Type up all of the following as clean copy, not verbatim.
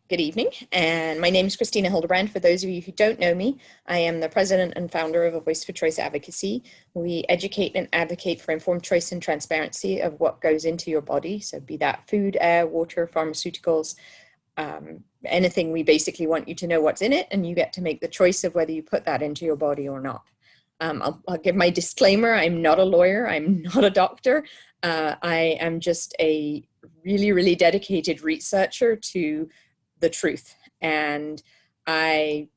Good evening, and my name is Christina Hildebrand. For those of you who don't know me, I am the president and founder of A Voice for Choice Advocacy. We educate and advocate for informed choice and transparency of what goes into your body. So be that food, air, water, pharmaceuticals, anything. We basically want you to know what's in it, and you get to make the choice of whether you put that into your body or not. I'll give my disclaimer. I'm not a lawyer. I'm not a doctor. I am just a really dedicated researcher to the truth. And my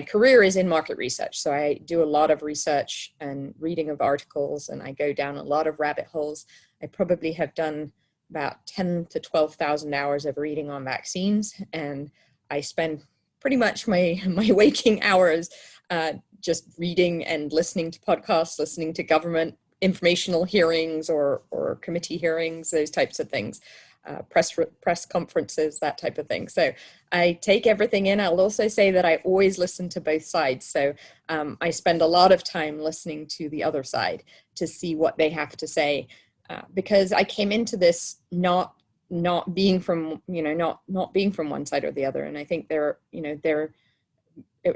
career is in market research. So I do a lot of research and reading of articles, and I go down a lot of rabbit holes. I probably have done about 10 to 12,000 hours of reading on vaccines. And I spend pretty much my waking hours just reading and listening to podcasts, listening to government informational hearings or committee hearings, those types of things. Press conferences, that type of thing. So I take everything in. I'll also say that I always listen to both sides. So I spend a lot of time listening to the other side to see what they have to say, because I came into this not being from not being from one side or the other. And I think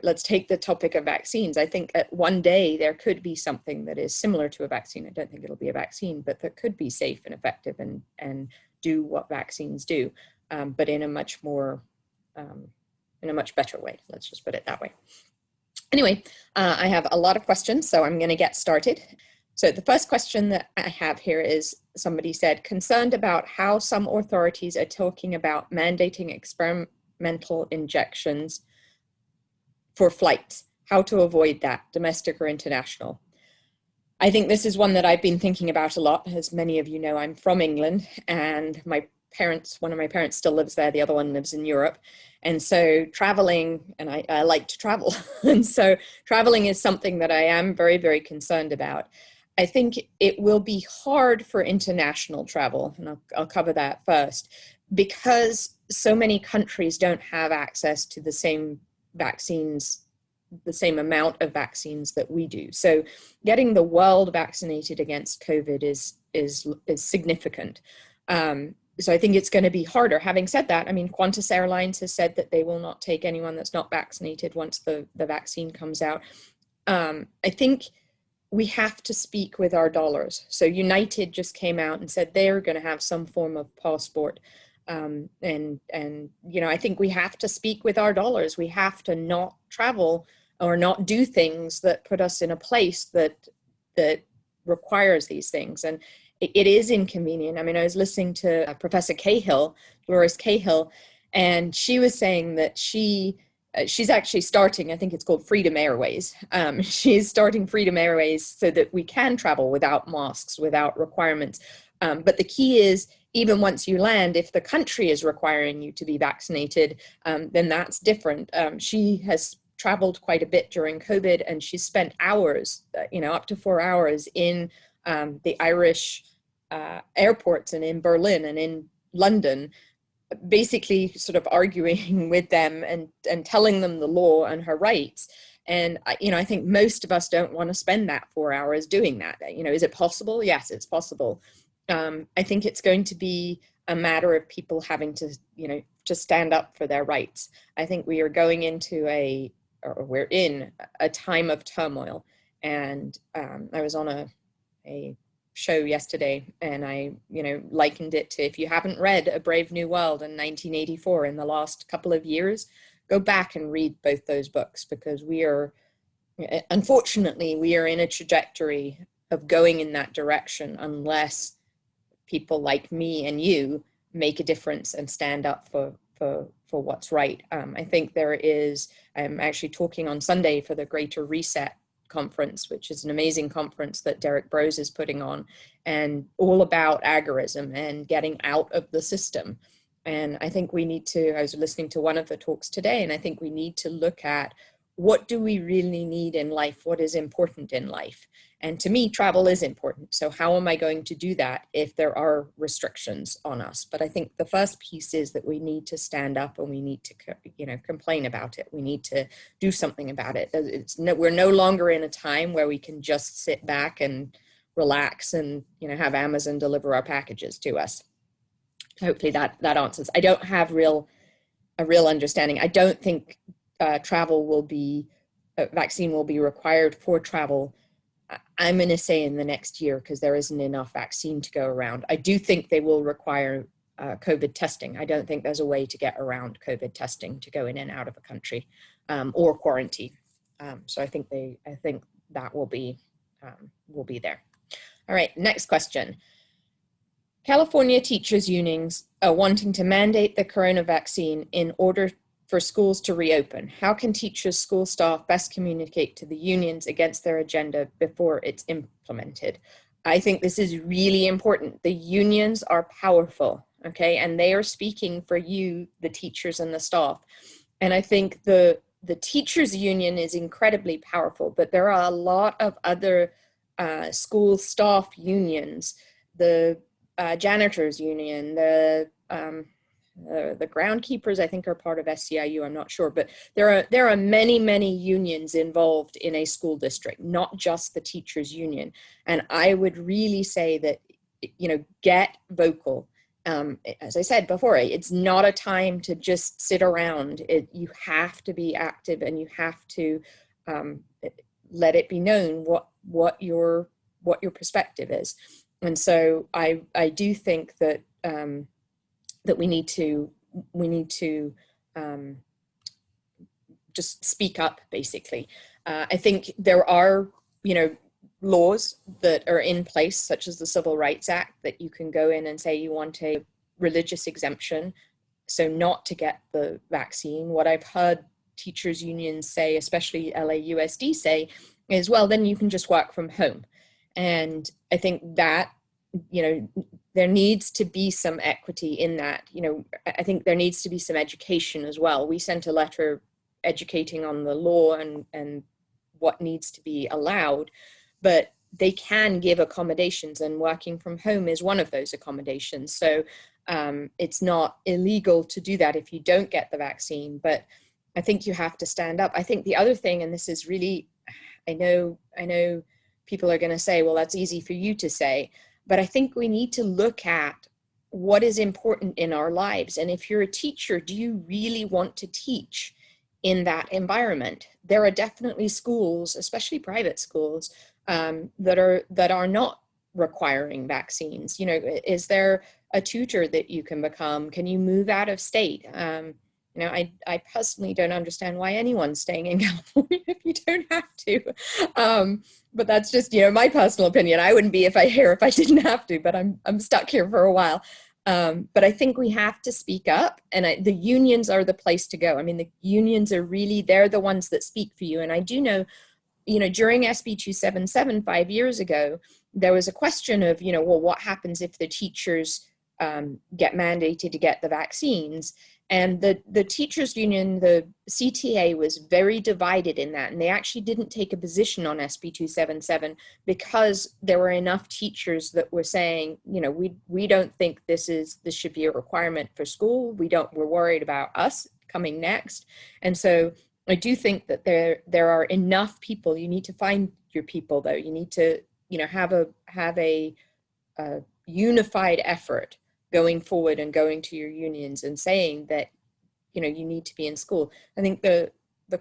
let's take the topic of vaccines. I think at one day there could be something that is similar to a vaccine. I don't think it'll be a vaccine, but that could be safe and effective and do what vaccines do, but in a much better way. Let's just put it that way. Anyway, I have a lot of questions, so I'm going to get started. So the first question that I have here is, somebody said, concerned about how some authorities are talking about mandating experimental injections for flights, how to avoid that, domestic or international. I think this is one that I've been thinking about a lot. As many of you know, I'm from England, and one of my parents still lives there, the other one lives in Europe. And so traveling, and I like to travel, and so traveling is something that I am very concerned about. I think it will be hard for international travel, and I'll cover that first, because so many countries don't have access to the same vaccines, the same amount of vaccines that we do. So getting the world vaccinated against COVID is significant. So I think it's going to be harder. Having said that, I mean, Qantas Airlines has said that they will not take anyone that's not vaccinated once the vaccine comes out. I think we have to speak with our dollars. So United just came out and said they're going to have some form of passport. And I think we have to speak with our dollars. We have to not travel or not do things that put us in a place that requires these things. And it is inconvenient. I mean, I was listening to Professor Cahill, Dolores Cahill, and she was saying that she's actually starting, I think it's called Freedom Airways. She's starting Freedom Airways so that we can travel without masks, without requirements. But the key is, even once you land, if the country is requiring you to be vaccinated, then that's different. She has traveled quite a bit during COVID, and she spent hours, up to 4 hours in the Irish airports and in Berlin and in London, basically sort of arguing with them and telling them the law and her rights. And, I think most of us don't want to spend that 4 hours doing that. Is it possible? Yes, it's possible. I think it's going to be a matter of people having to, to stand up for their rights. I think we are going into we're in a time of turmoil. And I was on a show yesterday, and I, likened it to, if you haven't read A Brave New World in 1984 in the last couple of years, go back and read both those books, because unfortunately, we are in a trajectory of going in that direction unless people like me and you make a difference and stand up for what's right. I think I'm actually talking on Sunday for the Greater Reset conference, which is an amazing conference that Derek Brose is putting on, and all about agorism and getting out of the system. And I think I was listening to one of the talks today, and I think we need to look at, what do we really need in life? What is important in life? And to me, travel is important. So how am I going to do that if there are restrictions on us? But I think the first piece is that we need to stand up, and we need to, complain about it. We need to do something about it. We're no longer in a time where we can just sit back and relax and, have Amazon deliver our packages to us. Hopefully that answers. I don't have real understanding. I don't think travel will be, vaccine will be required for travel. I'm going to say in the next year, because there isn't enough vaccine to go around. I do think they will require COVID testing. I don't think there's a way to get around COVID testing to go in and out of a country, or quarantine. So I think that will be there. All right, next question. California teachers' unions are wanting to mandate the corona vaccine in order for schools to reopen. How can teachers, school staff best communicate to the unions against their agenda before it's implemented? I think this is really important. The unions are powerful, okay? And they are speaking for you, the teachers and the staff. And I think the teachers' union is incredibly powerful, but there are a lot of other school staff unions, the janitors union, the groundkeepers, I think, are part of SCIU. I'm not sure, but there are many unions involved in a school district, not just the teachers union. And I would really say that, you know, get vocal. As I said before, it's not a time to just sit around. You have to be active, and you have to let it be known what your perspective is. And so I do think that that we need to just speak up, basically. I think there are, you know, laws that are in place, such as the Civil Rights Act, that you can go in and say you want a religious exemption, so not to get the vaccine. What I've heard teachers unions say, especially LAUSD say, is, well, then you can just work from home. And I think that, you know, there needs to be some equity in that. You know, I think there needs to be some education as well. We sent a letter educating on the law and what needs to be allowed, but they can give accommodations, and working from home is one of those accommodations. So it's not illegal to do that if you don't get the vaccine, but I think you have to stand up. I think the other thing, and this is really, I know people are going to say, well, that's easy for you to say, but I think we need to look at what is important in our lives. And if you're a teacher, do you really want to teach in that environment? There are definitely schools, especially private schools, that are not requiring vaccines. You know, is there a tutor that you can become? Can you move out of state? You know, I personally don't understand why anyone's staying in California if you don't have to. But that's just, you know, my personal opinion. I wouldn't be if I didn't have to, but I'm stuck here for a while. But I think we have to speak up, and the unions are the place to go. I mean, the unions are really, they're the ones that speak for you. And I do know, you know, during SB 277 5 years ago, there was a question of, you know, well, what happens if the teachers get mandated to get the vaccines? And the teachers union, the CTA, was very divided in that. And they actually didn't take a position on SB 277 because there were enough teachers that were saying, you know, we don't think this should be a requirement for school. We're worried about us coming next. And so I do think that there are enough people. You need to find your people, though. You need to, you know, have a unified effort going forward and going to your unions and saying that, you know, you need to be in school. I think the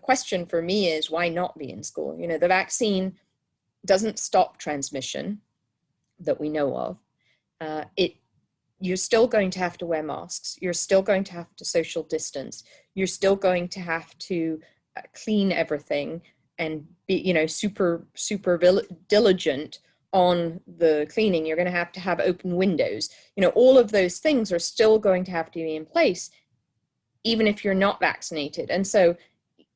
question for me is, why not be in school? You know, the vaccine doesn't stop transmission that we know of. You're still going to have to wear masks. You're still going to have to social distance. You're still going to have to clean everything and be, you know, super diligent on the cleaning. You're going to have open windows. You know, all of those things are still going to have to be in place, even if you're not vaccinated. And so,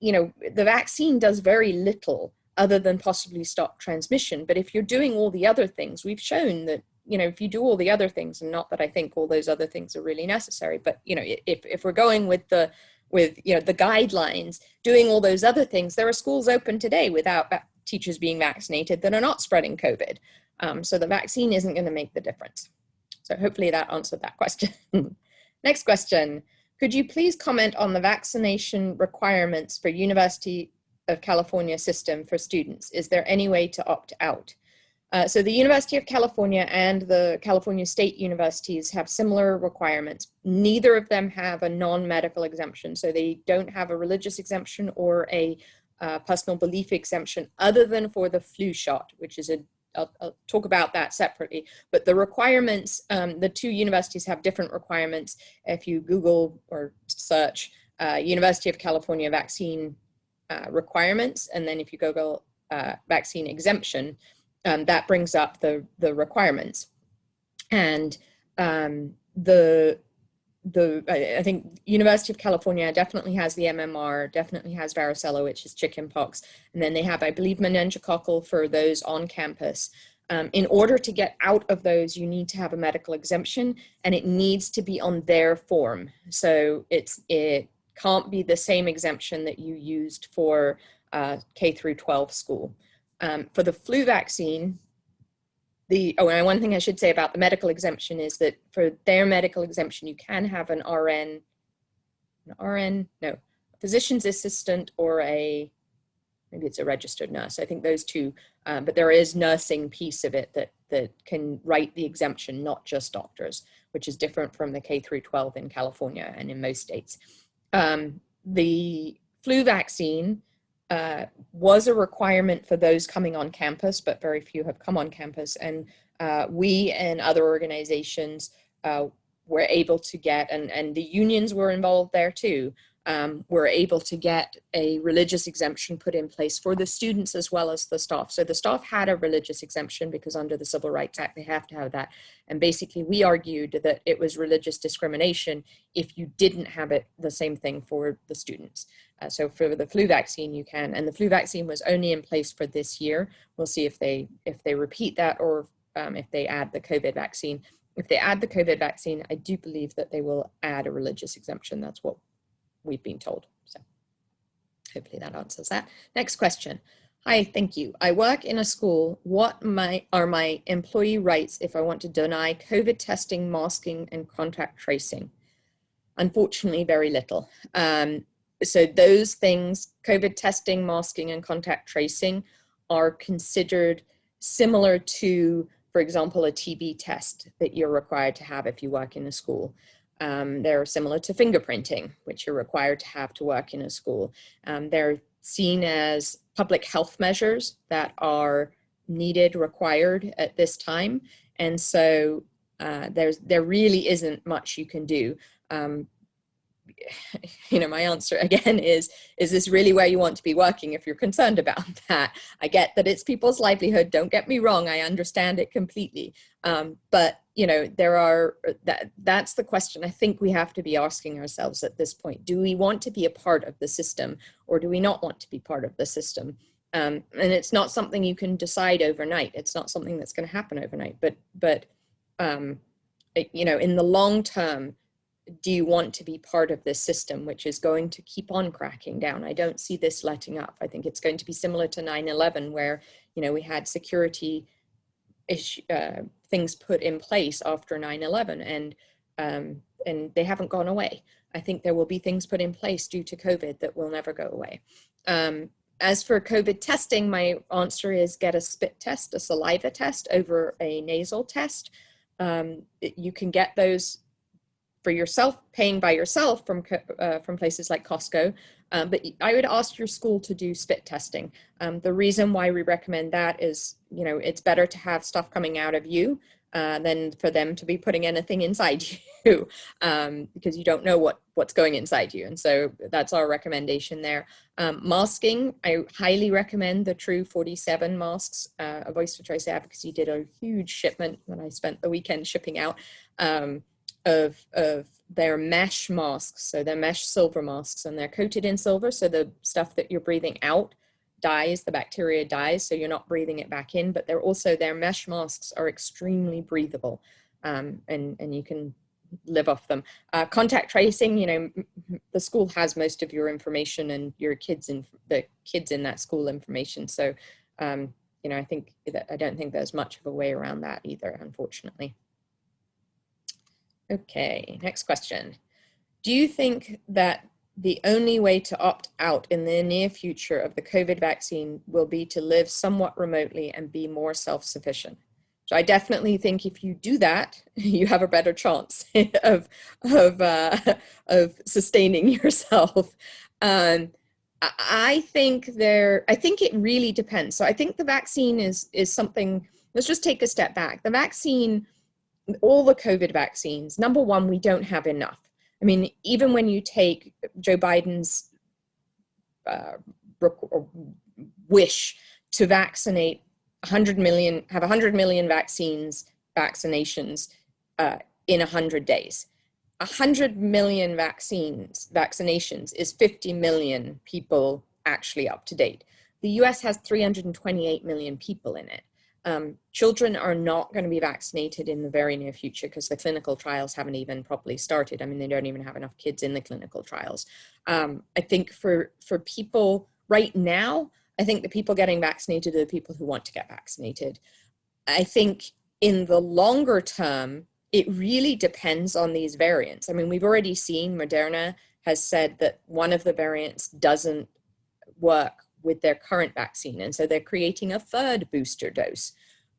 you know, the vaccine does very little other than possibly stop transmission. But if you're doing all the other things, we've shown that, you know, if you do all the other things, and not that I think all those other things are really necessary, but, you know, if we're going with you know, the guidelines, doing all those other things, there are schools open today without teachers being vaccinated that are not spreading COVID. So the vaccine isn't going to make the difference. So hopefully that answered that question. Next question. Could you please comment on the vaccination requirements for University of California system for students? Is there any way to opt out? So the University of California and the California State Universities have similar requirements. Neither of them have a non-medical exemption. So they don't have a religious exemption or a personal belief exemption other than for the flu shot, which is I'll talk about that separately. But the requirements, the two universities have different requirements. If you Google or search University of California vaccine requirements, and then if you Google vaccine exemption, that brings up the requirements. And I think University of California definitely has the MMR, definitely has varicella, which is chickenpox, and then they have, I believe, meningococcal for those on campus. In order to get out of those, you need to have a medical exemption, and it needs to be on their form. So it can't be the same exemption that you used for K through 12 school. For the flu vaccine, and one thing I should say about the medical exemption is that for their medical exemption, you can have a physician's assistant or maybe it's a registered nurse. I think those two, but there is nursing piece of it that can write the exemption, not just doctors, which is different from the K through 12 in California and in most states. The flu vaccine was a requirement for those coming on campus, but very few have come on campus. And we and other organizations were able to get, and the unions were involved there too, were able to get a religious exemption put in place for the students as well as the staff. So the staff had a religious exemption because under the Civil Rights Act, they have to have that. And basically we argued that it was religious discrimination if you didn't have it, the same thing for the students. So for the flu vaccine, you can, and the flu vaccine was only in place for this year. We'll see if they repeat that or if they add the COVID vaccine. If they add the COVID vaccine, I do believe that they will add a religious exemption. That's what we've been told. So hopefully that answers that. Next question. Hi, thank you. I work in a school. What are my employee rights if I want to deny COVID testing, masking, and contact tracing? Unfortunately, very little. So those things, COVID testing, masking, and contact tracing, are considered similar to, for example, a TB test that you're required to have if you work in a school. They're similar to fingerprinting, which you're required to have to work in a school. They're seen as public health measures that are needed, required at this time. And so there really isn't much you can do. My answer again is this really where you want to be working if you're concerned about that? I get that it's people's livelihood. Don't get me wrong. I understand it completely. But that's the question I think we have to be asking ourselves at this point. Do we want to be a part of the system or do we not want to be part of the system? And it's not something you can decide overnight. It's not something that's going to happen overnight, but in the long term, do you want to be part of this system, which is going to keep on cracking down? I don't see this letting up. I think it's going to be similar to 9/11, where, we had security things put in place after 9/11, and they haven't gone away. I think there will be things put in place due to COVID that will never go away. As for COVID testing, my answer is get a spit test, a saliva test over a nasal test. You can get those for yourself, paying by yourself from places like Costco, but I would ask your school to do spit testing. The reason why we recommend that is, it's better to have stuff coming out of you than for them to be putting anything inside you, because you don't know what's going inside you. And so that's our recommendation there. Masking, I highly recommend the True 47 masks. A Voice for Choice Advocacy did a huge shipment when I spent the weekend shipping out. Of their mesh masks. So they're mesh silver masks, and they're coated in silver. So the stuff that you're breathing out dies, the bacteria dies, so you're not breathing it back in, but their mesh masks are extremely breathable, and you can live off them. Contact tracing, the school has most of your information and your the kids in that school information. So, I don't think there's much of a way around that either, unfortunately. Okay, next question. Do you think that the only way to opt out in the near future of the COVID vaccine will be to live somewhat remotely and be more self-sufficient. So I definitely think if you do that, you have a better chance of sustaining yourself. I think it really depends. So I think the vaccine is something. Let's just take a step back. The vaccine, all the COVID vaccines, number one, we don't have enough. I mean, even when you take Joe Biden's wish to vaccinate 100 million, have 100 million vaccinations in 100 days. 100 million vaccinations is 50 million people actually up to date. The US has 328 million people in it. Children are not going to be vaccinated in the very near future because the clinical trials haven't even properly started. I mean, they don't even have enough kids in the clinical trials. I think for people right now, I think the people getting vaccinated are the people who want to get vaccinated. I think in the longer term, it really depends on these variants. I mean, we've already seen Moderna has said that one of the variants doesn't work with their current vaccine. And so they're creating a third booster dose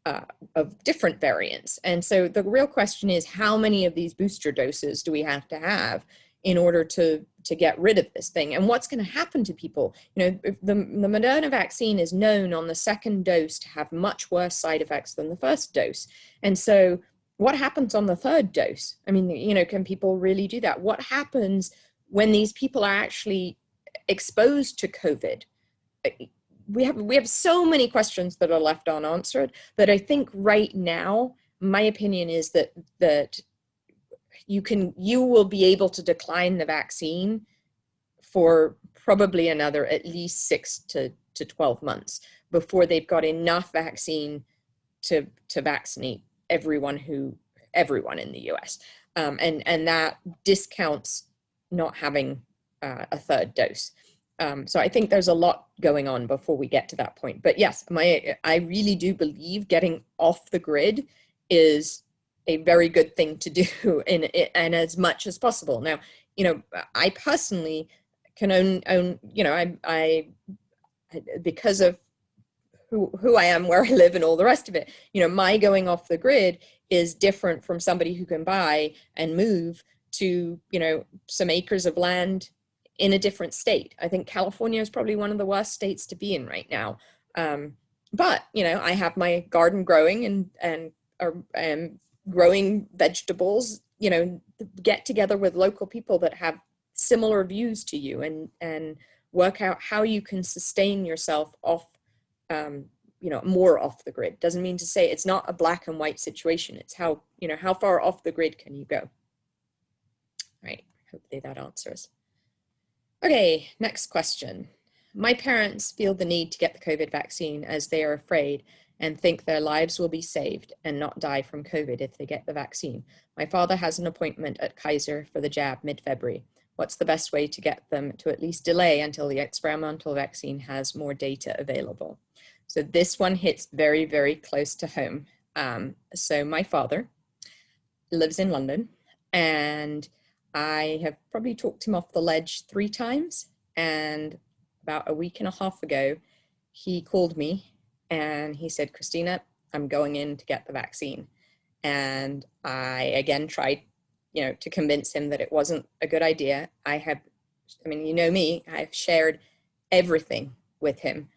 of different variants. And so the real question is, how many of these booster doses do we have to have in order to get rid of this thing? And what's going to happen to people? You know, the Moderna vaccine is known on the second dose to have much worse side effects than the first dose. And so what happens on the third dose? I mean, you know, can people really do that? What happens when these people are actually exposed to COVID? We have so many questions that are left unanswered, but I think right now, my opinion is that you will be able to decline the vaccine for probably another at least 6 to 12 months before they've got enough vaccine to vaccinate everyone in the US. And that discounts not having a third dose. So I think there's a lot going on before we get to that point. But yes, I really do believe getting off the grid is a very good thing to do and as much as possible. Now, you know, I personally can own you know, I because of who I am, where I live, and all the rest of it, you know, my going off the grid is different from somebody who can buy and move to, you know, some acres of land in a different state. I think California is probably one of the worst states to be in right now. But, you know, I have my garden growing and growing vegetables, you know, get together with local people that have similar views to you and work out how you can sustain yourself off, you know, more off the grid. Doesn't mean to say it's not a black and white situation. It's how, you know, how far off the grid can you go? All right, hopefully that answers. Okay, next question. My parents feel the need to get the COVID vaccine as they are afraid and think their lives will be saved and not die from COVID if they get the vaccine. My father has an appointment at Kaiser for the jab mid-February. What's the best way to get them to at least delay until the experimental vaccine has more data available? So this one hits very, very close to home. So my father lives in London, and I have probably talked him off the ledge 3 times. And about a week and a half ago, he called me and he said, Christina, I'm going in to get the vaccine. And I again tried, you know, to convince him that it wasn't a good idea. I mean, you know me, I've shared everything with him.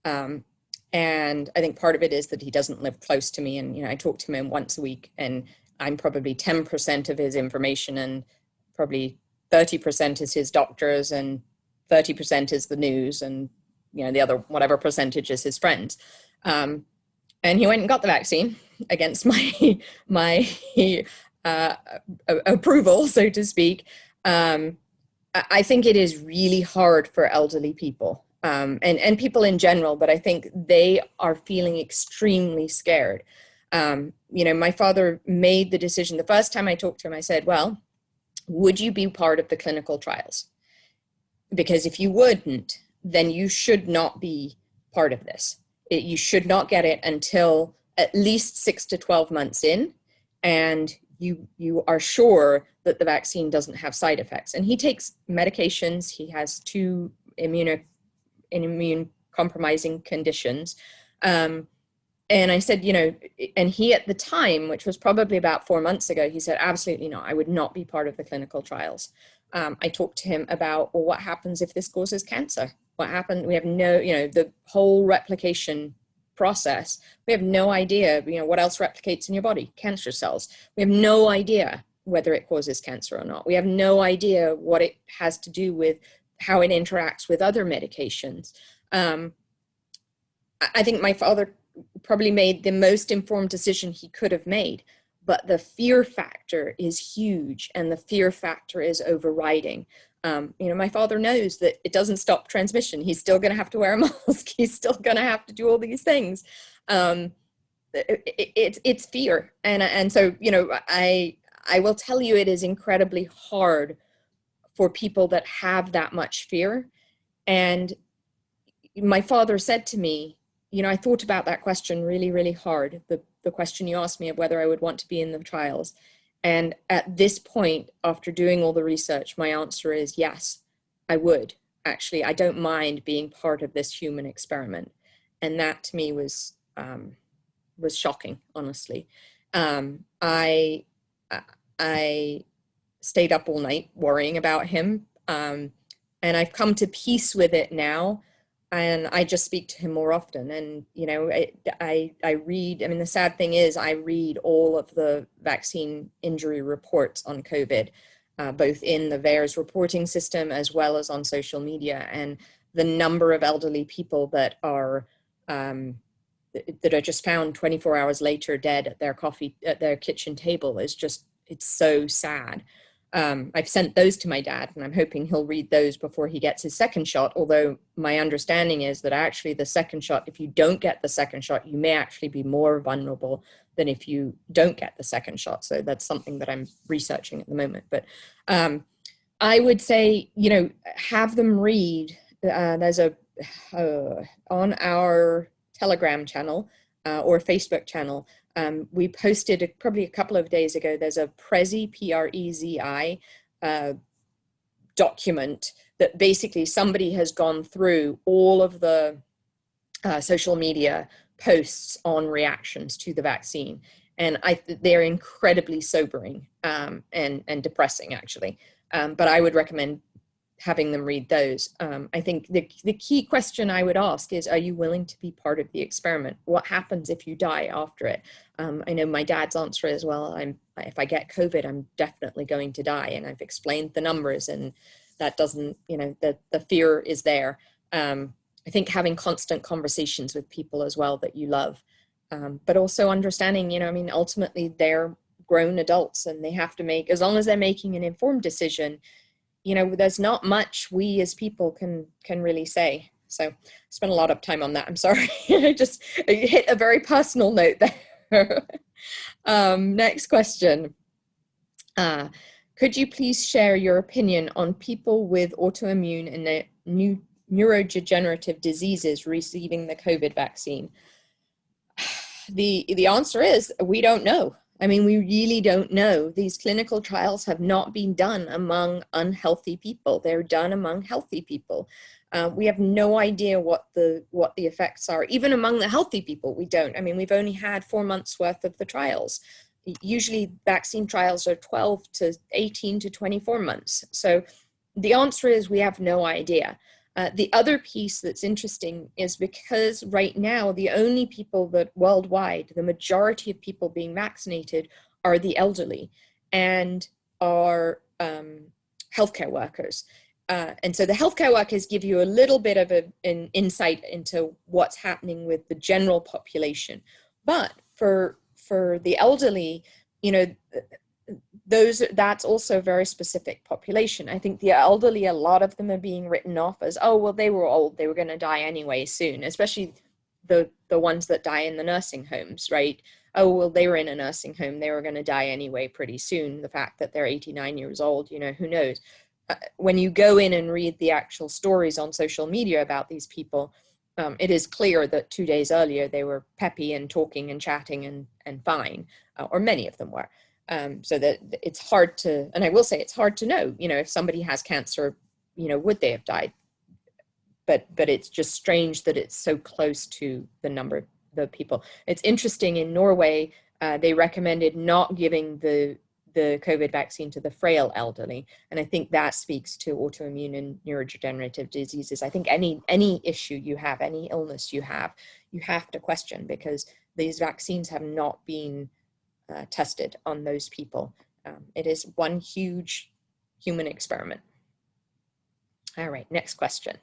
And I think part of it is that he doesn't live close to me. And, you know, I talk to him once a week, and I'm probably 10% of his information, and probably 30% is his doctors, and 30% is the news, and, you know, the other whatever percentage is his friends. And he went and got the vaccine against my approval, so to speak. I think it is really hard for elderly people and people in general, but I think they are feeling extremely scared. You know, my father made the decision. The first time I talked to him, I said, well, would you be part of the clinical trials? Because if you wouldn't, then you should not be part of this. You should not get it until at least 6 to 12 months in, and you are sure that the vaccine doesn't have side effects. And he takes medications. He has two immune compromising conditions. And I said, and he at the time, which was probably about 4 months ago, he said, absolutely not, I would not be part of the clinical trials. I talked to him about, well, what happens if this causes cancer? What happened? We have no, the whole replication process. We have no idea, what else replicates in your body? Cancer cells. We have no idea whether it causes cancer or not. We have no idea what it has to do with how it interacts with other medications. I think my father probably made the most informed decision he could have made, but the fear factor is huge, and the fear factor is overriding. My father knows that it doesn't stop transmission. He's still going to have to wear a mask. He's still going to have to do all these things. It's fear, and so I will tell you, it is incredibly hard for people that have that much fear. And my father said to me, I thought about that question really, really hard, the question you asked me of whether I would want to be in the trials. And at this point, after doing all the research, my answer is yes, I would. Actually, I don't mind being part of this human experiment. And that to me was shocking, honestly. I stayed up all night worrying about him. And I've come to peace with it now. And I just speak to him more often. And, I read, the sad thing is I read all of the vaccine injury reports on COVID, both in the VAERS reporting system as well as on social media. And the number of elderly people that are just found 24 hours later dead at their kitchen table is just, it's so sad. I've sent those to my dad, and I'm hoping he'll read those before he gets his second shot. Although my understanding is that actually the second shot, if you don't get the second shot, you may actually be more vulnerable than if you don't get the second shot. So that's something that I'm researching at the moment. But I would say, have them read. There's on our Telegram channel or Facebook channel, we posted probably a couple of days ago, there's a Prezi, P-R-E-Z-I, document that basically somebody has gone through all of the social media posts on reactions to the vaccine. And they're incredibly sobering and depressing, actually. But I would recommend having them read those. I think the key question I would ask is, are you willing to be part of the experiment? What happens if you die after it? I know my dad's answer is, well, if I get COVID, I'm definitely going to die. And I've explained the numbers, and that doesn't, the fear is there. I think having constant conversations with people as well that you love, but also understanding, ultimately they're grown adults and they have to make, as long as they're making an informed decision, there's not much we as people can really say. So I spent a lot of time on that. I'm sorry. I just hit a very personal note there. Next question. Could you please share your opinion on people with autoimmune and neurodegenerative diseases receiving the COVID vaccine? The answer is, we don't know. We really don't know. These clinical trials have not been done among unhealthy people. They're done among healthy people. We have no idea what the effects are. Even among the healthy people, we don't. We've only had 4 months worth of the trials. Usually vaccine trials are 12 to 18 to 24 months. So the answer is, we have no idea. The other piece that's interesting is because right now, the only people that worldwide, the majority of people being vaccinated are the elderly and are healthcare workers. And so the healthcare workers give you a little bit of an insight into what's happening with the general population. But for the elderly, that's also a very specific population. I think the elderly, a lot of them are being written off as, oh, well, they were old, they were going to die anyway soon, especially the ones that die in the nursing homes, right? Oh, well, they were in a nursing home, they were going to die anyway pretty soon. The fact that they're 89 years old, who knows? When you go in and read the actual stories on social media about these people, it is clear that 2 days earlier they were peppy and talking and chatting and fine, or many of them were. So that it's hard to, and I will say it's hard to know, if somebody has cancer, would they have died? But it's just strange that it's so close to the number of the people. It's interesting, in Norway, they recommended not giving the COVID vaccine to the frail elderly. And I think that speaks to autoimmune and neurodegenerative diseases. I think any issue you have, any illness you have to question, because these vaccines have not been tested on those people. It is one huge human experiment. All right, next question.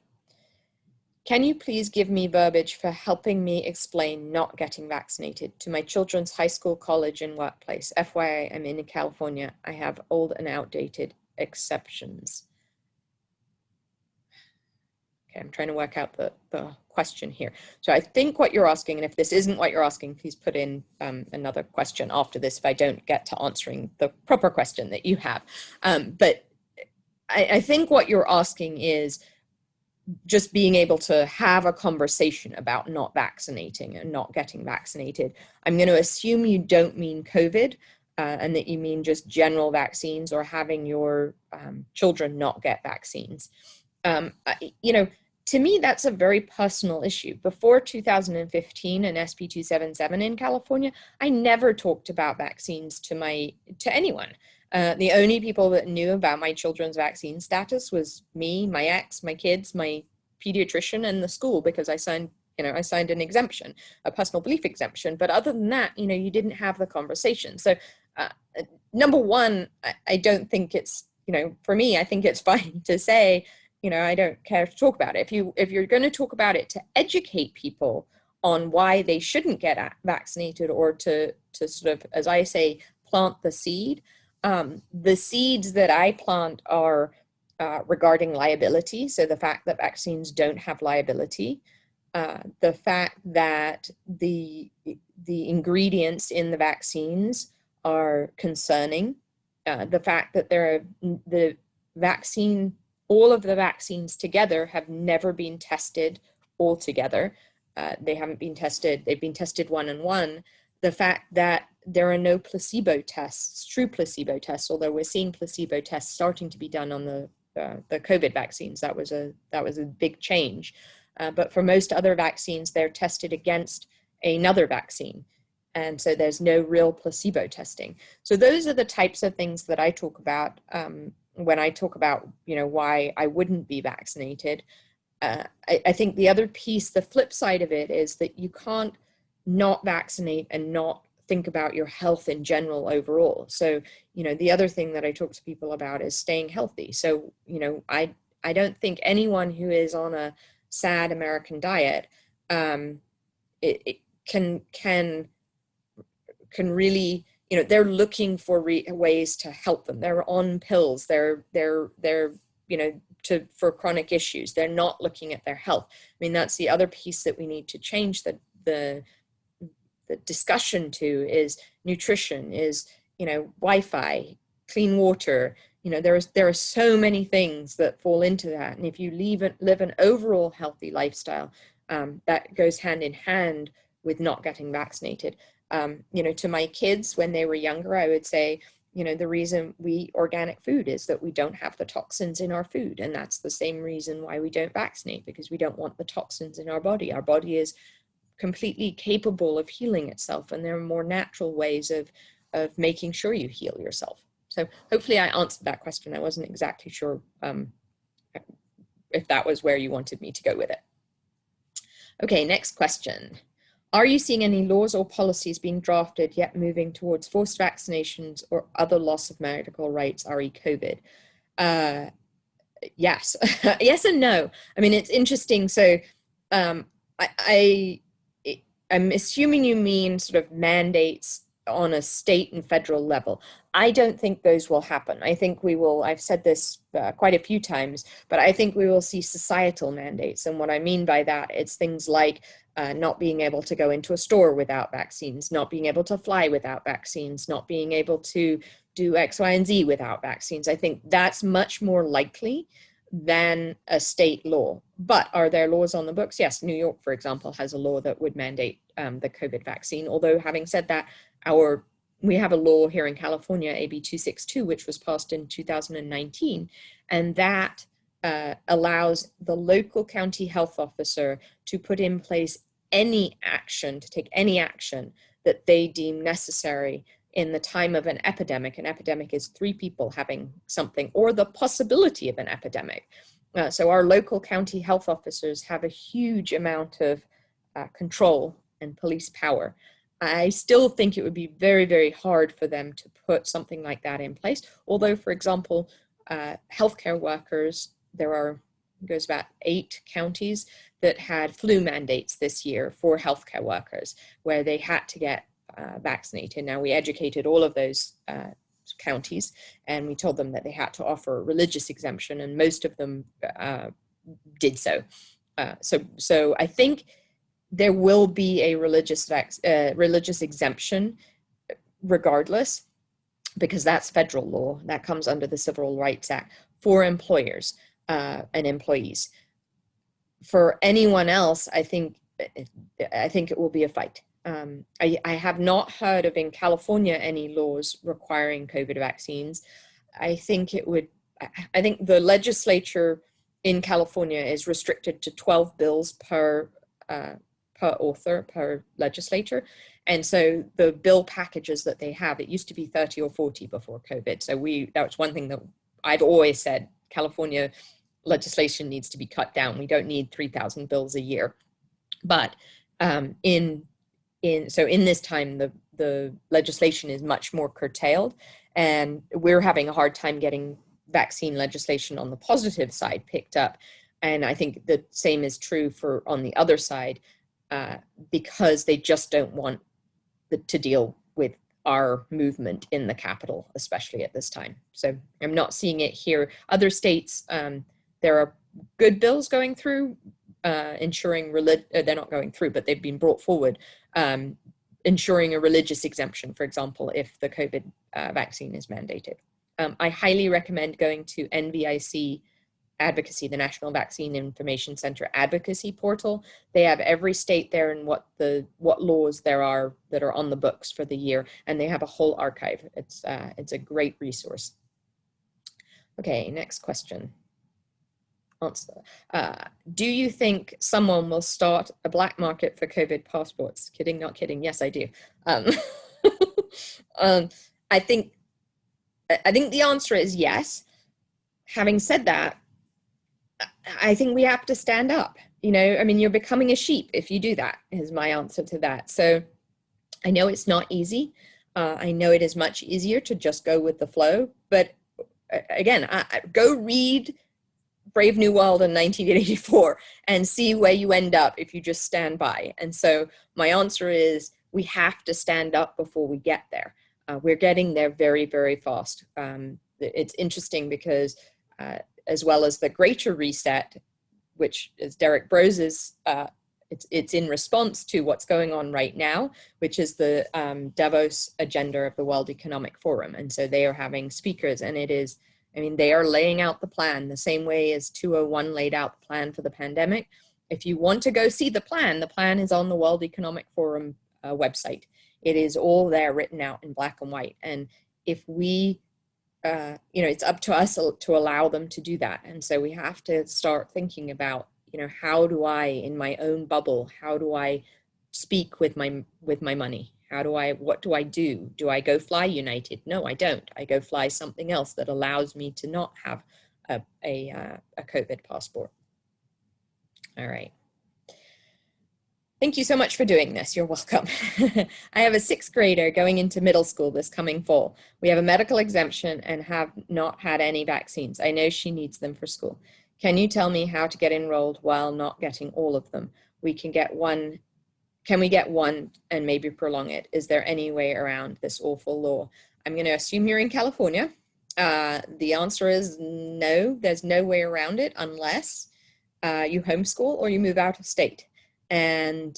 Can you please give me verbiage for helping me explain not getting vaccinated to my children's high school, college, and workplace? FYI, I'm in California. I have old and outdated exceptions. Okay, I'm trying to work out the question here. So I think what you're asking, and if this isn't what you're asking, please put in another question after this if I don't get to answering the proper question that you have. But I think what you're asking is just being able to have a conversation about not vaccinating and not getting vaccinated. I'm going to assume you don't mean COVID, and that you mean just general vaccines or having your children not get vaccines. To me, that's a very personal issue. Before 2015 and SB 277 in California, I never talked about vaccines to anyone. The only people that knew about my children's vaccine status was me, my ex, my kids, my pediatrician, and the school, because I signed an exemption, a personal belief exemption. But other than that, you didn't have the conversation. So number one, I don't think it's, for me, I think it's fine to say, I don't care to talk about it. If you're going to talk about it to educate people on why they shouldn't get vaccinated, or to sort of, as I say, plant the seed. The seeds that I plant are regarding liability. So the fact that vaccines don't have liability, the fact that the ingredients in the vaccines are concerning, the fact that all of the vaccines together have never been tested all together. They haven't been tested, they've been tested one-on-one. The fact that there are no placebo tests, true placebo tests, although we're seeing placebo tests starting to be done on the COVID vaccines. That was a big change. But for most other vaccines, they're tested against another vaccine. And so there's no real placebo testing. So those are the types of things that I talk about when I talk about, why I wouldn't be vaccinated. I think the other piece, the flip side of it, is that you can't not vaccinate and not think about your health in general overall. So, the other thing that I talk to people about is staying healthy. So, I don't think anyone who is on a sad American diet it can really, they're looking for ways to help them. They're on pills. They're for chronic issues. They're not looking at their health. I mean, that's the other piece that we need to change the discussion to, is nutrition, is, Wi-Fi, clean water. There are so many things that fall into that. And if you live an overall healthy lifestyle, that goes hand in hand with not getting vaccinated. To my kids when they were younger, I would say, the reason we eat organic food is that we don't have the toxins in our food. And that's the same reason why we don't vaccinate, because we don't want the toxins in our body. Our body is completely capable of healing itself. And there are more natural ways of making sure you heal yourself. So hopefully I answered that question. I wasn't exactly sure if that was where you wanted me to go with it. Okay, next question. Are you seeing any laws or policies being drafted yet moving towards forced vaccinations or other loss of medical rights, re COVID? Yes, yes and no. I mean, it's interesting. So I'm assuming you mean sort of mandates on a state and federal level. I don't think those will happen. I think we will, I've said this quite a few times, but I think we will see societal mandates. And what I mean by that, it's things like not being able to go into a store without vaccines, not being able to fly without vaccines, not being able to do X, Y, and Z without vaccines. I think that's much more likely than a state law. But are there laws on the books? Yes, New York, for example, has a law that would mandate the COVID vaccine. Although having said that, our we have a law here in California, AB 262, which was passed in 2019, and that allows the local county health officer to put in place any action, to take any action that they deem necessary in the time of an epidemic. An epidemic is 3 people having something, or the possibility of an epidemic. So our local county health officers have a huge amount of control and police power. I still think it would be very, very hard for them to put something like that in place. Although, for example, healthcare workers, goes about 8 counties that had flu mandates this year for healthcare workers, where they had to get vaccinated. Now, we educated all of those counties, and we told them that they had to offer a religious exemption, and most of them did so. So I think there will be a religious exemption regardless, because that's federal law. That comes under the Civil Rights Act for employers and employees. For anyone else, I think it will be a fight. I have not heard of in California any laws requiring COVID vaccines. I think the legislature in California is restricted to 12 bills per author, per legislature. And so the bill packages that they have, it used to be 30 or 40 before COVID. So that was one thing that I've always said, California legislation needs to be cut down. We don't need 3,000 bills a year. But in this time, the legislation is much more curtailed, and we're having a hard time getting vaccine legislation on the positive side picked up. And I think the same is true on the other side, because they just don't want to deal with our movement in the Capitol, especially at this time. So I'm not seeing it here. Other states, there are good bills going through, ensuring they're not going through, but they've been brought forward, ensuring a religious exemption, for example, if the COVID vaccine is mandated. I highly recommend going to NVIC Advocacy, the National Vaccine Information Center advocacy portal. They have every state there and what laws there are that are on the books for the year, and they have a whole archive. It's a great resource. Okay, next question. Answer. Do you think someone will start a black market for COVID passports? Kidding, not kidding. Yes, I do. I think the answer is yes. Having said that, I think we have to stand up. I mean, you're becoming a sheep if you do that, is my answer to that. So I know it's not easy. I know it is much easier to just go with the flow. But again, go read Brave New World in 1984 and see where you end up if you just stand by. And so my answer is we have to stand up before we get there. We're getting there very, very fast. It's interesting because as well as the Greater Reset, which is Derek Brose's, it's in response to what's going on right now, which is the Davos agenda of the World Economic Forum. And so they are having speakers, and they are laying out the plan the same way as 201 laid out the plan for the pandemic. If you want to go see the plan is on the World Economic Forum website. It is all there written out in black and white. And if we, it's up to us to allow them to do that. And so we have to start thinking about, how do I, in my own bubble, how do I speak with my money? What do I do? Do I go fly United? No, I don't. I go fly something else that allows me to not have a COVID passport. All right. Thank you so much for doing this. You're welcome. I have a 6th grader going into middle school this coming fall. We have a medical exemption and have not had any vaccines. I know she needs them for school. Can you tell me how to get enrolled while not getting all of them? Can we get one and maybe prolong it? Is there any way around this awful law? I'm going to assume you're in California. The answer is no, there's no way around it unless you homeschool or you move out of state. And,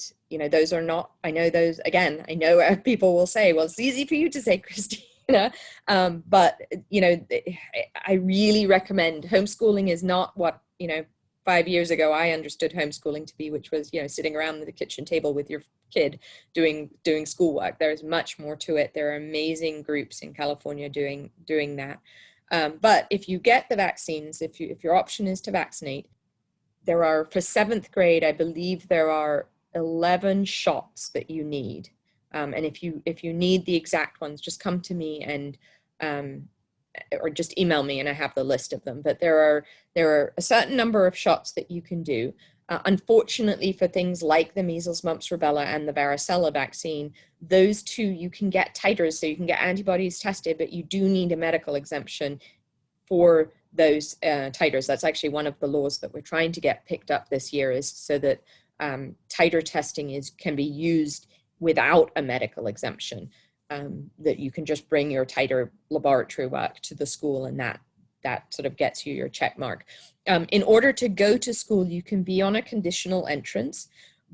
those are not, I know those, again, I know people will say, well, it's easy for you to say, Christina, but, I really recommend homeschooling is not what, 5 years ago I understood homeschooling to be, which was, sitting around the kitchen table with your kid doing schoolwork. There's much more to it. There are amazing groups in California doing that. But if you get the vaccines, if your option is to vaccinate, there are, for 7th grade, I believe there are 11 shots that you need. And if you need the exact ones, just come to me and or just email me and I have the list of them. But there are a certain number of shots that you can do. Unfortunately, for things like the measles, mumps, rubella, and the varicella vaccine, those two you can get titers, so you can get antibodies tested, but you do need a medical exemption for those titers. That's actually one of the laws that we're trying to get picked up this year, is so that titer testing can be used without a medical exemption, that you can just bring your titer laboratory work to the school, and that sort of gets you your check mark. In order to go to school, you can be on a conditional entrance,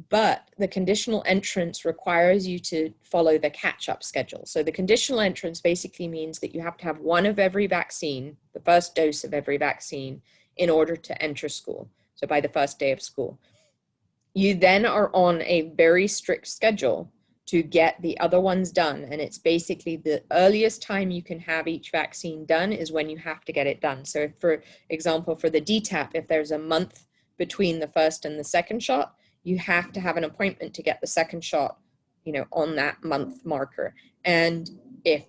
but the conditional entrance requires you to follow the catch-up schedule. So the conditional entrance basically means that you have to have one of every vaccine, the first dose of every vaccine, in order to enter school. So by the first day of school. You then are on a very strict schedule to get the other ones done. And it's basically the earliest time you can have each vaccine done is when you have to get it done. So if, for example, for the DTaP, if there's a month between the first and the second shot, you have to have an appointment to get the second shot, on that month marker. And if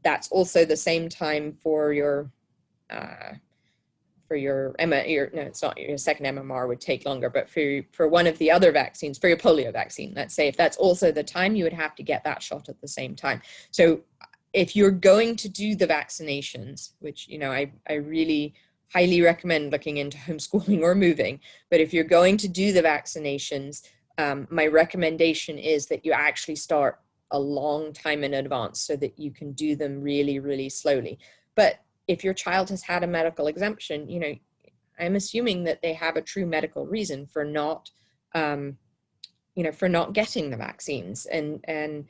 that's also the same time for your it's not your second MMR would take longer, but for one of the other vaccines, for your polio vaccine, let's say, if that's also the time, you would have to get that shot at the same time. So if you're going to do the vaccinations, which, I really highly recommend looking into homeschooling or moving, but if you're going to do the vaccinations, my recommendation is that you actually start a long time in advance so that you can do them really, really slowly. But if your child has had a medical exemption, I'm assuming that they have a true medical reason for not, for not getting the vaccines. And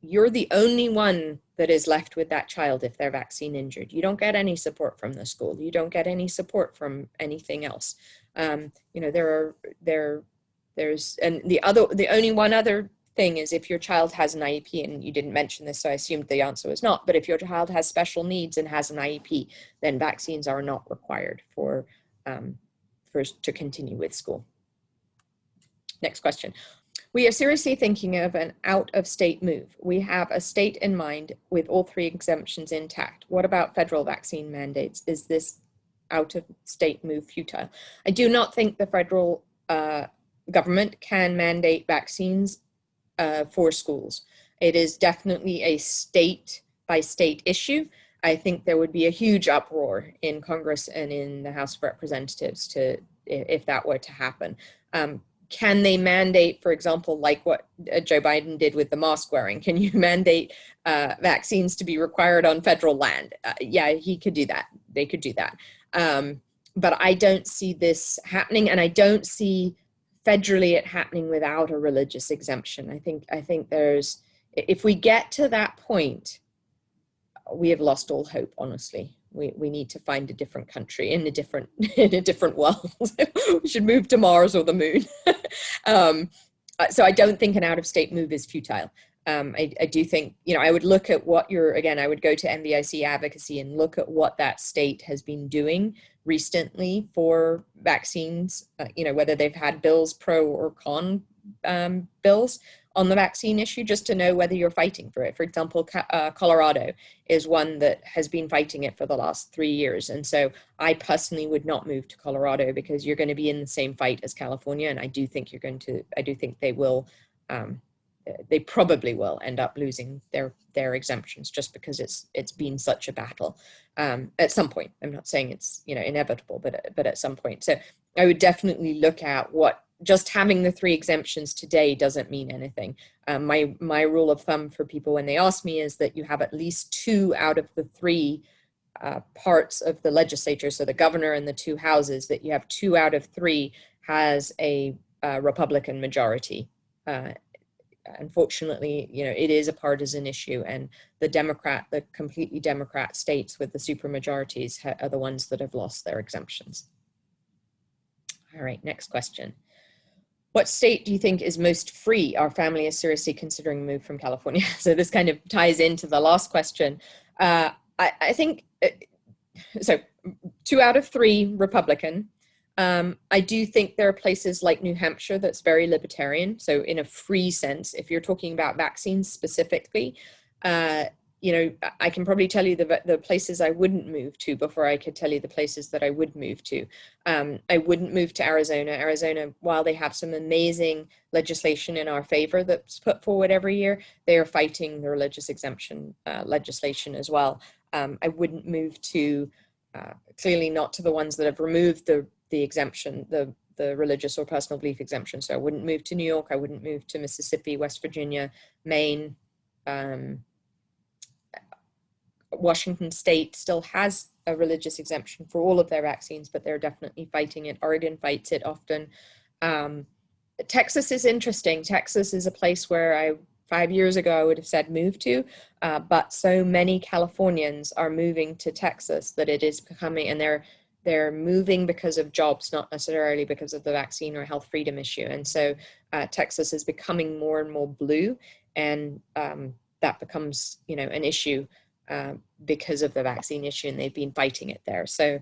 you're the only one that is left with that child if they're vaccine injured. You don't get any support from the school. You don't get any support from anything else. There's the only one other thing is if your child has an IEP, and you didn't mention this, so I assumed the answer was not, but if your child has special needs and has an IEP, then vaccines are not required to continue with school. Next question. We are seriously thinking of an out-of-state move. We have a state in mind with all 3 exemptions intact. What about federal vaccine mandates? Is this out-of-state move futile? I do not think the federal government can mandate vaccines for schools. It is definitely a state-by-state issue. I think there would be a huge uproar in Congress and in the House of Representatives if that were to happen. Can they mandate, for example, like what Joe Biden did with the mask wearing? Can you mandate vaccines to be required on federal land? Yeah, he could do that. They could do that. But I don't see this happening, and I don't see federally it happening without a religious exemption. I think there's, if we get to that point, we have lost all hope, honestly. We need to find a different country in a different world. We should move to Mars or the moon. So I don't think an out-of-state move is futile. I do think, I would look at what I would go to NVIC advocacy and look at what that state has been doing recently for vaccines, whether they've had bills, pro or con bills on the vaccine issue, just to know whether you're fighting for it. For example, Colorado is one that has been fighting it for the last 3 years. And so I personally would not move to Colorado, because you're going to be in the same fight as California. And I do think they will, they probably will end up losing their exemptions, just because it's been such a battle at some point. I'm not saying it's inevitable, but at some point. So I would definitely look at what just having the 3 exemptions today doesn't mean anything. My rule of thumb for people when they ask me is that you have at least 2 out of the 3 parts of the legislature, so the governor and the 2 houses, that you have 2 out of 3 has a Republican majority. Unfortunately, it is a partisan issue, and the completely Democrat states with the supermajorities are the ones that have lost their exemptions. All right, next question. What state do you think is most free? Our family is seriously considering a move from California. So this kind of ties into the last question. I think, so 2 out of 3 Republican. I do think there are places like New Hampshire that's very libertarian. So in a free sense, if you're talking about vaccines specifically, you know, I can probably tell you the places I wouldn't move to before I could tell you the places that I would move to. I wouldn't move to Arizona. Arizona, while they have some amazing legislation in our favor that's put forward every year, they are fighting the religious exemption legislation as well. I wouldn't move to, clearly not to the ones that have removed the exemption, the religious or personal belief exemption. So I wouldn't move to New York. I wouldn't move to Mississippi, West Virginia, Maine. Washington State still has a religious exemption for all of their vaccines, but they're definitely fighting it. Oregon fights it often. Texas is interesting. Texas is a place where 5 years ago I would have said move to, but so many Californians are moving to Texas that it is becoming, and they're moving because of jobs, not necessarily because of the vaccine or health freedom issue. And so Texas is becoming more and more blue, and that becomes, you know, an issue because of the vaccine issue, and they've been fighting it there. So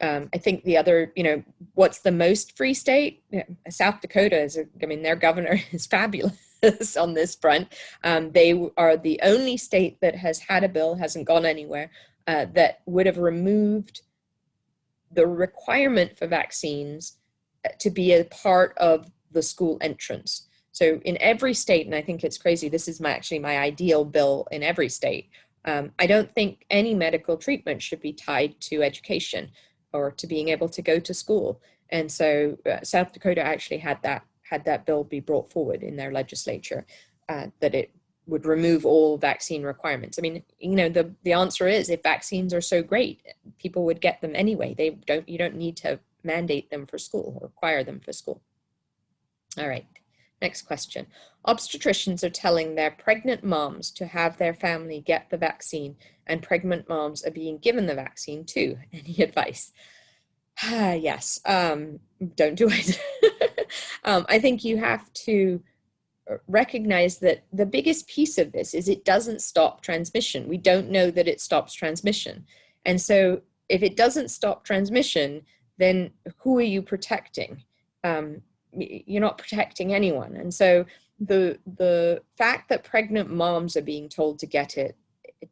I think the other, you know, what's the most free state? South Dakota is, I mean, their governor is fabulous on this front. They are the only state that has had a bill, hasn't gone anywhere, that would have removed the requirement for vaccines to be a part of the school entrance. So in every state, and I think it's crazy, this is actually my ideal bill in every state. I don't think any medical treatment should be tied to education or to being able to go to school. And so South Dakota actually had that bill be brought forward in their legislature, that it would remove all vaccine requirements. I mean, you know, the answer is, if vaccines are so great, people would get them anyway. You don't need to mandate them for school or require them for school. All right. Next question. Obstetricians are telling their pregnant moms to have their family get the vaccine, and pregnant moms are being given the vaccine too. Any advice? Yes. Don't do it. I think you have to recognize that the biggest piece of this is it doesn't stop transmission. We don't know that it stops transmission. And so if it doesn't stop transmission, then who are you protecting? You're not protecting anyone. And so the fact that pregnant moms are being told to get it,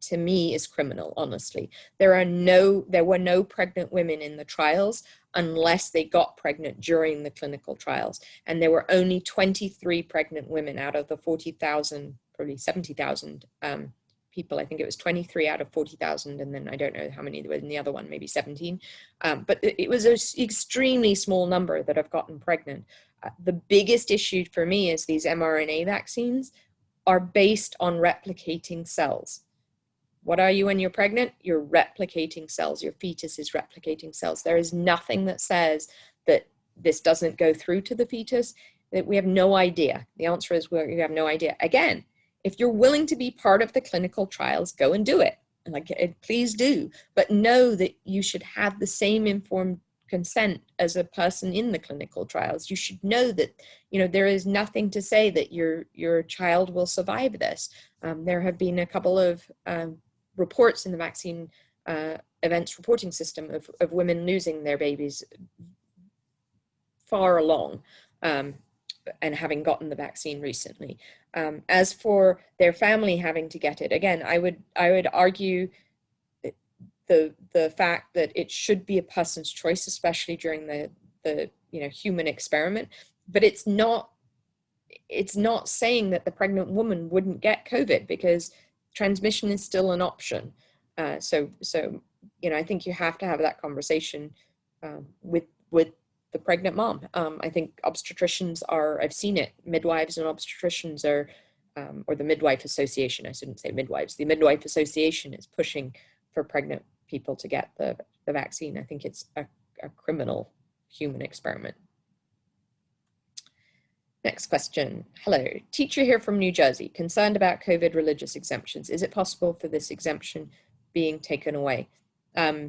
to me, is criminal, honestly. There were no pregnant women in the trials unless they got pregnant during the clinical trials. And there were only 23 pregnant women out of the 40,000, probably 70,000 people. I think it was 23 out of 40,000. And then I don't know how many there were in the other one, maybe 17. But it was an extremely small number that have gotten pregnant. The biggest issue for me is these mRNA vaccines are based on replicating cells. What are you when you're pregnant? You're replicating cells. Your fetus is replicating cells. There is nothing that says that this doesn't go through to the fetus. That we have no idea. The answer is we have no idea. Again, if you're willing to be part of the clinical trials, go and do it. Like, please do. But know that you should have the same informed consent as a person in the clinical trials. You should know that, you know, there is nothing to say that your child will survive this. There have been a couple of reports in the vaccine events reporting system of women losing their babies far along and having gotten the vaccine recently. As for their family having to get it, again, I would argue the fact that it should be a person's choice, especially during the human experiment. But it's not saying that the pregnant woman wouldn't get COVID, because transmission is still an option. So I think you have to have that conversation with the pregnant mom. I think obstetricians I've seen it, midwives and obstetricians are, or the Midwife Association, I shouldn't say midwives, the Midwife Association is pushing for pregnant people to get the vaccine. I think it's a criminal human experiment. Next question. Hello, teacher here from New Jersey, concerned about COVID religious exemptions. Is it possible for this exemption being taken away?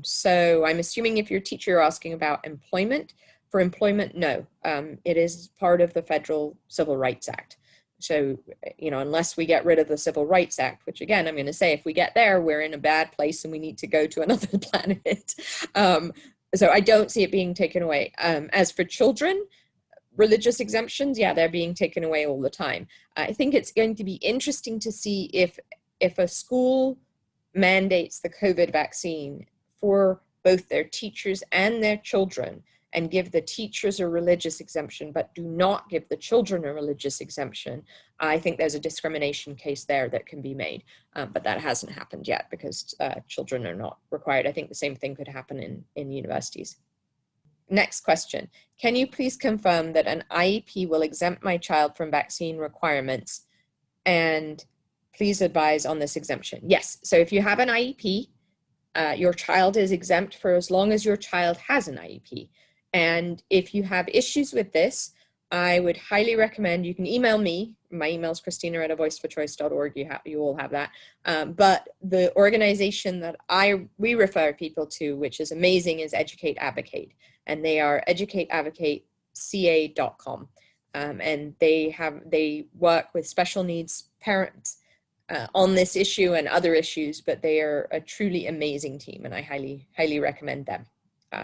So I'm assuming if you're a teacher, you're asking about employment. For employment, no. It is part of the Federal Civil Rights Act. So, you know, unless we get rid of the Civil Rights Act, which again, I'm going to say, if we get there, we're in a bad place and we need to go to another planet. So I don't see it being taken away. As for children, religious exemptions, yeah, they're being taken away all the time. I think it's going to be interesting to see if a school mandates the COVID vaccine for both their teachers and their children, and give the teachers a religious exemption, but do not give the children a religious exemption. I think there's a discrimination case there that can be made, but that hasn't happened yet because children are not required. I think the same thing could happen in universities. Next question. Can you please confirm that an IEP will exempt my child from vaccine requirements? And please advise on this exemption. Yes, so if you have an IEP, your child is exempt for as long as your child has an IEP. And if you have issues with this, I would highly recommend, you can email me. My email is christina@avoiceforchoice.org. You all have that. But the organization that we refer people to, which is amazing, is Educate Advocate. And they are educateadvocateca.com. And they work with special needs parents on this issue and other issues, but they are a truly amazing team, and I highly recommend them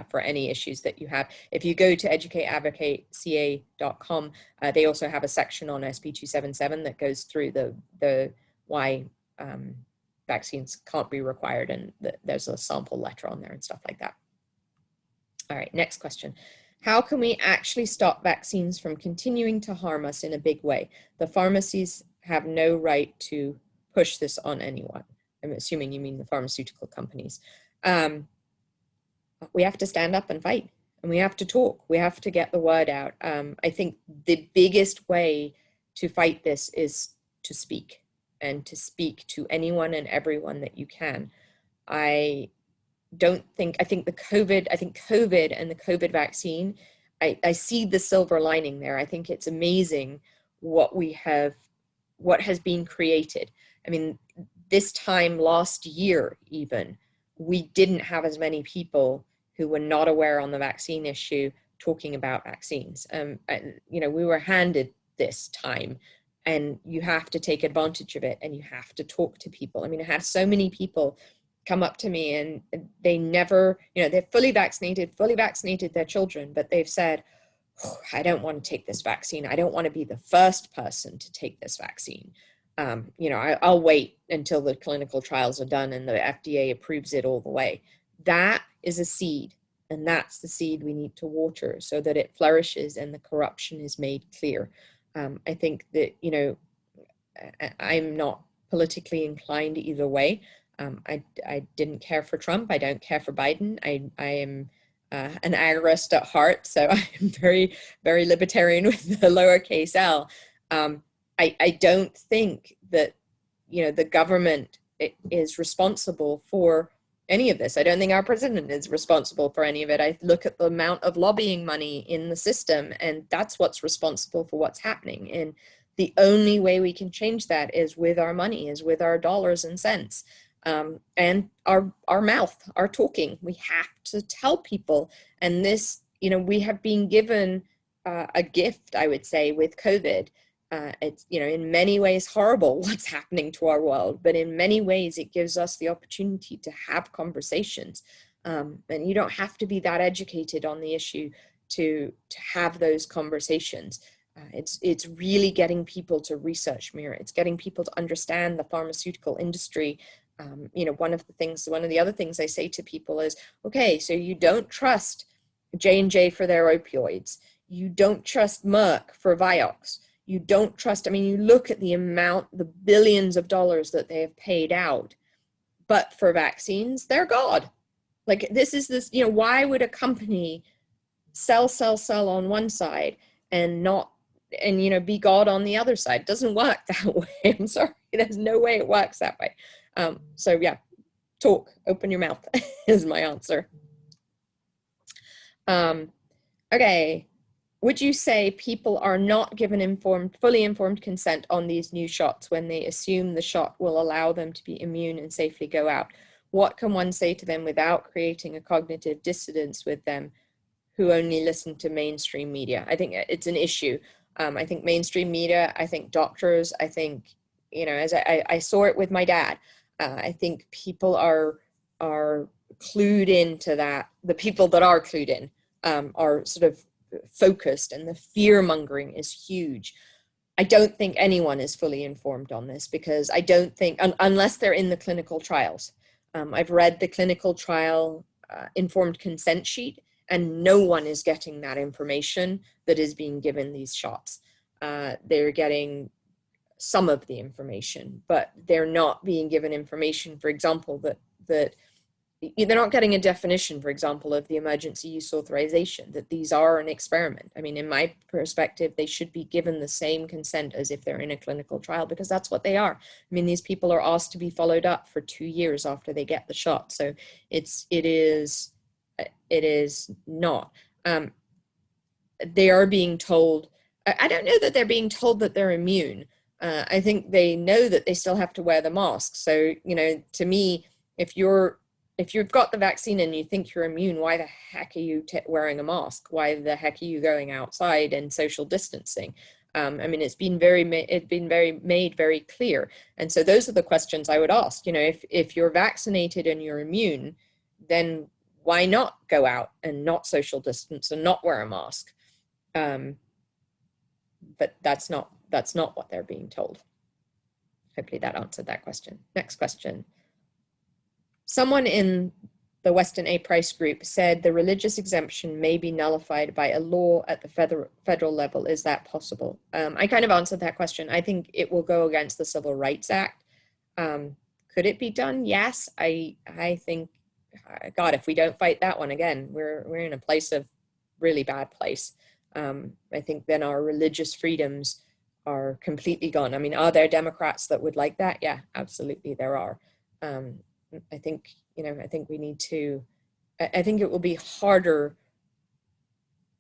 for any issues that you have. If you go to educateadvocateca.com, they also have a section on SB 277 that goes through the why vaccines can't be required, and there's a sample letter on there and stuff like that. All right, next question. How can we actually stop vaccines from continuing to harm us in a big way? The pharmacies have no right to push this on anyone. I'm assuming you mean the pharmaceutical companies. We have to stand up and fight, and we have to talk. We have to get the word out. I think the biggest way to fight this is to speak, and to speak to anyone and everyone that you can. I think COVID and the COVID vaccine, I see the silver lining there. I think it's amazing what has been created. I mean, this time last year, even, we didn't have as many people who were not aware on the vaccine issue talking about vaccines. You know, we were handed this time, and you have to take advantage of it, and you have to talk to people. I mean, I have so many people come up to me, and they never, you know, they're fully vaccinated their children, but they've said, oh, I don't want to take this vaccine. I don't want to be the first person to take this vaccine. You know, I'll wait until the clinical trials are done and the FDA approves it all the way. That is a seed, and that's the seed we need to water so that it flourishes and the corruption is made clear. I think that, you know, I'm not politically inclined either way. I didn't care for Trump. I don't care for Biden. I am an agorist at heart, so I'm very, very libertarian with the lowercase l. I don't think that, you know, the government is responsible for any of this. I don't think our president is responsible for any of it. I look at the amount of lobbying money in the system, and that's what's responsible for what's happening. And the only way we can change that is with our money, is with our dollars and cents. And our mouth, our talking. We have to tell people. And this, you know, we have been given a gift, I would say, with COVID. It's, you know, in many ways horrible what's happening to our world, but in many ways it gives us the opportunity to have conversations. And you don't have to be that educated on the issue to have those conversations. It's really getting people to research more. It's getting people to understand the pharmaceutical industry. You know, one of the other things I say to people is, okay, so you don't trust J&J for their opioids. You don't trust Merck for Vioxx. You don't trust, I mean, you look at the amount, the billions of dollars that they have paid out, but for vaccines, they're God. Like this, you know, why would a company sell on one side and you know, be God on the other side? It doesn't work that way. I'm sorry, there's no way it works that way. So yeah, talk, open your mouth is my answer. Okay. Would you say people are not given fully informed consent on these new shots when they assume the shot will allow them to be immune and safely go out? What can one say to them without creating a cognitive dissonance with them who only listen to mainstream media. I think it's an issue. I think mainstream media, I think doctors, I think, you know, as I saw it with my dad, I think people are clued into that. The people that are clued in are sort of focused, and the fear mongering is huge. I don't think anyone is fully informed on this, because I don't think, unless they're in the clinical trials. I've read the clinical trial informed consent sheet, and no one is getting that information that is being given these shots. They're getting some of the information, but they're not being given information, for example, that they're not getting a definition, for example, of the emergency use authorization, that these are an experiment. I mean, in my perspective, they should be given the same consent as if they're in a clinical trial, because that's what they are. I mean, these people are asked to be followed up for 2 years after they get the shot. So it is not. They are being told, I don't know that they're being told that they're immune. I think they know that they still have to wear the mask. So, you know, to me, if you've got the vaccine and you think you're immune, why the heck are you wearing a mask? Why the heck are you going outside and social distancing? I mean, it's been made very clear. And so those are the questions I would ask. You know, if you're vaccinated and you're immune, then why not go out and not social distance and not wear a mask? But that's not what they're being told. Hopefully that answered that question. Next question. Someone in the Weston A. Price group said the religious exemption may be nullified by a law at the federal level. Is that possible? I kind of answered that question. I think it will go against the Civil Rights Act. Could it be done? Yes. I think, God, if we don't fight that one again, we're in a place of really bad place. I think then our religious freedoms are completely gone. I mean, are there Democrats that would like that? Yeah, absolutely, there are. I think, you know, I think we need to, I think it will be harder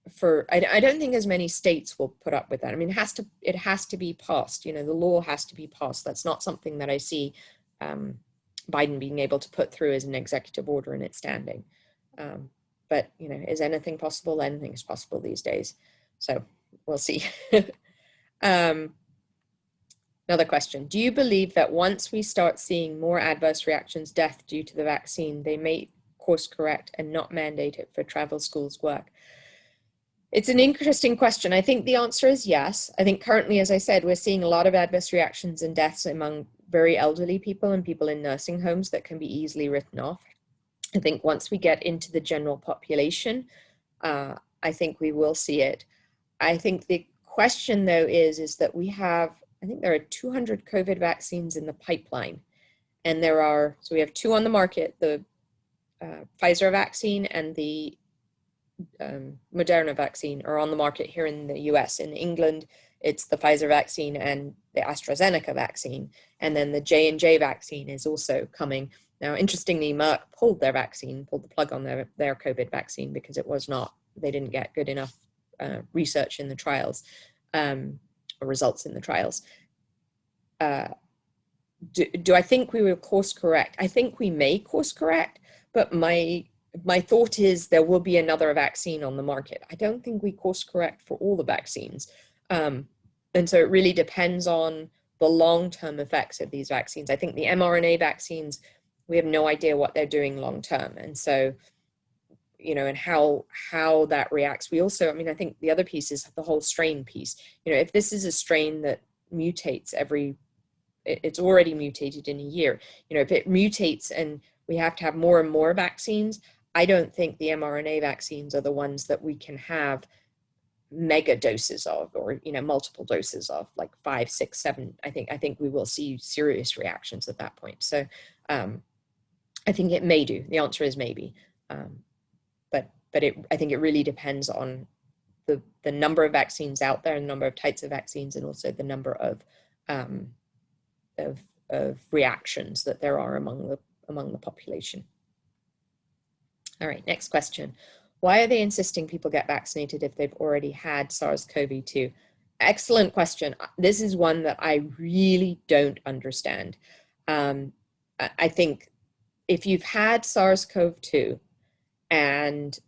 for, I don't think as many states will put up with that. I mean, it has to be passed, you know, the law has to be passed. That's not something that I see Biden being able to put through as an executive order and it's standing. But, you know, is anything possible? Anything's possible these days. So we'll see. Another question. Do you believe that once we start seeing more adverse reactions, death due to the vaccine, they may course correct and not mandate it for travel, schools, work? It's an interesting question. I think the answer is yes. I think currently, as I said, we're seeing a lot of adverse reactions and deaths among very elderly people and people in nursing homes that can be easily written off. I think once we get into the general population, I think we will see it. I think the question, though, is that we have, I think there are 200 COVID vaccines in the pipeline. And so we have 2 on the market, the Pfizer vaccine and the Moderna vaccine are on the market here in the US. In England, it's the Pfizer vaccine and the AstraZeneca vaccine. And then the J&J vaccine is also coming. Now, interestingly, Merck pulled the plug on their COVID vaccine because they didn't get good enough research in the trials, or results in the trials. Do I think we will course correct? I think we may course correct, but my thought is there will be another vaccine on the market. I don't think we course correct for all the vaccines. And so it really depends on the long-term effects of these vaccines. I think the mRNA vaccines, we have no idea what they're doing long-term. And so, you know, and how that reacts. We also, I mean, I think the other piece is the whole strain piece. You know, if this is a strain that mutates it's already mutated in a year. You know, if it mutates and we have to have more and more vaccines, I don't think the mRNA vaccines are the ones that we can have mega doses of, or, you know, multiple doses of, like 5, 6, 7. I think we will see serious reactions at that point. So I think it may do. The answer is maybe. But I think it really depends on the number of vaccines out there, and the number of types of vaccines, and also the number of reactions that there are among the population. All right, next question. Why are they insisting people get vaccinated if they've already had SARS-CoV-2? Excellent question. This is one that I really don't understand. I think if you've had SARS-CoV-2 and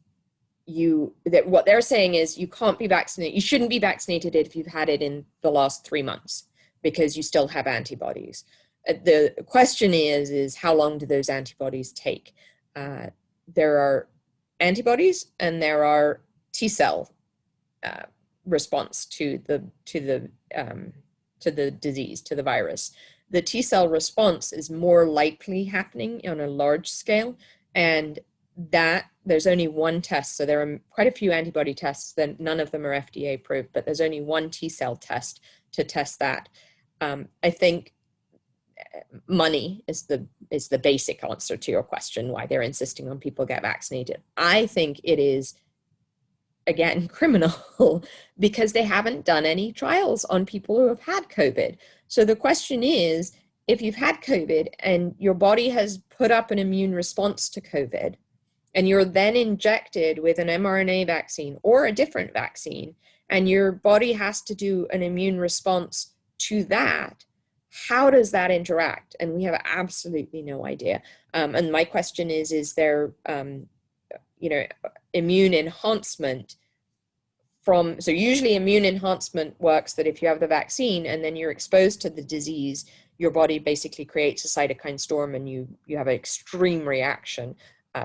what they're saying is you can't be vaccinated, you shouldn't be vaccinated if you've had it in the last 3 months because you still have antibodies. The question is how long do those antibodies take? There are antibodies and there are T cell response to the disease, to the virus. The T cell response is more likely happening on a large scale, and that there's only one test. So there are quite a few antibody tests, then none of them are FDA approved, but there's only one T cell test to test that. I think money is the basic answer to your question, why they're insisting on people get vaccinated. I think it is, again, criminal because they haven't done any trials on people who have had COVID. So the question is, if you've had COVID and your body has put up an immune response to COVID, and you're then injected with an mRNA vaccine or a different vaccine, and your body has to do an immune response to that, how does that interact? And we have absolutely no idea. And my question is there, immune enhancement so usually immune enhancement works that if you have the vaccine and then you're exposed to the disease, your body basically creates a cytokine storm and you have an extreme reaction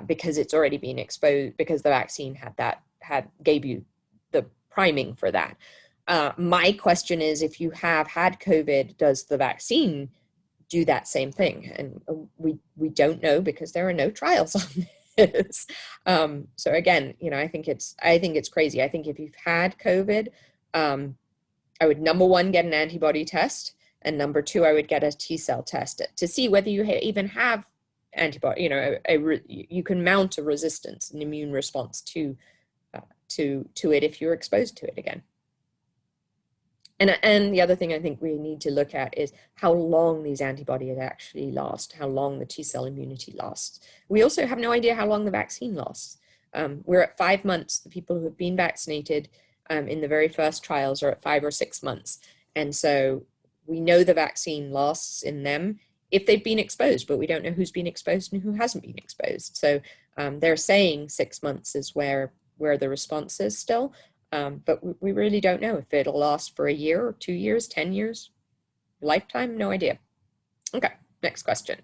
because it's already been exposed, because the vaccine gave you the priming for that. My question is, if you have had COVID, does the vaccine do that same thing? And we don't know because there are no trials on this. So again, I think it's crazy. I think if you've had COVID, I would, number one, get an antibody test, and number two, I would get a T cell test to see whether you even have antibody. You can mount a resistance, an immune response to it if you're exposed to it again. And the other thing I think we need to look at is how long these antibodies actually last, how long the T cell immunity lasts. We also have no idea how long the vaccine lasts. We're at 5 months. The people who have been vaccinated in the very first trials are at 5 or 6 months. And so we know the vaccine lasts in them if they've been exposed, but we don't know who's been exposed and who hasn't been exposed. So they're saying 6 months is where the response is still. But we really don't know if it'll last for a year or 2 years, 10 years, lifetime, no idea. Okay, next question.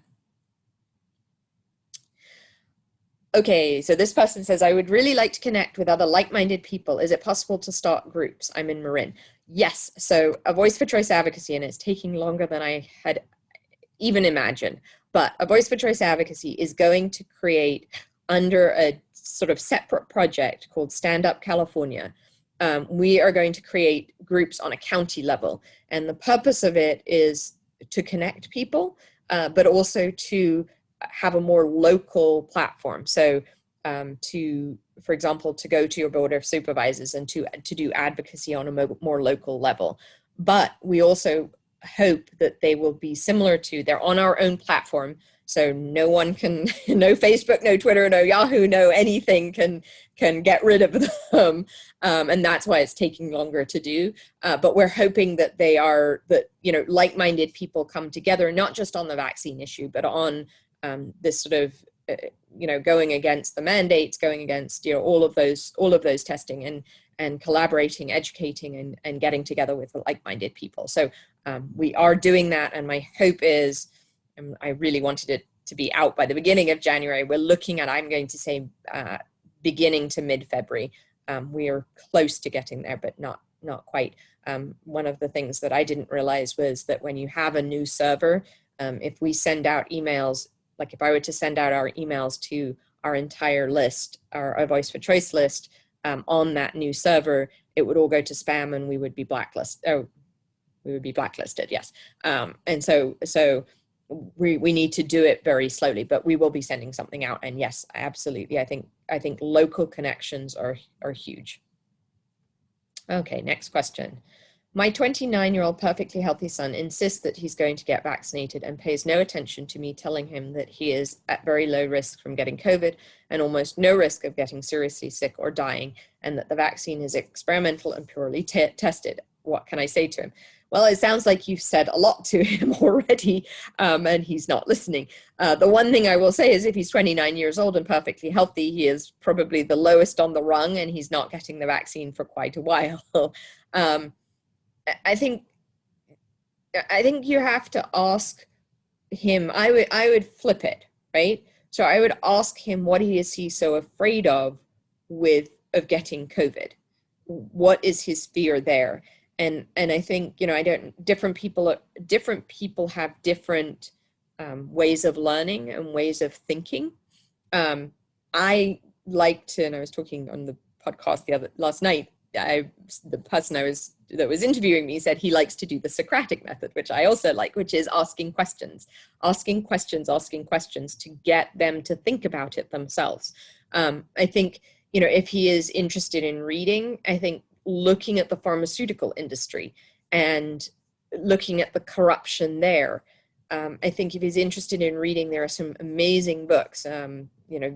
Okay, so this person says, I would really like to connect with other like-minded people. Is it possible to start groups? I'm in Marin. Yes, so a Voice for Choice Advocacy, and it's taking longer than I had even imagined, but a Voice for Choice Advocacy is going to create, under a sort of separate project called Stand Up California, we are going to create groups on a county level. And the purpose of it is to connect people, but also to have a more local platform. So for example, to go to your board of supervisors and to do advocacy on a more local level. But we also hope that they will be similar to, they're on our own platform. So no one can, no Facebook, no Twitter, no Yahoo, no anything can get rid of them. And that's why it's taking longer to do. But we're hoping that like-minded people come together, not just on the vaccine issue, but on this sort of, going against the mandates, going against, all of those testing and collaborating, educating, and getting together with like-minded people. So we are doing that. And my hope is, I really wanted it to be out by the beginning of January. We're looking at, I'm going to say, beginning to mid-February. We are close to getting there, but not quite. One of the things that I didn't realize was that when you have a new server, if we send out emails, like if I were to send out our emails to our entire list, our Voice for Choice list, on that new server, it would all go to spam and we would be blacklisted. Oh, we would be blacklisted, yes. And so we need to do it very slowly, but we will be sending something out. And yes, absolutely. I think local connections are huge. Okay, next question. My 29-year-old perfectly healthy son insists that he's going to get vaccinated and pays no attention to me telling him that he is at very low risk from getting COVID and almost no risk of getting seriously sick or dying, and that the vaccine is experimental and purely tested. What can I say to him? Well, it sounds like you've said a lot to him already, and he's not listening. The one thing I will say is if he's 29 years old and perfectly healthy, he is probably the lowest on the rung, and he's not getting the vaccine for quite a while. I think you have to ask him. I would flip it, right? So I would ask him, what is he so afraid of getting COVID? What is his fear there? And I think, you know, different people have different ways of learning and ways of thinking. I like to, and I was talking on the podcast last night, the person that was interviewing me said he likes to do the Socratic method, which I also like, which is asking questions to get them to think about it themselves. I think, you know, if he is interested in reading, I think looking at the pharmaceutical industry and looking at the corruption there, I think if he's interested in reading, there are some amazing books. You know,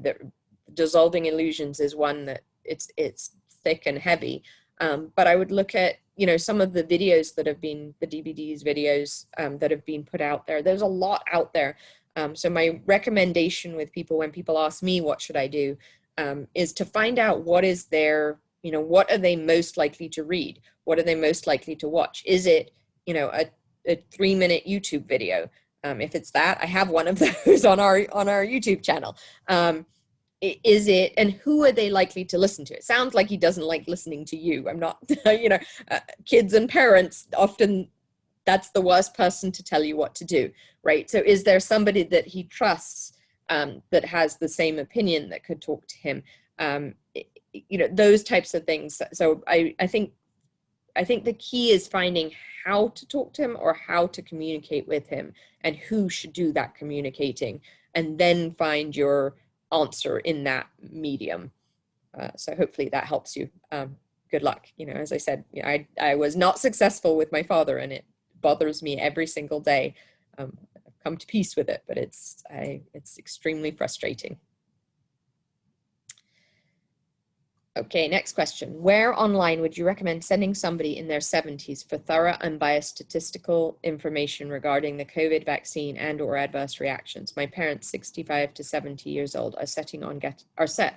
Dissolving Illusions is one that it's thick and heavy. But I would look at, you know, some of the videos that have been, the DVDs videos that have been put out there. There's a lot out there. So my recommendation with people, when people ask me, what should I do, is to find out what is their, you know, what are they most likely to read? What are they most likely to watch? Is it, you know, a 3-minute YouTube video? If it's that, I have one of those on our YouTube channel. Is it, and who are they likely to listen to? It sounds like he doesn't like listening to you. I'm not, you know, kids and parents, often that's the worst person to tell you what to do, right? So is there somebody that he trusts that has the same opinion that could talk to him? You know, those types of things. So I think the key is finding how to talk to him or how to communicate with him and who should do that communicating, and then find your answer in that medium. So hopefully that helps you. Good luck. You know, as I said, you know, I was not successful with my father, and it bothers me every single day. I've come to peace with it, but it's extremely frustrating. Okay, next question. Where online would you recommend sending somebody in their 70s for thorough, unbiased statistical information regarding the COVID vaccine and or adverse reactions? My parents, 65 to 70 years old, are set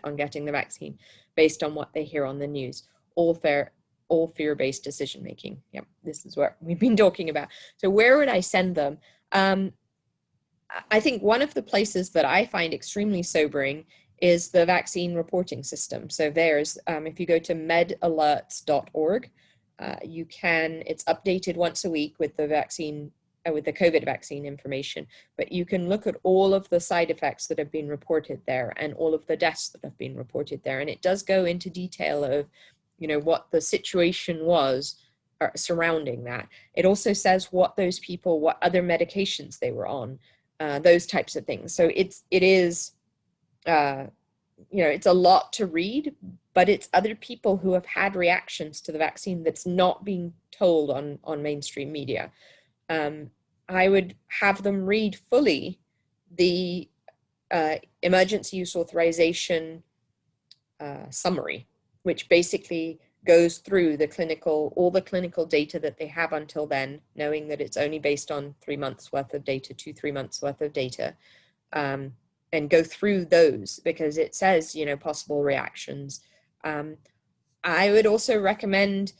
on getting the vaccine based on what they hear on the news. All fear-based decision making. Yep, this is what we've been talking about. So where would I send them? I think one of the places that I find extremely sobering is the vaccine reporting system. So there's, if you go to medalerts.org, it's updated once a week with the vaccine, with the COVID vaccine information, but you can look at all of the side effects that have been reported there and all of the deaths that have been reported there. And it does go into detail of, you know, what the situation was surrounding that. It also says what those people, what other medications they were on, those types of things. So it is, you know, it's a lot to read, but it's other people who have had reactions to the vaccine that's not being told on mainstream media. I would have them read fully the emergency use authorization summary, which basically goes through all the clinical data that they have until then, knowing that it's only based on 3 months worth of data, 2-3 months worth of data. And go through those, because it says, you know, possible reactions. I would also recommend,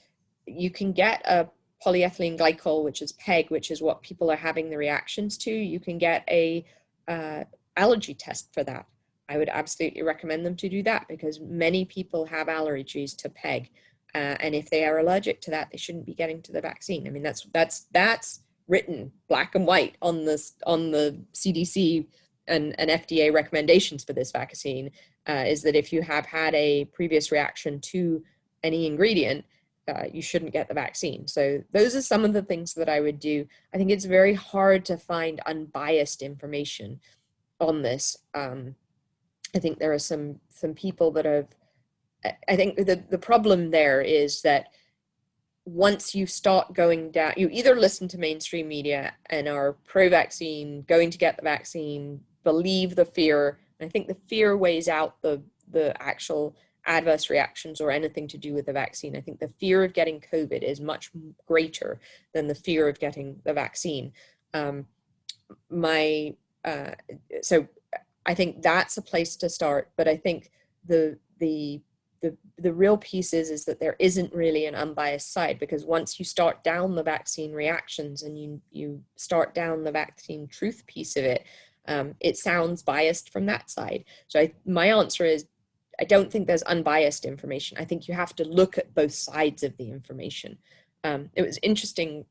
you can get a polyethylene glycol, which is PEG, which is what people are having the reactions to. You can get a allergy test for that. I would absolutely recommend them to do that, because many people have allergies to PEG. And if they are allergic to that, they shouldn't be getting to the vaccine. I mean, that's written black and white on the CDC and FDA recommendations for this vaccine, is that if you have had a previous reaction to any ingredient, you shouldn't get the vaccine. So those are some of the things that I would do. I think it's very hard to find unbiased information on this. I think there are some people that have, I think the problem there is that once you start going down, you either listen to mainstream media and are pro-vaccine, going to get the vaccine, believe the fear. And I think the fear weighs out the actual adverse reactions or anything to do with the vaccine. I think the fear of getting COVID is much greater than the fear of getting the vaccine. So I think that's a place to start, but I think the real piece is that there isn't really an unbiased side, because once you start down the vaccine reactions and you start down the vaccine truth piece of it, it sounds biased from that side. So my answer is, I don't think there's unbiased information. I think you have to look at both sides of the information. It was interesting,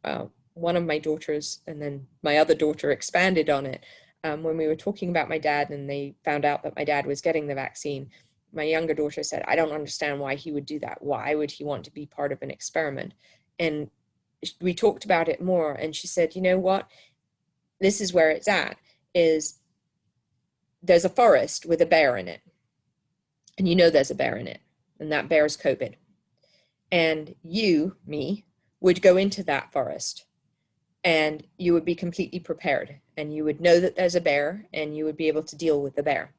one of my daughters and then my other daughter expanded on it when we were talking about my dad and they found out that my dad was getting the vaccine. My younger daughter said, I don't understand why he would do that. Why would he want to be part of an experiment? And we talked about it more, and she said, you know what? This is where it's at, is there's a forest with a bear in it. And you know there's a bear in it, and that bear's COVID. And you, me, would go into that forest and you would be completely prepared, and you would know that there's a bear and you would be able to deal with the bear.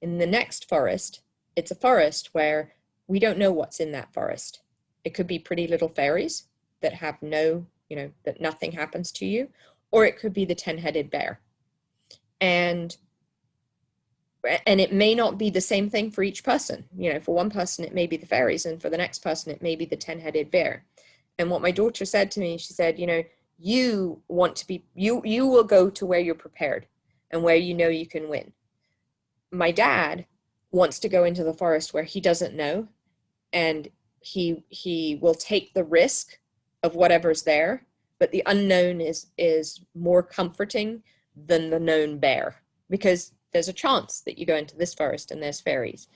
In the next forest, it's a forest where we don't know what's in that forest. It could be pretty little fairies that have that nothing happens to you, or it could be the 10-headed bear. And it may not be the same thing for each person. For one person, it may be the fairies, and for the next person, it may be the 10-headed bear. And what my daughter said to me, she said, you want to be, you will go to where you're prepared and where you can win. My dad wants to go into the forest where he doesn't know, and he will take the risk of whatever's there, but the unknown is more comforting than the known bear, because there's a chance that you go into this forest and there's fairies.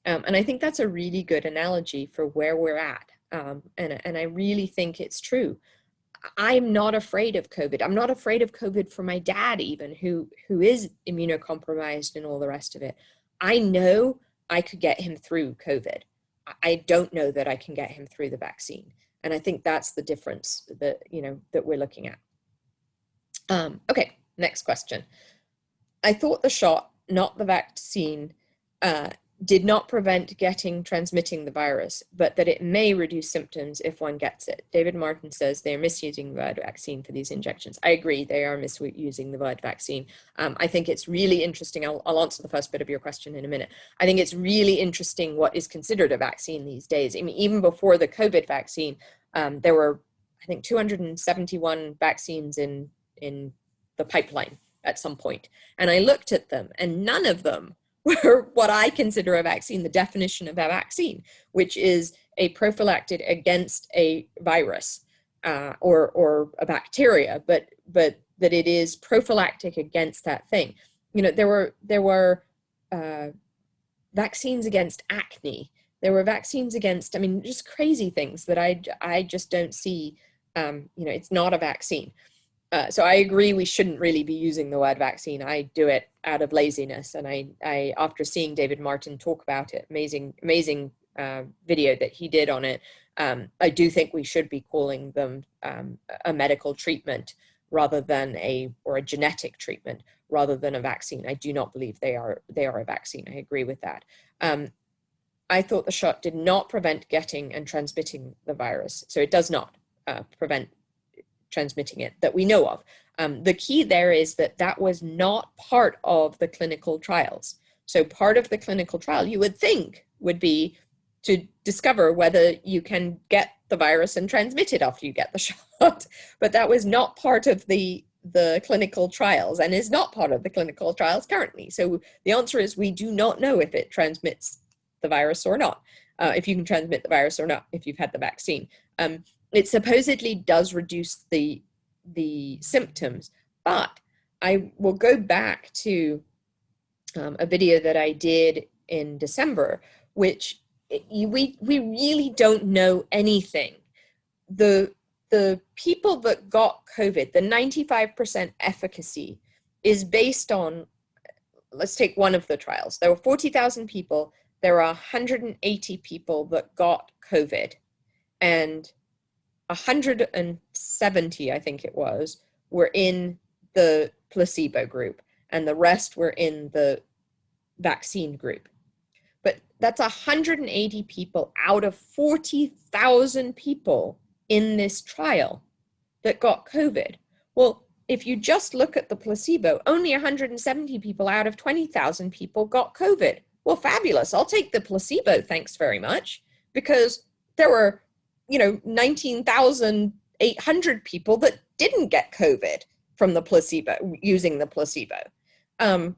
And I think that's a really good analogy for where we're at. And I really think it's true. I'm not afraid of COVID. I'm not afraid of COVID for my dad, even, who is immunocompromised and all the rest of it. I know I could get him through COVID. I don't know that I can get him through the vaccine. And I think that's the difference that we're looking at. Okay, next question. I thought the shot, not the vaccine, did not prevent transmitting the virus, but that it may reduce symptoms if one gets it. David Martin says they're misusing the word vaccine for these injections. I agree, they are misusing the word vaccine. I think it's really interesting. I'll answer the first bit of your question in a minute. I think it's really interesting what is considered a vaccine these days. I mean, even before the COVID vaccine, there were, I think, 271 vaccines in the pipeline at some point. And I looked at them, and none of them were what I consider a vaccine, the definition of a vaccine, which is a prophylactic against a virus or a bacteria, but that it is prophylactic against that thing. There were vaccines against acne. There were vaccines against, just crazy things that I just don't see. It's not a vaccine. So I agree we shouldn't really be using the word vaccine. I do it out of laziness, and I after seeing David Martin talk about it, amazing video that he did on it, I do think we should be calling them a medical treatment rather than a genetic treatment rather than a vaccine. I do not believe they are a vaccine. I agree with that. I thought the shot did not prevent getting and transmitting the virus, so it does not prevent transmitting it that we know of. The key there is that was not part of the clinical trials. So part of the clinical trial, you would think, would be to discover whether you can get the virus and transmit it after you get the shot. But that was not part of the clinical trials, and is not part of the clinical trials currently. So the answer is we do not know if it transmits the virus or not, if you can transmit the virus or not if you've had the vaccine. It supposedly does reduce the symptoms, but I will go back to a video that I did in December, which we really don't know anything. The people that got COVID, the 95% efficacy is based on, let's take one of the trials. There were 40,000 people. There were 180 people that got COVID, and 170, I think it was, were in the placebo group, and the rest were in the vaccine group. But that's 180 people out of 40,000 people in this trial that got COVID. Well, if you just look at the placebo, only 170 people out of 20,000 people got COVID. Well, fabulous. I'll take the placebo, thanks very much, because there were, 19,800 people that didn't get COVID from the placebo, using the placebo. When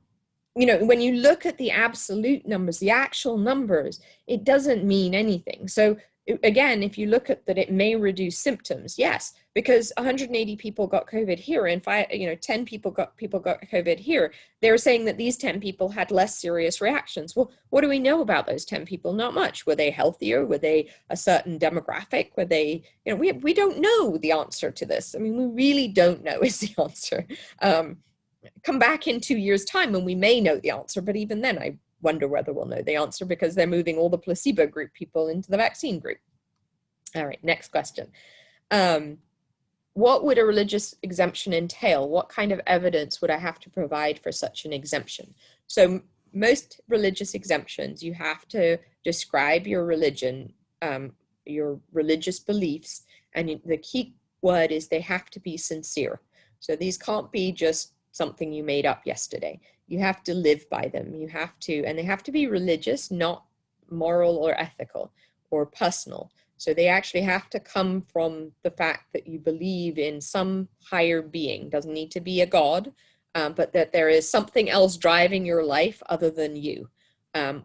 you look at the absolute numbers, the actual numbers, it doesn't mean anything. So again, if you look at that, it may reduce symptoms. Yes, because 180 people got COVID here and 10 people got COVID here. They're saying that these 10 people had less serious reactions. Well, what do we know about those 10 people? Not much. Were they healthier? Were they a certain demographic? Were they, we don't know the answer to this. I mean, we really don't know is the answer. Come back in 2 years' time and we may know the answer, but even then I wonder whether we'll know the answer because they're moving all the placebo group people into the vaccine group. All right, next question. What would a religious exemption entail? What kind of evidence would I have to provide for such an exemption? So most religious exemptions, you have to describe your religion, your religious beliefs, and the key word is they have to be sincere. So these can't be just something you made up yesterday. You have to live by them. You have to, and they have to be religious, not moral or ethical or personal. So they actually have to come from the fact that you believe in some higher being. Doesn't need to be a god, but that there is something else driving your life other than you,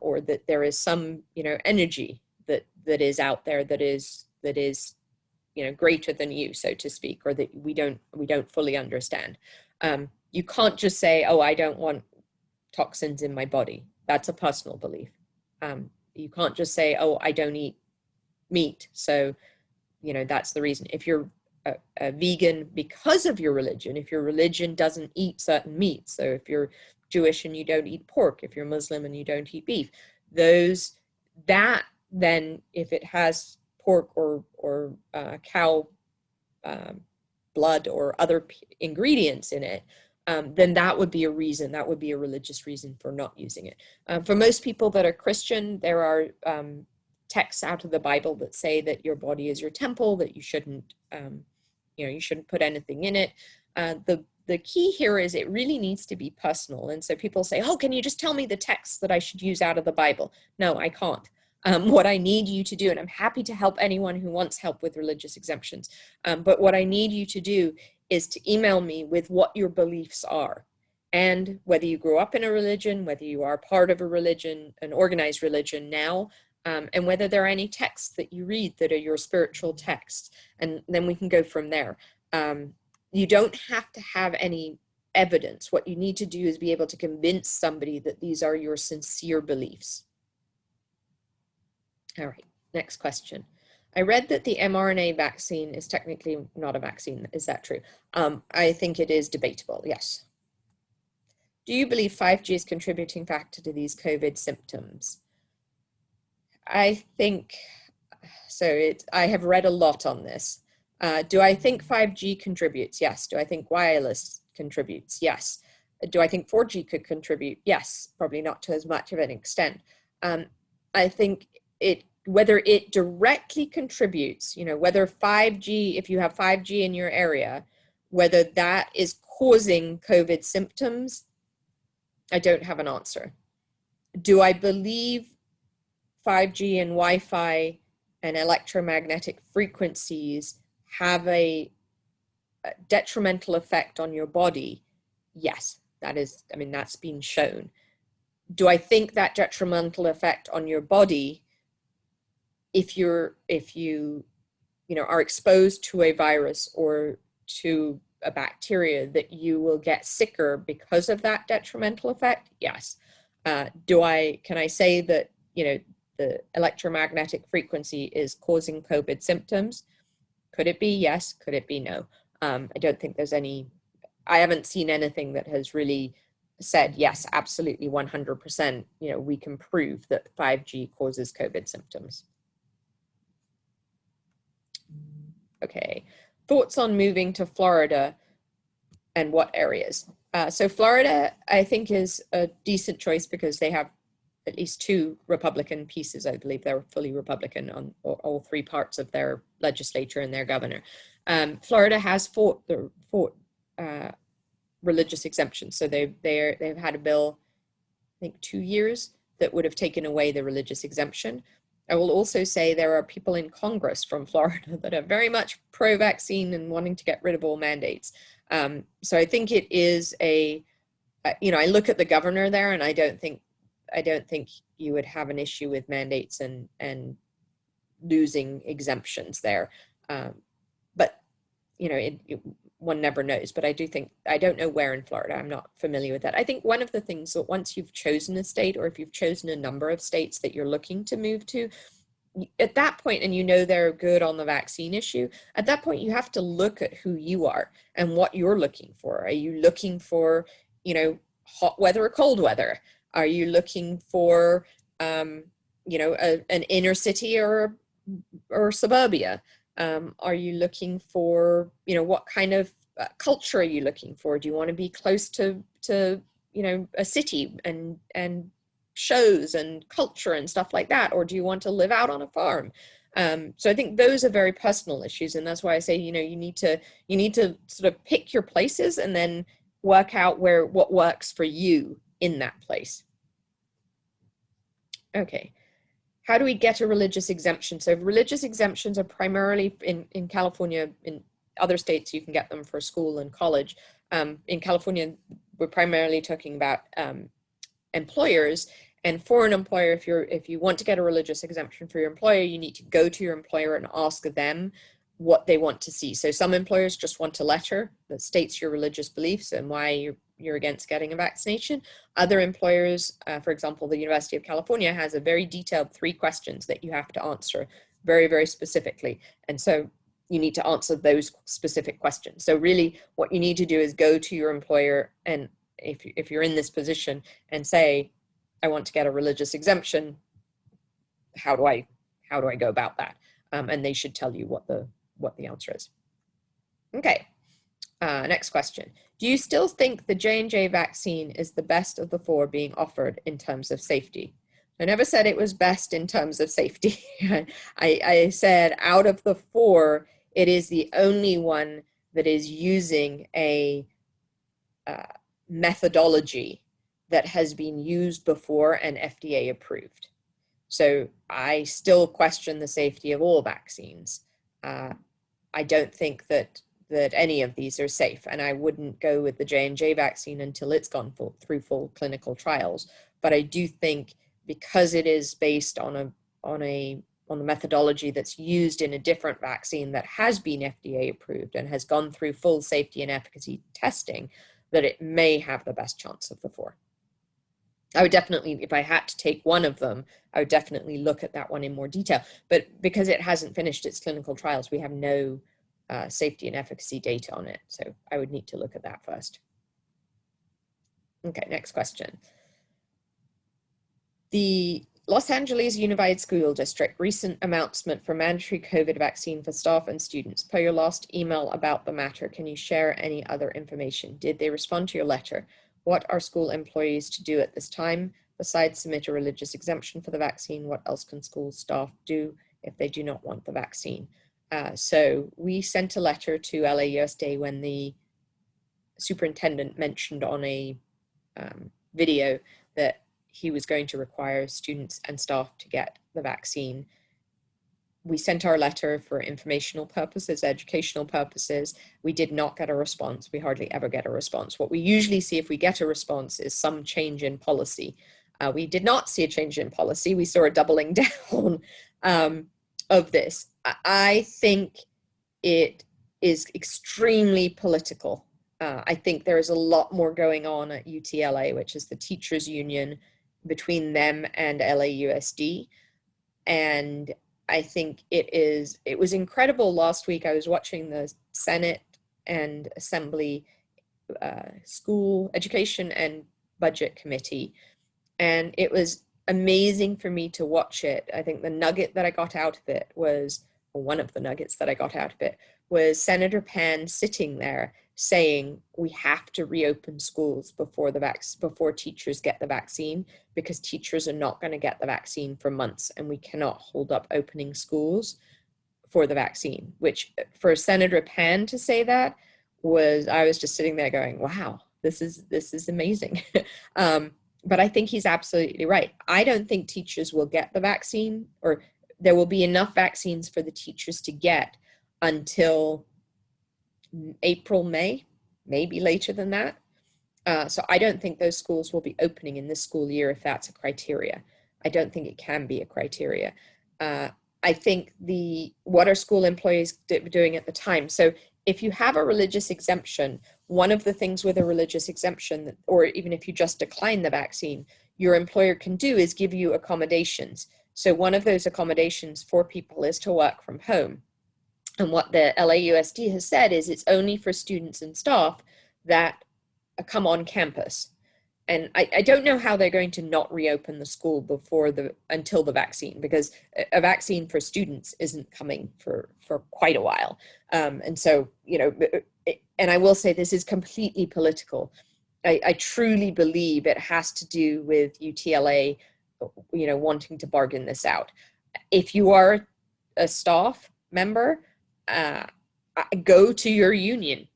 or that there is some, energy that is out there that is greater than you, so to speak, or that we don't fully understand. You can't just say, oh, I don't want toxins in my body. That's a personal belief. You can't just say, oh, I don't eat meat. So, that's the reason. If you're a vegan because of your religion, if your religion doesn't eat certain meats, so if you're Jewish and you don't eat pork, if you're Muslim and you don't eat beef, then if it has pork or cow blood or other ingredients in it, then that would be a reason, that would be a religious reason for not using it. For most people that are Christian, there are texts out of the Bible that say that your body is your temple, that you shouldn't, you shouldn't put anything in it. The key here is it really needs to be personal. And so people say, oh, can you just tell me the texts that I should use out of the Bible? No, I can't. What I need you to do, and I'm happy to help anyone who wants help with religious exemptions, but what I need you to do is to email me with what your beliefs are, and whether you grew up in a religion, whether you are part of a religion, an organized religion now, and whether there are any texts that you read that are your spiritual texts, and then we can go from there. You don't have to have any evidence. What you need to do is be able to convince somebody that these are your sincere beliefs. All right, next question. I read that the mRNA vaccine is technically not a vaccine. Is that true? I think it is debatable, yes. Do you believe 5G is a contributing factor to these COVID symptoms? I think, I have read a lot on this. Do I think 5G contributes? Yes. Do I think wireless contributes? Yes. Do I think 4G could contribute? Yes, probably not to as much of an extent. I think whether it directly contributes, whether 5G, if you have 5G in your area, whether that is causing COVID symptoms, I don't have an answer. Do I believe 5G and Wi-Fi and electromagnetic frequencies have a detrimental effect on your body? Yes, that's been shown. Do I think that detrimental effect on your body, if you are exposed to a virus or to a bacteria, that you will get sicker because of that detrimental effect? Yes. Can I say that, the electromagnetic frequency is causing COVID symptoms? Could it be? Yes. Could it be? No. I don't think I haven't seen anything that has really said, yes, absolutely 100%, we can prove that 5G causes COVID symptoms. Okay, thoughts on moving to Florida and what areas? So Florida, I think, is a decent choice because they have at least 2 Republican pieces. I believe they're fully Republican on all 3 parts of their legislature and their governor. Florida has fought religious exemptions. So they've had a bill, I think 2 years, that would have taken away the religious exemption. I will also say there are people in Congress from Florida that are very much pro-vaccine and wanting to get rid of all mandates. So I think it is I look at the governor there, and I don't think you would have an issue with mandates and losing exemptions there. But one never knows. But I don't know where in Florida. I'm not familiar with that. I think one of the things that once you've chosen a state, or if you've chosen a number of states that you're looking to move to, at that point, and they're good on the vaccine issue, at that point you have to look at who you are and what you're looking for. Are you looking for, hot weather or cold weather? Are you looking for, an inner city or suburbia? Are you looking for, what kind of culture are you looking for? Do you want to be close to a city and shows and culture and stuff like that? Or do you want to live out on a farm? So I think those are very personal issues. And that's why I say, you need to sort of pick your places and then work out what works for you in that place. Okay. How do we get a religious exemption? So religious exemptions are primarily in California. In other states, you can get them for school and college. In California, we're primarily talking about employers. And for an employer, if you want to get a religious exemption for your employer, you need to go to your employer and ask them what they want to see. So some employers just want a letter that states your religious beliefs and why you're against getting a vaccination. Other employers, for example, the University of California has a very detailed 3 questions that you have to answer very, very specifically. And so you need to answer those specific questions. So really what you need to do is go to your employer, and if you're in this position, and say, I want to get a religious exemption. How do I go about that? And they should tell you what the answer is. Okay. Next question. Do you still think the J&J vaccine is the best of the 4 being offered in terms of safety? I never said it was best in terms of safety. I said out of the 4, it is the only one that is using a methodology that has been used before and FDA approved. So I still question the safety of all vaccines. I don't think that any of these are safe, and I wouldn't go with the J&J vaccine until it's gone through full clinical trials. But I do think, because it is based on the methodology that's used in a different vaccine that has been FDA approved and has gone through full safety and efficacy testing, that it may have the best chance of the 4. I would definitely, if I had to take one of them, I would definitely look at that one in more detail. But because it hasn't finished its clinical trials, we have no safety and efficacy data on it. So I would need to look at that first. Okay, next question. The Los Angeles Unified School District recent announcement for mandatory COVID vaccine for staff and students. Per your last email about the matter, can you share any other information? Did they respond to your letter? What are school employees to do at this time? Besides submit a religious exemption for the vaccine, what else can school staff do if they do not want the vaccine? So we sent a letter to LAUSD when the superintendent mentioned on a video that he was going to require students and staff to get the vaccine. We sent our letter for informational purposes, educational purposes. We did not get a response. We hardly ever get a response. What we usually see if we get a response is some change in policy. We did not see a change in policy. We saw a doubling down of this. I think it is extremely political. I think there is a lot more going on at UTLA, which is the teachers union, between them and LAUSD. And I think it was incredible last week. I was watching the Senate and Assembly School Education and Budget Committee, and it was amazing for me to watch it. I think the nugget that I got out of it was, or one of the nuggets that I got out of it, was Senator Pan sitting there saying we have to reopen schools before before teachers get the vaccine, because teachers are not going to get the vaccine for months, and we cannot hold up opening schools for the vaccine. Which, for Senator Pan to say that, I was just sitting there going, wow, this is amazing. But I think he's absolutely right. I don't think teachers will get the vaccine, or there will be enough vaccines for the teachers to get until April, May, maybe later than that. So I don't think those schools will be opening in this school year if that's a criteria. I don't think it can be a criteria. I think what are school employees doing at the time? So if you have a religious exemption, one of the things with a religious exemption, or even if you just decline the vaccine, your employer can do is give you accommodations. So one of those accommodations for people is to work from home. And what the LAUSD has said is it's only for students and staff that come on campus. And I don't know how they're going to not reopen the school until the vaccine, because a vaccine for students isn't coming for quite a while. And so, and I will say this is completely political. I truly believe it has to do with UTLA, wanting to bargain this out. If you are a staff member, go to your union.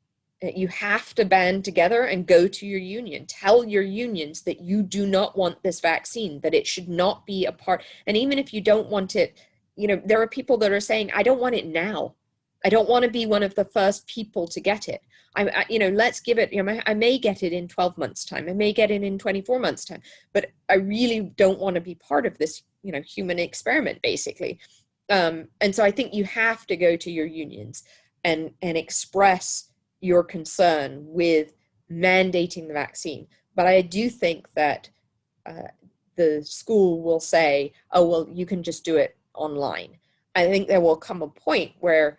You have to band together and go to your union. Tell your unions that you do not want this vaccine, that it should not be a part. And even if you don't want it, there are people that are saying, I don't want it now. I don't want to be one of the first people to get it. Let's give it, I may get it in 12 months time. I may get it in 24 months time, but I really don't want to be part of this, human experiment, basically. And so I think you have to go to your unions and express your concern with mandating the vaccine. But I do think that the school will say, oh, well, you can just do it online. I think there will come a point where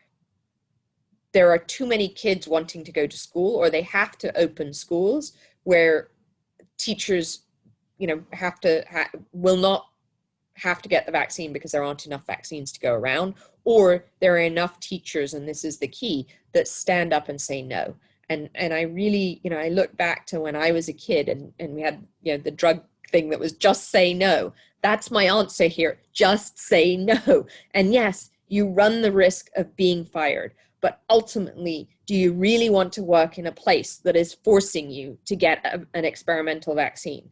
there are too many kids wanting to go to school, or they have to open schools where teachers, will not have to get the vaccine because there aren't enough vaccines to go around, or there are enough teachers, and this is the key, that stand up and say no. And I really, I look back to when I was a kid and we had, the drug thing that was just say no. That's my answer here. Just say no. And yes, you run the risk of being fired, but ultimately, do you really want to work in a place that is forcing you to get an experimental vaccine?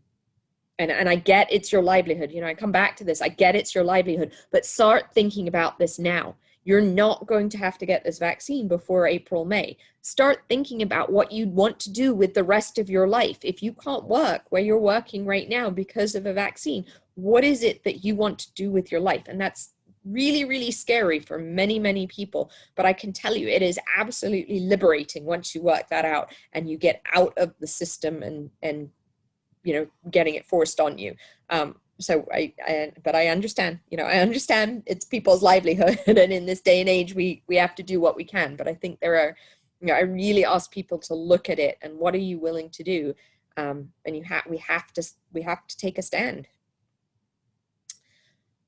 And I get it's your livelihood. I come back to this. I get it's your livelihood, but start thinking about this now. You're not going to have to get this vaccine before April, May. Start thinking about what you'd want to do with the rest of your life. If you can't work where you're working right now because of a vaccine, what is it that you want to do with your life? And that's really, really scary for many, many people. But I can tell you, it is absolutely liberating once you work that out and you get out of the system and getting it forced on you. But I understand, I understand it's people's livelihood. And in this day and age, we have to do what we can. But I think there are, I really ask people to look at it and what are you willing to do? And we have to take a stand.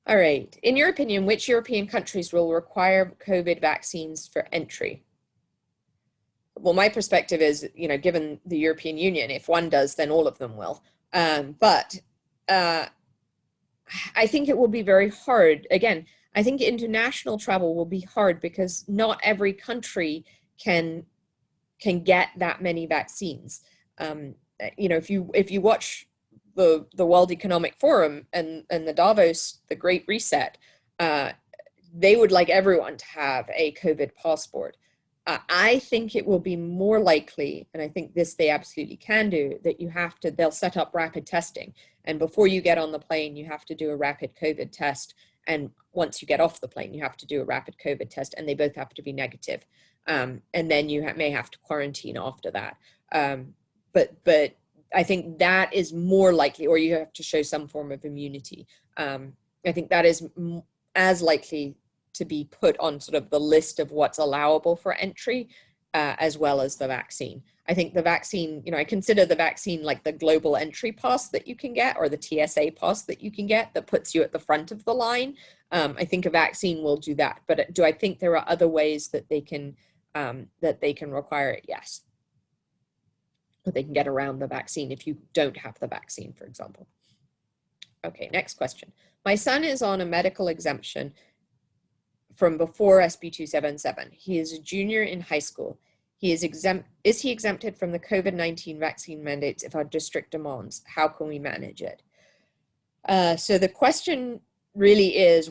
All right. In your opinion, which European countries will require COVID vaccines for entry? Well, my perspective is, given the European Union, if one does, then all of them will. But I think it will be very hard. Again, I think international travel will be hard because not every country can get that many vaccines. If you watch the World Economic Forum and the Davos, the Great Reset, they would like everyone to have a COVID passport. I think it will be more likely, and I think this they absolutely can do, that they'll set up rapid testing. And before you get on the plane, you have to do a rapid COVID test. And once you get off the plane, you have to do a rapid COVID test, and they both have to be negative. And then you may have to quarantine after that. But I think that is more likely, or you have to show some form of immunity. I think that is as likely to be put on sort of the list of what's allowable for entry, as well as the vaccine. I think the vaccine, I consider the vaccine like the global entry pass that you can get, or the TSA pass that you can get that puts you at the front of the line. I think a vaccine will do that. But do I think there are other ways that they can require it? Yes. but they can get around the vaccine if you don't have the vaccine, for example. Okay, next question. My son is on a medical exemption from before SB 277. He is a junior in high school. Is he exempted from the COVID-19 vaccine mandates if our district demands? How can we manage it? So the question really is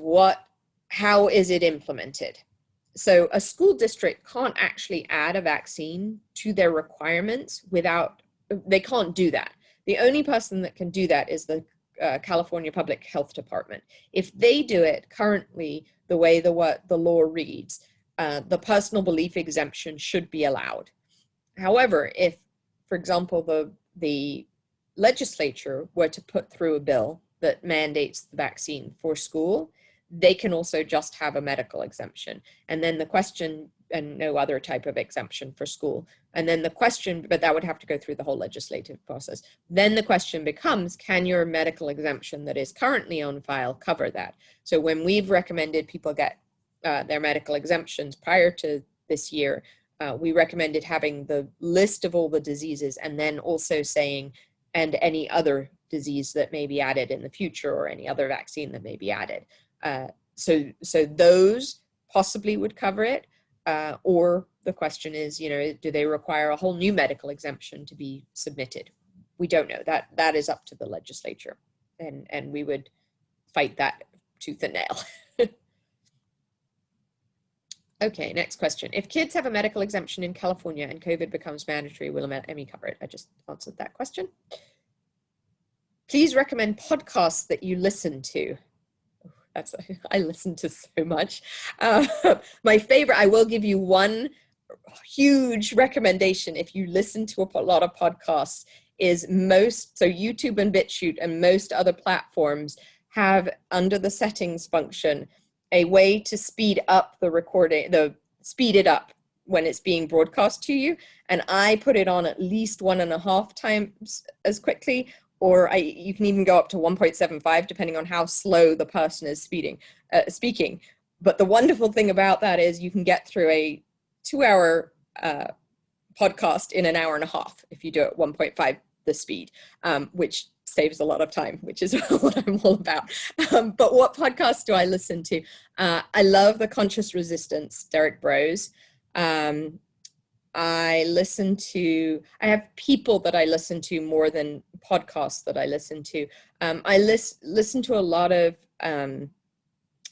how is it implemented? So a school district can't actually add a vaccine to their requirements they can't do that. The only person that can do that is the California Public Health Department. If they do it currently, the way the law reads, the personal belief exemption should be allowed. However, if, for example, the legislature were to put through a bill that mandates the vaccine for school, they can also just have a medical exemption. And then the question, and no other type of exemption for school. And then the question, but that would have to go through the whole legislative process. Then the question becomes, can your medical exemption that is currently on file cover that? So when we've recommended people get their medical exemptions prior to this year, we recommended having the list of all the diseases and then also saying, and any other disease that may be added in the future or any other vaccine that may be added. So those possibly would cover it. Or the question is, do they require a whole new medical exemption to be submitted? We don't know. That is up to the legislature, and we would fight that tooth and nail. Okay, next question. If kids have a medical exemption in California and COVID becomes mandatory, will ME cover it? I just answered that question. Please recommend podcasts that you listen to. I listen to so much. My favorite, I will give you one huge recommendation if you listen to a lot of podcasts, is so YouTube and BitChute and most other platforms have, under the settings function, a way to speed up the recording, speed it up when it's being broadcast to you. And I put it on at least 1.5 times as quickly, or you can even go up to 1.75, depending on how slow the person is speaking. But the wonderful thing about that is you can get through a 2-hour podcast in 1.5 hours if you do it 1.5 the speed, which saves a lot of time, which is what I'm all about. But what podcasts do I listen to? I love The Conscious Resistance, Derek Broze. I have people that I listen to more than podcasts that I listen to. I listen to a lot of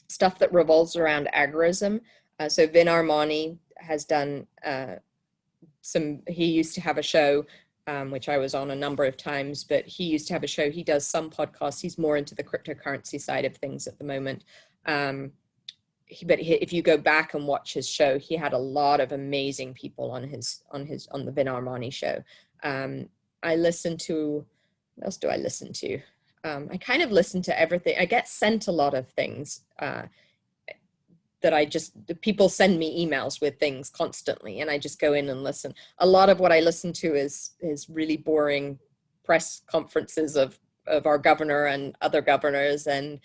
stuff that revolves around agorism. So Vin Armani has done he used to have a show, which I was on a number of times, but he used to have a show. He does some podcasts. He's more into the cryptocurrency side of things at the moment. If you go back and watch his show, he had a lot of amazing people on the Vin Armani show. I listen to, what else do I listen to? I kind of listen to everything. I get sent a lot of things that people send me emails with things constantly, and I just go in and listen. A lot of what I listen to is really boring press conferences of our governor and other governors, and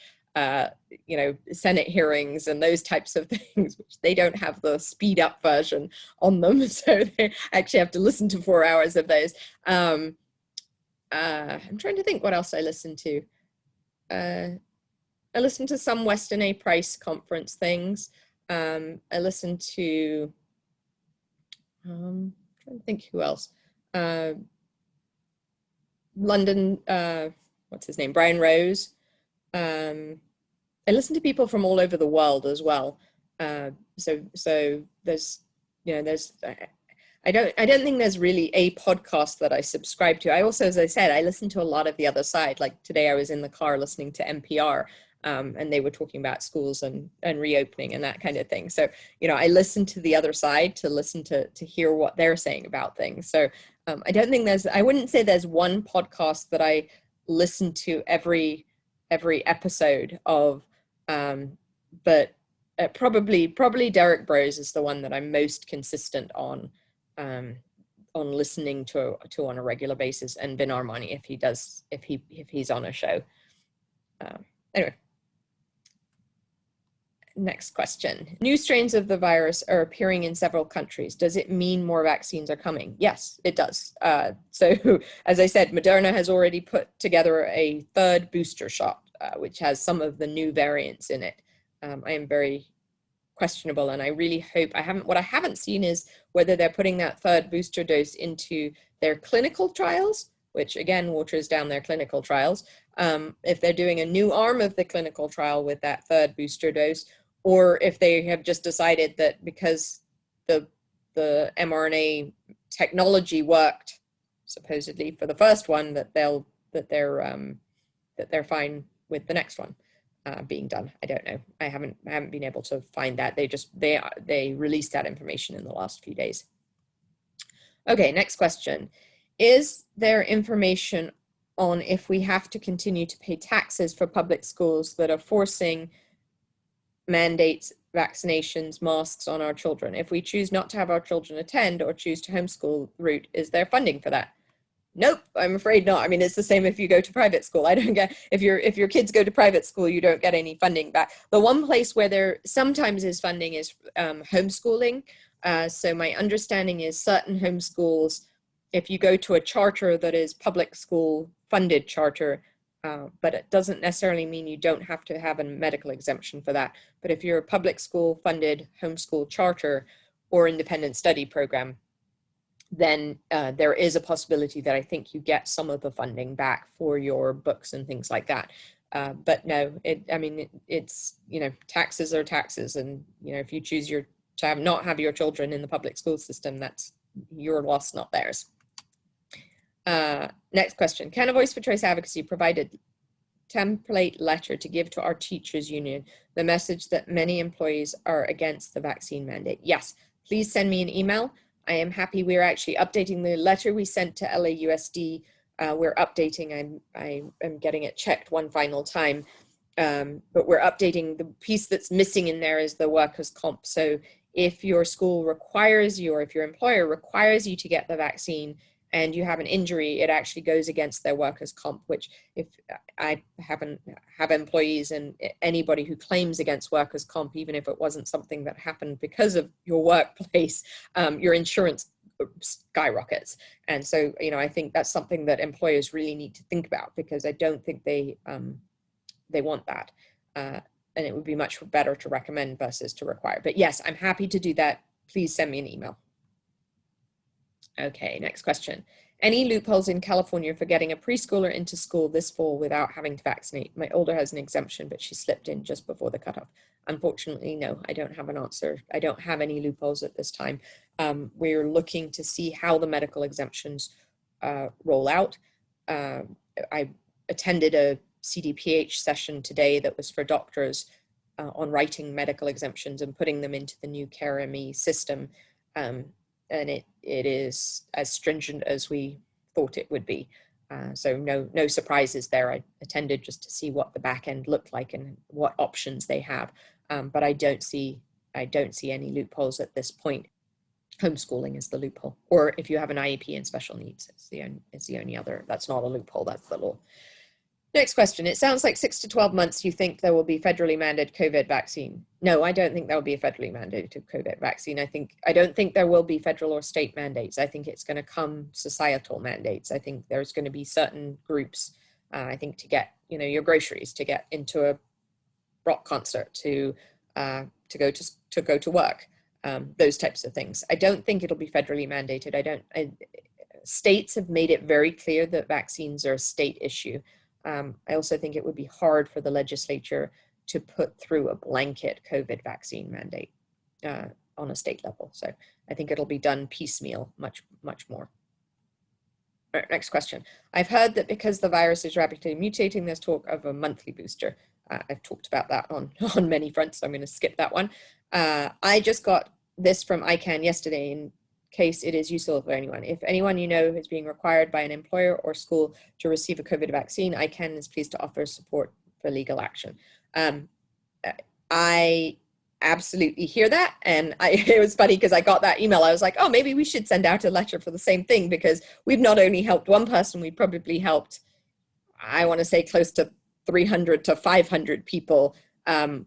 Senate hearings and those types of things, which they don't have the speed up version on them. So they actually have to listen to 4 hours of those. I'm trying to think what else I listen to. I listen to some Weston A. Price conference things. I listen to, I'm trying to think who else. London, what's his name? Brian Rose. I listen to people from all over the world as well. So there's, I don't think there's really a podcast that I subscribe to. I also, as I said, I listen to a lot of the other side. Like today I was in the car listening to NPR, and they were talking about schools and reopening and that kind of thing. So, I listen to the other side to listen to hear what they're saying about things. So I don't think I wouldn't say there's one podcast that I listen to every episode of, but probably Derek Broze is the one that I'm most consistent on listening to on a regular basis, and Vin Armani if he's on a show. Anyway, Next question. New strains of the virus are appearing in several countries. Does it mean more vaccines are coming? Yes, it does. So as I said, Moderna has already put together a third booster shot, which has some of the new variants in it. I am very questionable, and I really hope what I haven't seen is whether they're putting that third booster dose into their clinical trials, which again waters down their clinical trials, if they're doing a new arm of the clinical trial with that third booster dose, or if they have just decided that because the mRNA technology worked supposedly for the first one, that they're fine with the next one being done. I don't know. I haven't been able to find that. They released that information in the last few days. Okay, next question. Is there information on if we have to continue to pay taxes for public schools that are forcing mandates, vaccinations, masks on our children? If we choose not to have our children attend or choose to homeschool route, is there funding for that? Nope, I'm afraid not. I mean, it's the same if you go to private school. I don't get, if your kids go to private school, you don't get any funding back. The one place where there sometimes is funding is homeschooling. So my understanding is certain homeschools, if you go to a charter that is public school funded charter, but it doesn't necessarily mean you don't have to have a medical exemption for that. But if you're a public school funded homeschool charter or independent study program, then there is a possibility that I think you get some of the funding back for your books and things like that. But no, it's, you know, taxes are taxes. And, you know, if you choose not have your children in the public school system, that's your loss, not theirs. Next question. Can a Voice for Choice Advocacy provide a template letter to give to our teachers union the message that many employees are against the vaccine mandate? Yes, please send me an email. I am happy. We're actually updating the letter we sent to LAUSD. We're updating, I am getting it checked one final time, but we're updating. The piece that's missing in there is the workers' comp. So if your school requires you, or if your employer requires you to get the vaccine and you have an injury, it actually goes against their workers' comp, which if I have employees and anybody who claims against workers' comp, even if it wasn't something that happened because of your workplace, your insurance skyrockets. And so, you know, I think that's something that employers really need to think about, because I don't think they want that. And it would be much better to recommend versus to require. But yes, I'm happy to do that. Please send me an email. Okay, next question. Any loopholes in California for getting a preschooler into school this fall without having to vaccinate? My older has an exemption, but she slipped in just before the cutoff. Unfortunately, no, I don't have an answer. I don't have any loopholes at this time. We're looking to see how the medical exemptions roll out. I attended a CDPH session today that was for doctors on writing medical exemptions and putting them into the new CareME system. And it is as stringent as we thought it would be. So no surprises there. I attended just to see what the back end looked like and what options they have. But I don't see any loopholes at this point. Homeschooling is the loophole, or if you have an IEP and special needs, it's the only other. That's not a loophole. That's the law. Next question. It sounds like 6 to 12 months you think there will be federally mandated COVID vaccine. No, I don't think there will be a federally mandated COVID vaccine. I don't think there will be federal or state mandates. I think it's going to come societal mandates. I think there's going to be certain groups, I think, to get, you know, your groceries, to get into a rock concert, to go to work, those types of things. I don't think it'll be federally mandated. States have made it very clear that vaccines are a state issue. I also think it would be hard for the legislature to put through a blanket COVID vaccine mandate on a state level. So I think it'll be done piecemeal, much more. All right, next question. I've heard that because the virus is rapidly mutating, there's talk of a monthly booster. I've talked about that on many fronts, so I'm going to skip that one. I just got this from ICANN yesterday in case it is useful for anyone. If anyone you know is being required by an employer or school to receive a COVID vaccine, ICANN is pleased to offer support for legal action. I absolutely hear that. And it was funny because I got that email. I was like, oh, maybe we should send out a letter for the same thing, because we've not only helped one person, we probably helped, I want to say, close to 300 to 500 people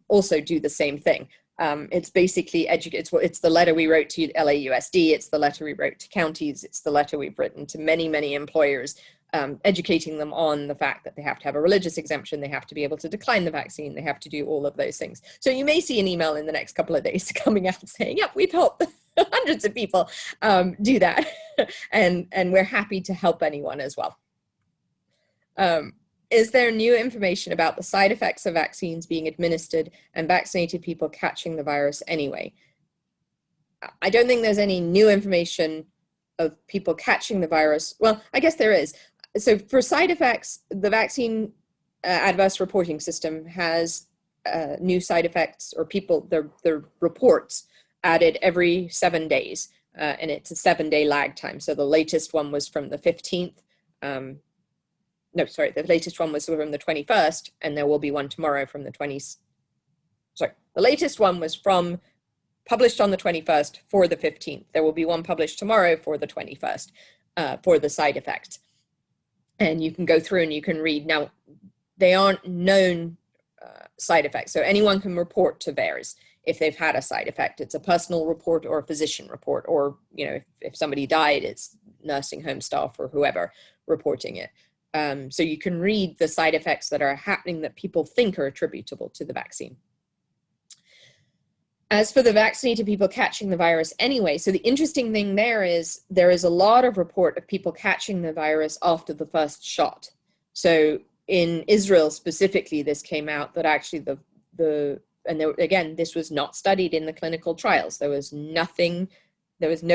also do the same thing. It's basically it's the letter we wrote to LAUSD, it's the letter we wrote to counties, it's the letter we've written to many, many employers, educating them on the fact that they have to have a religious exemption, they have to be able to decline the vaccine, they have to do all of those things. So you may see an email in the next couple of days coming out saying, yep, we've helped hundreds of people do that. and we're happy to help anyone as well. Is there new information about the side effects of vaccines being administered and vaccinated people catching the virus anyway? I don't think there's any new information of people catching the virus. Well, I guess there is. So for side effects, the vaccine adverse reporting system has new side effects, or people, their reports added every 7 days, and it's a 7-day lag time. So the latest one was from the 15th. No, sorry, the latest one was from the 21st, and there will be one tomorrow from the 20th. Sorry, the latest one was from published on the 21st for the 15th. There will be one published tomorrow for the 21st for the side effects. And you can go through and you can read. Now, they aren't known side effects, so anyone can report to theirs if they've had a side effect. It's a personal report or a physician report, or if somebody died, it's nursing home staff or whoever reporting it. So you can read the side effects that are happening that people think are attributable to the vaccine. As for the vaccinated people catching the virus anyway, so the interesting thing there is a lot of report of people catching the virus after the first shot. So in Israel specifically, this came out that actually again, this was not studied in the clinical trials. There was no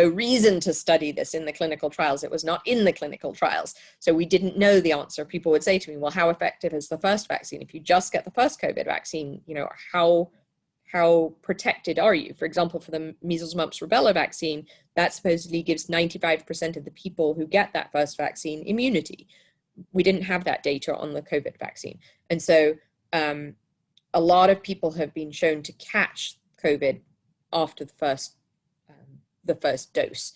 reason to study this in the clinical trials. It was not in the clinical trials. So we didn't know the answer. People would say to me, well, how effective is the first vaccine? If you just get the first COVID vaccine, how protected are you? For example, for the measles, mumps, rubella vaccine, that supposedly gives 95% of the people who get that first vaccine immunity. We didn't have that data on the COVID vaccine. And so a lot of people have been shown to catch COVID after the first dose.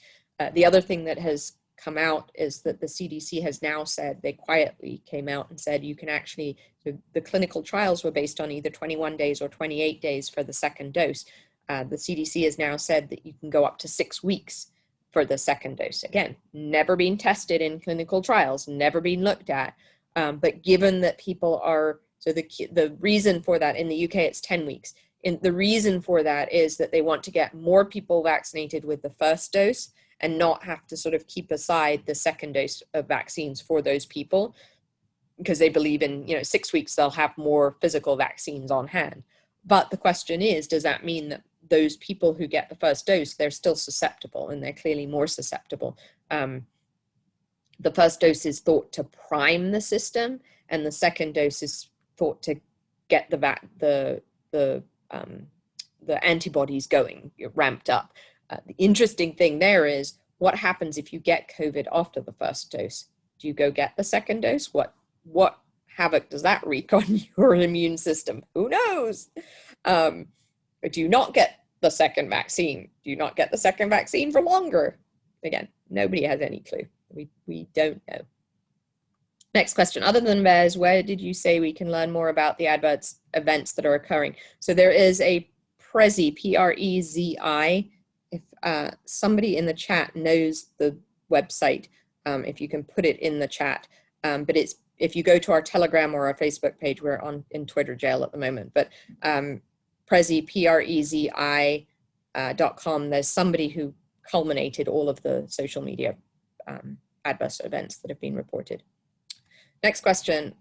The other thing that has come out is that the CDC has now said, they quietly came out and said, you can actually, the clinical trials were based on either 21 days or 28 days for the second dose. The CDC has now said that you can go up to 6 weeks for the second dose. Again, never been tested in clinical trials, never been looked at. But given that people are, so the reason for that, in the UK, it's 10 weeks. The reason for that is that they want to get more people vaccinated with the first dose and not have to sort of keep aside the second dose of vaccines for those people, because they believe in, 6 weeks they'll have more physical vaccines on hand. But the question is, does that mean that those people who get the first dose, they're still susceptible, and they're clearly more susceptible? The first dose is thought to prime the system, and the second dose is thought to get the antibodies going, ramped up. The interesting thing there is, what happens if you get COVID after the first dose? Do you go get the second dose? What havoc does that wreak on your immune system? Who knows? Do you not get the second vaccine? Do you not get the second vaccine for longer? Again, nobody has any clue. We don't know. Next question. Other than VAERS, where did you say we can learn more about the adverse events that are occurring? So there is a Prezi, P-R-E-Z-I. If somebody in the chat knows the website, if you can put it in the chat. But if you go to our Telegram or our Facebook page, we're in Twitter jail at the moment. But Prezi, Prezi.com, there's somebody who culminated all of the social media adverse events that have been reported. Next question.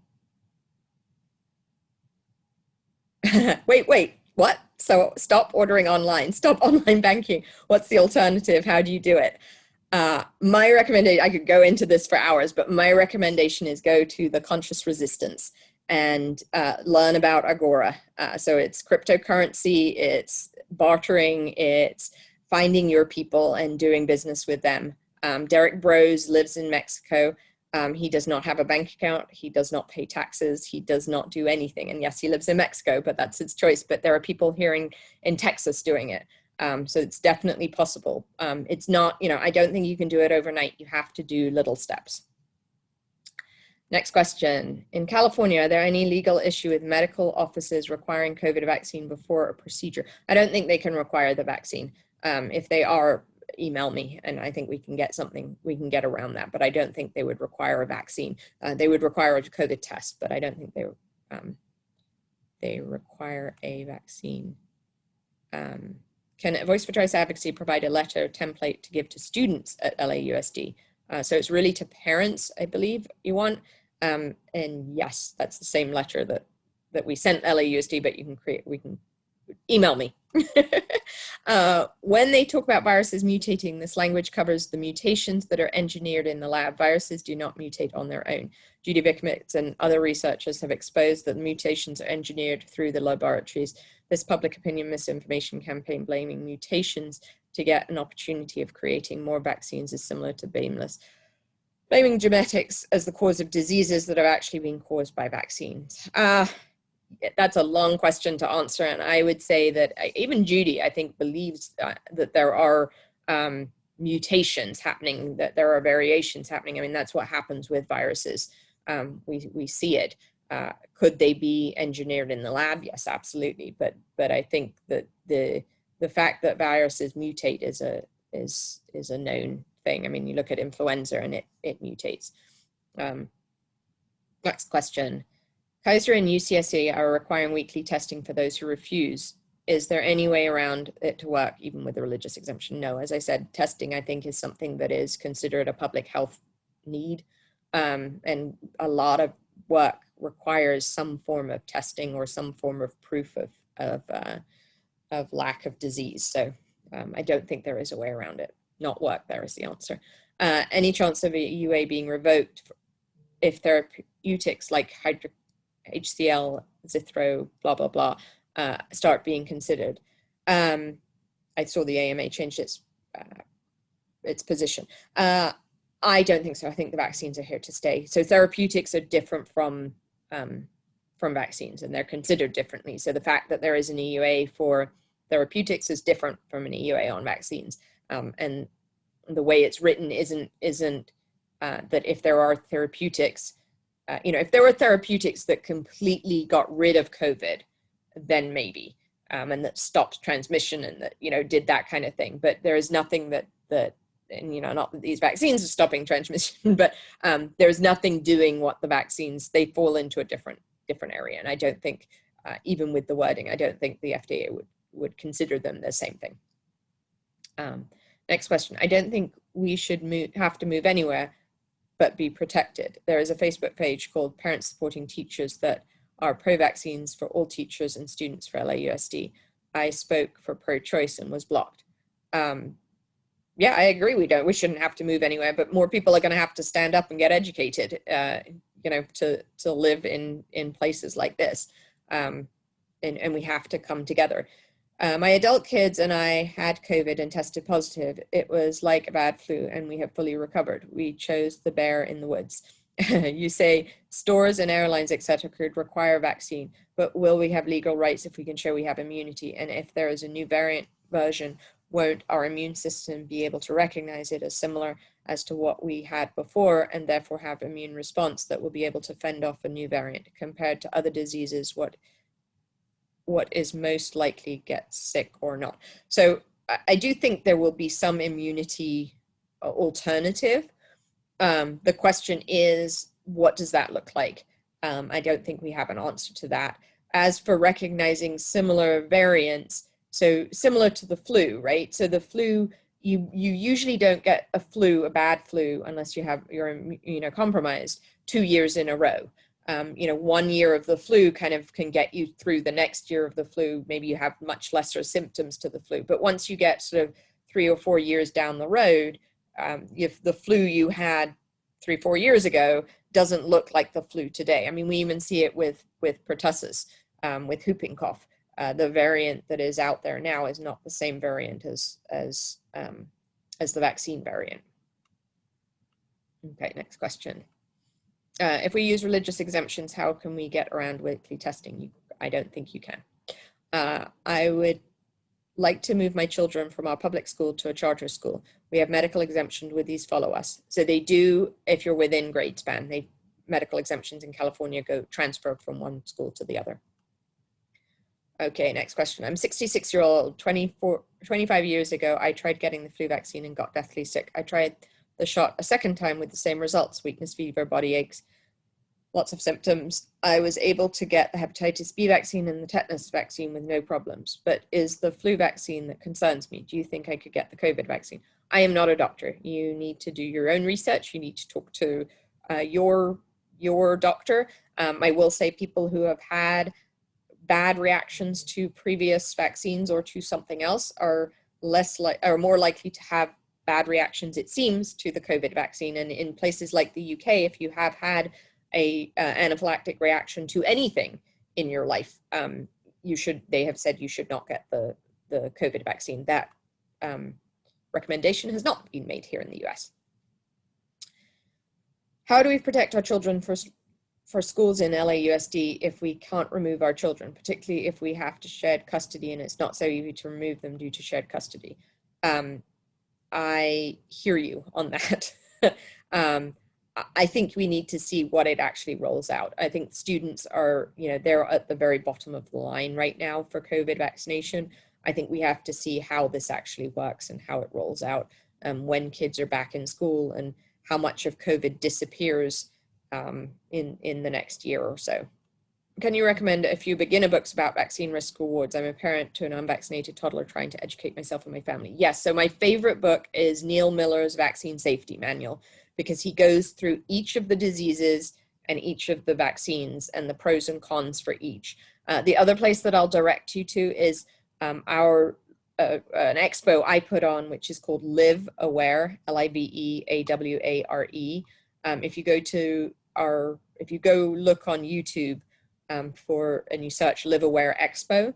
Wait, what? So stop ordering online, stop online banking. What's the alternative? How do you do it? My recommendation, I could go into this for hours, but my recommendation is go to the Conscious Resistance and learn about Agora. So it's cryptocurrency, it's bartering, it's finding your people and doing business with them. Derek Bros lives in Mexico. He does not have a bank account. He does not pay taxes. He does not do anything. And yes, he lives in Mexico, but that's his choice. But there are people here in Texas doing it. So it's definitely possible. It's not, I don't think you can do it overnight. You have to do little steps. Next question. In California, are there any legal issue with medical offices requiring COVID vaccine before a procedure? I don't think they can require the vaccine. If they are, email me, and I think we can get something, we can get around that, but I don't think they would require a vaccine. They would require a COVID test, but I don't think they require a vaccine. Can Voice for Choice Advocacy provide a letter template to give to students at LAUSD? So it's really to parents, I believe you want. And yes, that's the same letter that we sent LAUSD, but you can we can email me. When they talk about viruses mutating, this language covers the mutations that are engineered in the lab. Viruses do not mutate on their own. Judy Vickermitz and other researchers have exposed that the mutations are engineered through the laboratories. This public opinion misinformation campaign blaming mutations to get an opportunity of creating more vaccines is similar to blaming genetics as the cause of diseases that have actually been caused by vaccines. That's a long question to answer, and I would say that even Judy, I think, believes that there are mutations happening, that there are variations happening. I mean, that's what happens with viruses. We see it. Could they be engineered in the lab? Yes, absolutely. But I think that the fact that viruses mutate is a known thing. I mean, you look at influenza and it mutates. Next question. Kaiser and UCSC are requiring weekly testing for those who refuse. Is there any way around it to work, even with a religious exemption? No, as I said, testing, I think, is something that is considered a public health need. And a lot of work requires some form of testing or some form of proof of lack of disease. So I don't think there is a way around it. Not work, there is the answer. Any chance of a UA being revoked if therapeutics like HCl, Zithro, blah, blah, blah, start being considered? I saw the AMA changed its position. I don't think so. I think the vaccines are here to stay. So therapeutics are different from vaccines, and they're considered differently. So the fact that there is an EUA for therapeutics is different from an EUA on vaccines. And the way it's written isn't that if there are therapeutics, if there were therapeutics that completely got rid of COVID, then maybe, and that stopped transmission and that, did that kind of thing. But there is nothing that and not that these vaccines are stopping transmission, but there's nothing doing what the vaccines, they fall into a different area. And I don't think, even with the wording, I don't think the FDA would consider them the same thing. Next question. I don't think we should have to move anywhere but be protected. There is a Facebook page called Parents Supporting Teachers that are pro-vaccines for all teachers and students for LAUSD. I spoke for pro-choice and was blocked. Yeah, I agree. We shouldn't have to move anywhere, but more people are going to have to stand up and get educated, to live in places like this. And we have to come together. My adult kids and I had COVID and tested positive. It was like a bad flu and we have fully recovered. We chose the bear in the woods. You say stores and airlines, etc., could require a vaccine, but will we have legal rights if we can show we have immunity? And if there is a new variant version, won't our immune system be able to recognize it as similar as to what we had before and therefore have immune response that will be able to fend off a new variant? Compared to other diseases, what is most likely get sick or not? So I do think there will be some immunity alternative. The question is, what does that look like? I don't think we have an answer to that. As for recognizing similar variants, so similar to the flu, right? So the flu, you usually don't get a bad flu, unless you're immunocompromised 2 years in a row. 1 year of the flu kind of can get you through the next year of the flu. Maybe you have much lesser symptoms to the flu. But once you get sort of 3 or 4 years down the road, if the flu you had 3 or 4 years ago doesn't look like the flu today. I mean, we even see it with pertussis, with whooping cough. The variant that is out there now is not the same variant as the vaccine variant. Okay, next question. If we use religious exemptions, how can we get around weekly testing? I don't think you can. I would like to move my children from our public school to a charter school. We have medical exemption. Would these follow us? So they do if you're within grade span. They medical exemptions in California go transfer from one school to the other. Okay, next question. I'm 66-year-old, 25 years ago, I tried getting the flu vaccine and got deathly sick. I tried the shot a second time with the same results, weakness, fever, body aches, lots of symptoms. I was able to get the hepatitis B vaccine and the tetanus vaccine with no problems, but is the flu vaccine that concerns me. Do you think I could get the COVID vaccine? I am not a doctor. You need to do your own research. You need to talk to your doctor. I will say people who have had bad reactions to previous vaccines or to something else are more likely to have bad reactions, it seems, to the COVID vaccine. And in places like the UK, if you have had a anaphylactic reaction to anything in your life, they have said you should not get the COVID vaccine. That recommendation has not been made here in the US. How do we protect our children for schools in LAUSD if we can't remove our children, particularly if we have to shared custody and it's not so easy to remove them due to shared custody? I hear you on that. I think we need to see what it actually rolls out. I think students are, they're at the very bottom of the line right now for COVID vaccination. I think we have to see how this actually works and how it rolls out when kids are back in school and how much of COVID disappears in the next year or so. Can you recommend a few beginner books about vaccine risk rewards? I'm a parent to an unvaccinated toddler trying to educate myself and my family. Yes, so my favorite book is Neil Miller's Vaccine Safety Manual, because he goes through each of the diseases and each of the vaccines and the pros and cons for each. The other place that I'll direct you to is an expo I put on, which is called Live Aware, LIVEAWARE. If you go look on YouTube and you search Live Aware Expo,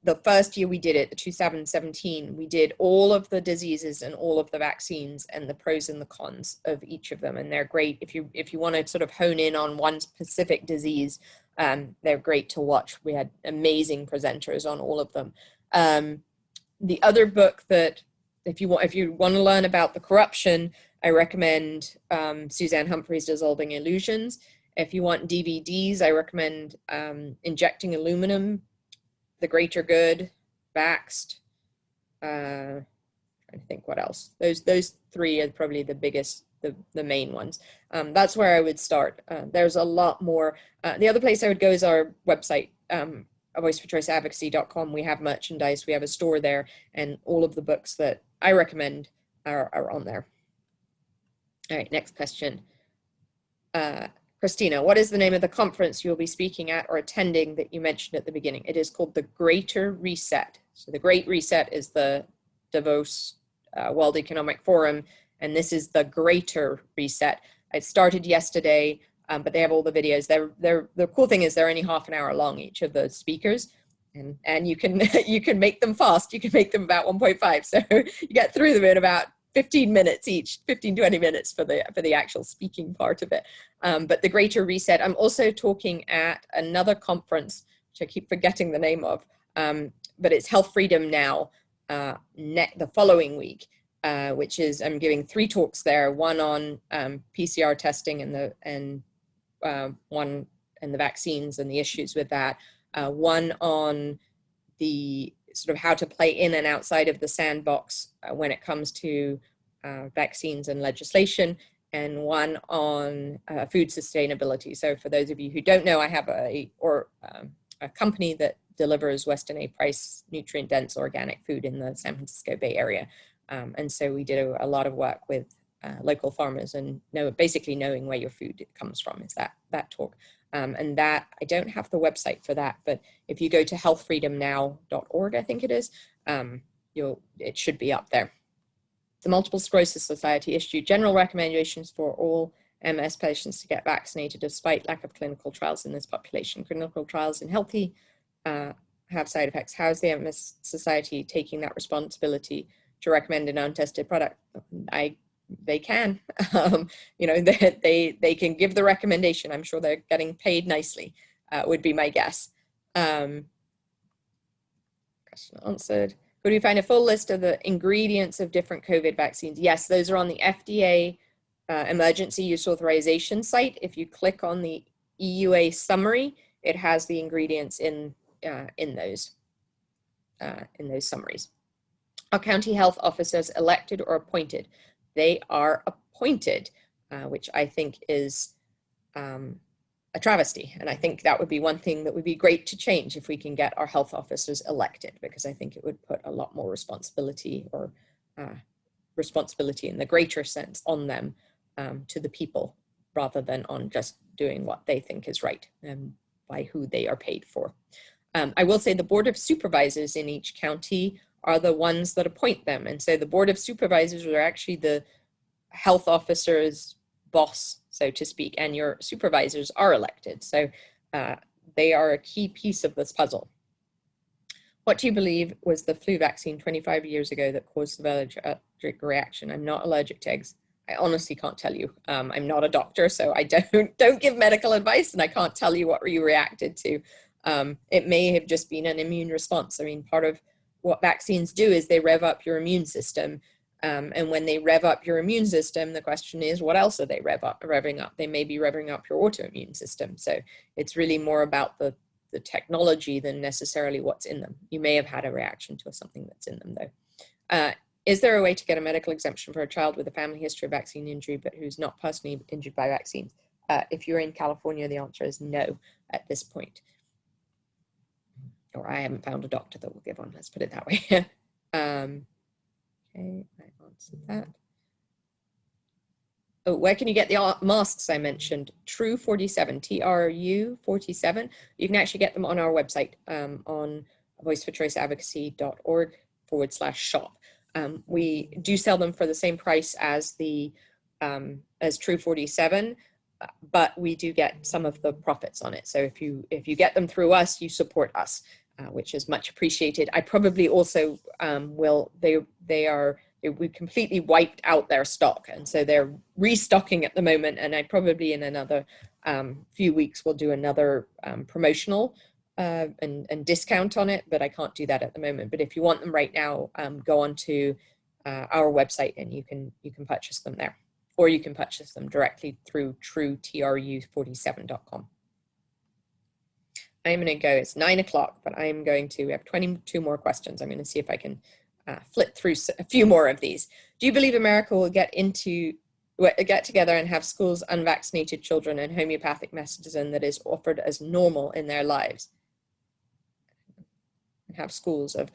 the first year we did it, the 2017, we did all of the diseases and all of the vaccines and the pros and the cons of each of them. And they're great if you want to sort of hone in on one specific disease. They're great to watch. We had amazing presenters on all of them. The other book that if you want to learn about the corruption, I recommend Suzanne Humphrey's Dissolving Illusions. If you want DVDs, I recommend Injecting Aluminum, The Greater Good, Vaxxed. Trying to think what else. Those three are probably the biggest, the main ones. That's where I would start. There's a lot more. The other place I would go is our website, voiceforchoiceadvocacy.com. We have merchandise, we have a store there, and all of the books that I recommend are on there. All right, next question. Christina, what is the name of the conference you'll be speaking at or attending that you mentioned at the beginning? It is called the Greater Reset. So the Great Reset is the Davos World Economic Forum, and this is the Greater Reset. It started yesterday, but they have all the videos. The cool thing is they're only half an hour long, each of the speakers, and you can you can make them fast. You can make them about 1.5, so you get through them in about 15 minutes each, 15, 20 minutes for the actual speaking part of it. But the Greater Reset, I'm also talking at another conference, which I keep forgetting the name of, but it's Health Freedom Now, the following week, which is, I'm giving 3 talks there, one on PCR testing and one and the vaccines and the issues with that, one on the sort of how to play in and outside of the sandbox when it comes to vaccines and legislation, and one on food sustainability. So for those of you who don't know, I have a company that delivers Western A price nutrient dense organic food in the San Francisco Bay Area. And so we did a lot of work with local farmers and basically knowing where your food comes from is that talk. And that, I don't have the website for that, but if you go to healthfreedomnow.org, I think it is, it should be up there. The Multiple Sclerosis Society issued general recommendations for all MS patients to get vaccinated despite lack of clinical trials in this population. Clinical trials in healthy have side effects. How is the MS Society taking that responsibility to recommend an untested product? They can, they can give the recommendation. I'm sure they're getting paid nicely, would be my guess. Question answered. Could we find a full list of the ingredients of different COVID vaccines? Yes, those are on the FDA emergency use authorization site, if you click on the EUA summary, it has the ingredients in those summaries. Are county health officers elected or appointed? They are appointed, which I think is a travesty. And I think that would be one thing that would be great to change if we can get our health officers elected, because I think it would put a lot more responsibility, or responsibility in the greater sense, on them, to the people, rather than on just doing what they think is right and by who they are paid for. I will say the Board of Supervisors in each county are the ones that appoint them. And so the Board of Supervisors are actually the health officer's boss, so to speak, and your supervisors are elected. So they are a key piece of this puzzle. What do you believe was the flu vaccine 25 years ago that caused the allergic reaction? I'm not allergic to eggs. I honestly can't tell you. I'm not a doctor, so I don't give medical advice, and I can't tell you what you reacted to. It may have just been an immune response. I mean, part of what vaccines do is they rev up your immune system. And when they rev up your immune system, the question is, what else are they revving up? They may be revving up your autoimmune system. So it's really more about the technology than necessarily what's in them. You may have had a reaction to something that's in them, though. Is there a way to get a medical exemption for a child with a family history of vaccine injury, but who's not personally injured by vaccines? If you're in California, the answer is no at this point. Or I haven't found a doctor that will give one, let's put it that way. Okay, I answered that. Oh, where can you get the masks I mentioned? True 47, TRU 47. You can actually get them on our website, on voiceforchoiceadvocacy.org/shop. We do sell them for the same price as the as True 47, but we do get some of the profits on it. So if you get them through us, you support us, which is much appreciated. I probably also we completely wiped out their stock, and so they're restocking at the moment, and I probably in another few weeks will do another promotional and discount on it, but I can't do that at the moment. But if you want them right now, go on to our website and you can purchase them there, or you can purchase them directly through TrueTRU47.com. I'm going to go, it's 9 o'clock, but I'm going to, we have 22 more questions. I'm going to see if I can flip through a few more of these. Do you believe America will get together and have schools unvaccinated children and homeopathic medicine that is offered as normal in their lives? Have schools of,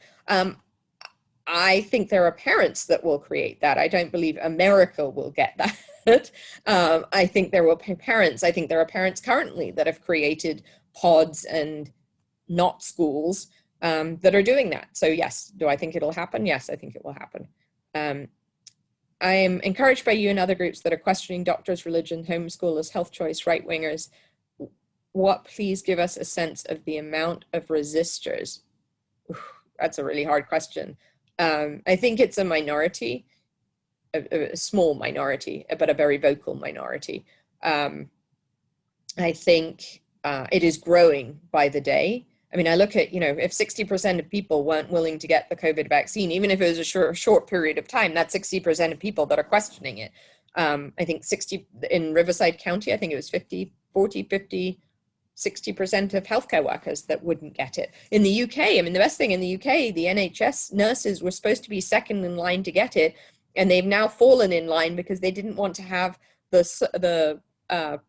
I think there are parents that will create that. I don't believe America will get that. I think there will be parents. I think there are parents currently that have created pods and not schools that are doing that. So yes, do I think it'll happen? Yes, I think it will happen. I am encouraged by you and other groups that are questioning doctors, religion, homeschoolers, health choice, right-wingers. What, please give us a sense of the amount of resistors? Oof, that's a really hard question. I think it's a minority, a small minority, but a very vocal minority. I think it is growing by the day. I mean, I look at, if 60% of people weren't willing to get the COVID vaccine, even if it was a short period of time, that's 60% of people that are questioning it. I think in Riverside County, I think it was 60% of healthcare workers that wouldn't get it. In the UK, I mean, the best thing in the UK, the NHS nurses were supposed to be second in line to get it, and they've now fallen in line because they didn't want to have the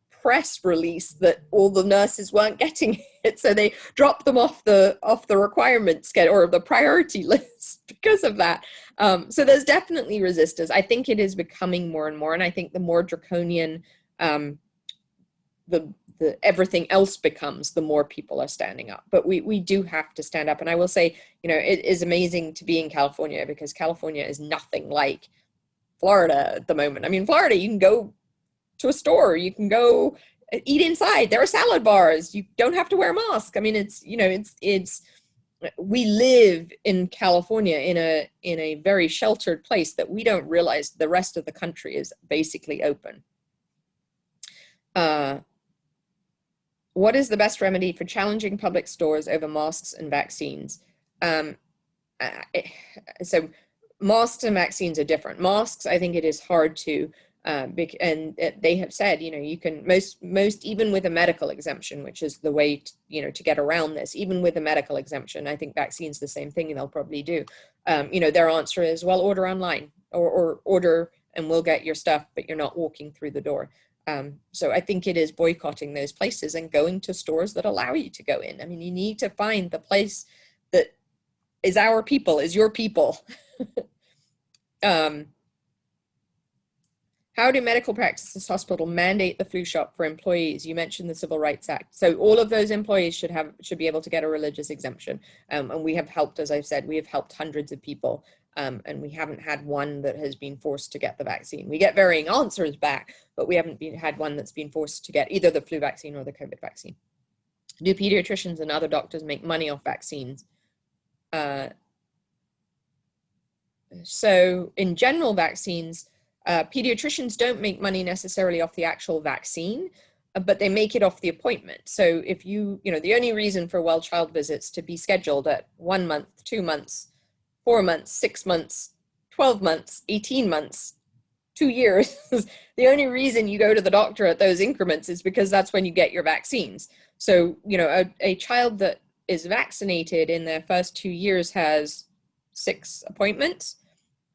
press release that all the nurses weren't getting it, so they dropped them off the requirement schedule or the priority list because of that. So there's definitely resistors. I think it is becoming more and more, and I think the more draconian the everything else becomes, the more people are standing up. But we do have to stand up. And I will say, it is amazing to be in California, because California is nothing like Florida at the moment. I mean, Florida, you can go to a store, you can go eat inside, there are salad bars, you don't have to wear a mask. I mean, we live in California in a very sheltered place that we don't realize the rest of the country is basically open. What is the best remedy for challenging public stores over masks and vaccines? So masks and vaccines are different. Masks, I think it is hard to And they have said, you can most even with a medical exemption, which is the way to get around this, even with a medical exemption, I think vaccines the same thing they'll probably do. Their answer is, well, order online or order and we'll get your stuff, but you're not walking through the door. So I think it is boycotting those places and going to stores that allow you to go in. I mean, you need to find the place that is our people, is your people. How do medical practices hospital mandate the flu shot for employees? You mentioned the Civil Rights Act. So all of those employees should be able to get a religious exemption. And we have helped, as I've said, we have helped hundreds of people. And we haven't had one that has been forced to get the vaccine. We get varying answers back, but we haven't had one that's been forced to get either the flu vaccine or the COVID vaccine. Do pediatricians and other doctors make money off vaccines? So in general, vaccines, pediatricians don't make money necessarily off the actual vaccine, but they make it off the appointment. So if the only reason for well child visits to be scheduled at 1 month, 2 months, 4 months, 6 months, 12 months, 18 months, 2 years, the only reason you go to the doctor at those increments is because that's when you get your vaccines. So, a child that is vaccinated in their first 2 years has 6 appointments.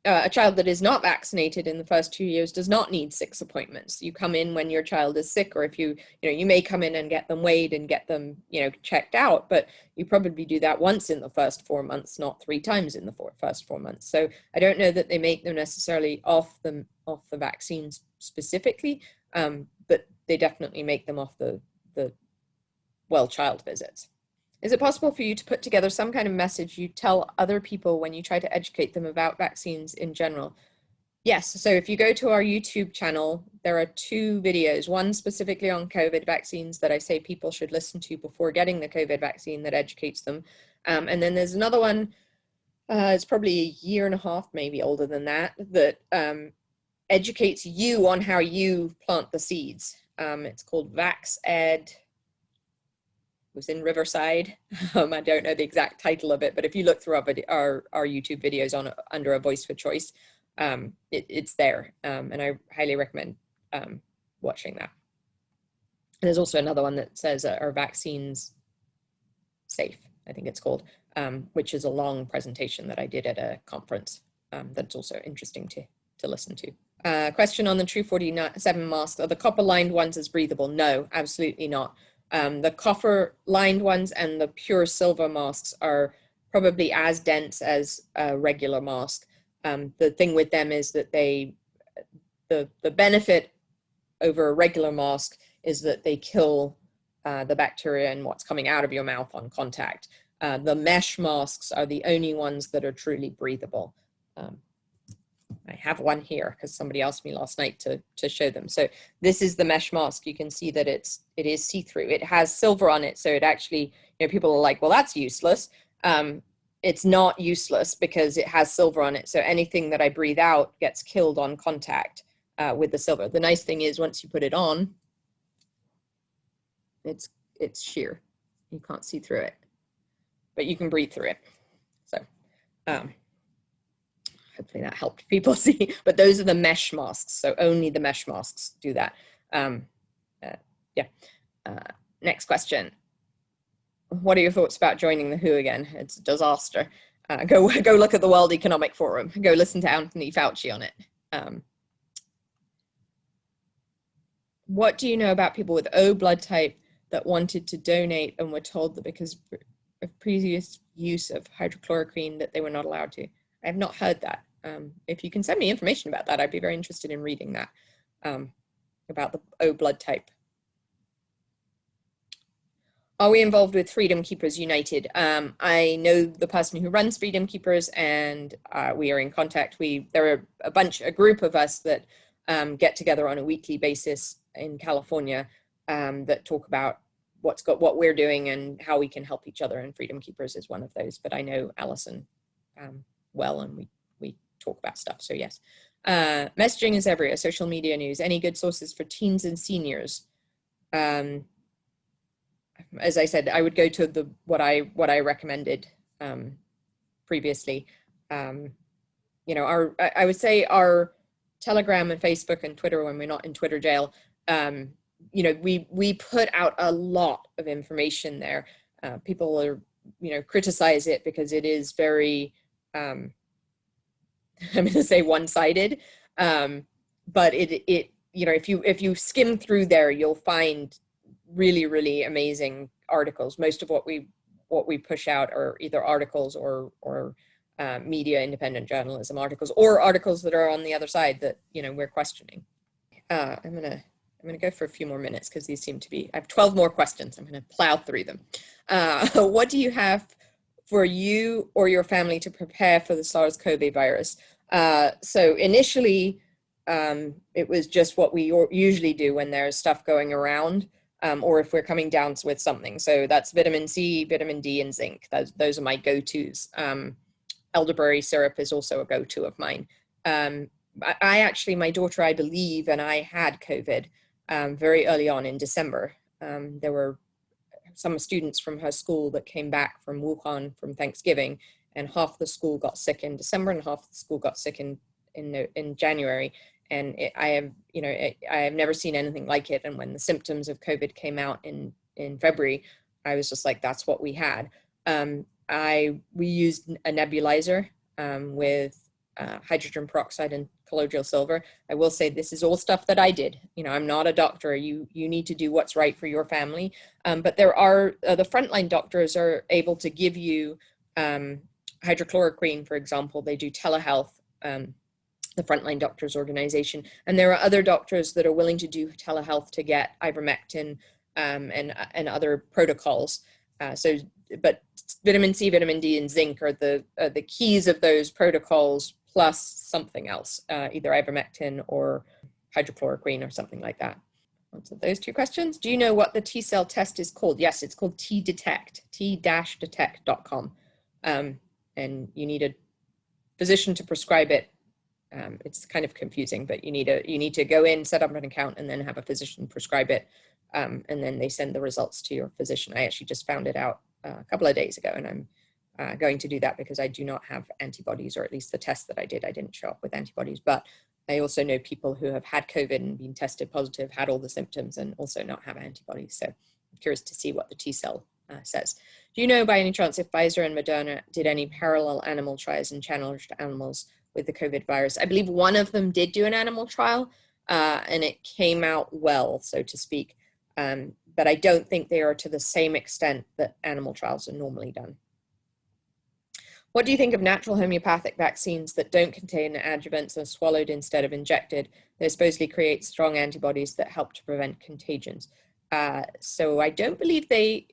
A child that is not vaccinated in the first 2 years does not need 6 appointments. You come in when your child is sick, or if you may come in and get them weighed and get them, checked out, but you probably do that once in the first 4 months, not 3 times in the first 4 months. So I don't know that they make them necessarily off the vaccines specifically, but they definitely make them off the well child visits. Is it possible for you to put together some kind of message you tell other people when you try to educate them about vaccines in general? Yes, so if you go to our YouTube channel, there are 2 videos, one specifically on COVID vaccines that I say people should listen to before getting the COVID vaccine that educates them. And then there's another one, it's probably a year and a half, maybe older than that, that educates you on how you plant the seeds. It's called VaxEd. Was in Riverside. I don't know the exact title of it, but if you look through our YouTube videos under A Voice for Choice, it's there, and I highly recommend watching that. And there's also another one that says, are vaccines safe? I think it's called, which is a long presentation that I did at a conference that's also interesting to listen to. Question on the True 47 mask. Are the copper lined ones as breathable? No, absolutely not. The copper lined ones and the pure silver masks are probably as dense as a regular mask. The thing with them is that the benefit over a regular mask is that they kill the bacteria and what's coming out of your mouth on contact. The mesh masks are the only ones that are truly breathable. I have one here because somebody asked me last night to show them. So this is the mesh mask. You can see that it is see-through. It has silver on it, so it actually, people are like, well, that's useless. It's not useless because it has silver on it. So anything that I breathe out gets killed on contact with the silver. The nice thing is once you put it on, it's sheer. You can't see through it, but you can breathe through it. So hopefully that helped people see, but those are the mesh masks. So only the mesh masks do that. Next question. What are your thoughts about joining the WHO again? It's a disaster. Go look at the World Economic Forum. Go listen to Anthony Fauci on it. What do you know about people with O blood type that wanted to donate and were told that because of previous use of hydrochloroquine that they were not allowed to? I have not heard that. If you can send me information about that, I'd be very interested in reading that, about the O blood type. Are we involved with Freedom Keepers United? I know the person who runs Freedom Keepers, and we are in contact. There are a group of us that get together on a weekly basis in California that talk about what we're doing and how we can help each other, and Freedom Keepers is one of those. But I know Allison well, and we talk about stuff, so yes. Messaging is everywhere, social media news. Any good sources for teens and seniors? As I said, I would go to what I recommended previously. I would say our Telegram and Facebook and Twitter when we're not in Twitter jail, you know, we put out a lot of information there. People are, you know, criticize it because it is very, I'm going to say one-sided, but it, you know, if you skim through there, you'll find really, really amazing articles. Most of what we push out are either articles or media independent journalism articles, or articles that are on the other side that, you know, we're questioning. I'm gonna go for a few more minutes because these seem to be, I have 12 more questions. I'm gonna plow through them. What do you have for you or your family to prepare for the SARS-CoV virus? So initially, it was just what we usually do when there's stuff going around, or if we're coming down with something. So that's vitamin C, vitamin D, and zinc. Those are my go-tos. Elderberry syrup is also a go-to of mine. I actually, my daughter, I believe, and I had COVID very early on in December. There were some students from her school that came back from Wuhan from Thanksgiving, and half the school got sick in December and half the school got sick in January. And I have never seen anything like it. And when the symptoms of COVID came out in February, I was just like, that's what we had. We used a nebulizer with hydrogen peroxide and colloidal silver. I will say this is all stuff that I did. You know, I'm not a doctor. You need to do what's right for your family. But there are, the frontline doctors are able to give you hydrochloroquine, for example. They do telehealth, the Frontline Doctors Organization. And there are other doctors that are willing to do telehealth to get ivermectin and other protocols. But vitamin C, vitamin D, and zinc are the keys of those protocols, plus something else, either ivermectin or hydrochloroquine or something like that. Answer those two questions. Do you know what the T-cell test is called? Yes, it's called T-Detect, t-detect.com. And you need a physician to prescribe it. It's kind of confusing, but you need to go in, set up an account, and then have a physician prescribe it. And then they send the results to your physician. I actually just found it out a couple of days ago, and I'm going to do that because I do not have antibodies, or at least the test that I didn't show up with antibodies. But I also know people who have had COVID and been tested positive, had all the symptoms, and also not have antibodies. So I'm curious to see what the T-cell says. Do you know by any chance if Pfizer and Moderna did any parallel animal trials in challenged animals with the COVID virus? I believe one of them did do an animal trial, and it came out well, so to speak. But I don't think they are to the same extent that animal trials are normally done. What do you think of natural homeopathic vaccines that don't contain adjuvants and are swallowed instead of injected? They supposedly create strong antibodies that help to prevent contagions. So I don't believe I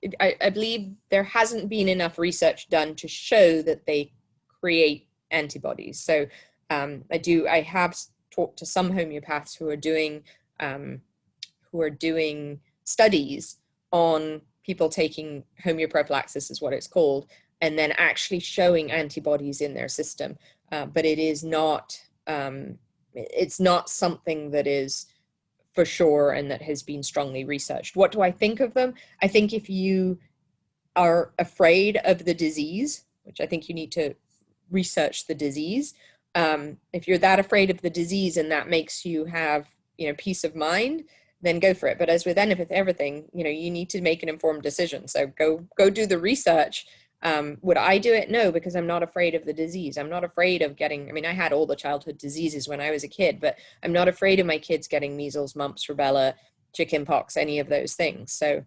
believe there hasn't been enough research done to show that they create antibodies. So I have talked to some homeopaths who are doing studies on people taking homeoprophylaxis, is what it's called, and then actually showing antibodies in their system. But it is not, it's not something that is for sure and that has been strongly researched. What do I think of them? I think if you are afraid of the disease, which I think you need to research the disease. If you're that afraid of the disease and that makes you have, you know, peace of mind, then go for it. But as with everything, you know, you need to make an informed decision. So go do the research. Would I do it? No, because I'm not afraid of the disease. I'm not afraid of getting, I mean, I had all the childhood diseases when I was a kid, but I'm not afraid of my kids getting measles, mumps, rubella, chickenpox, any of those things. So,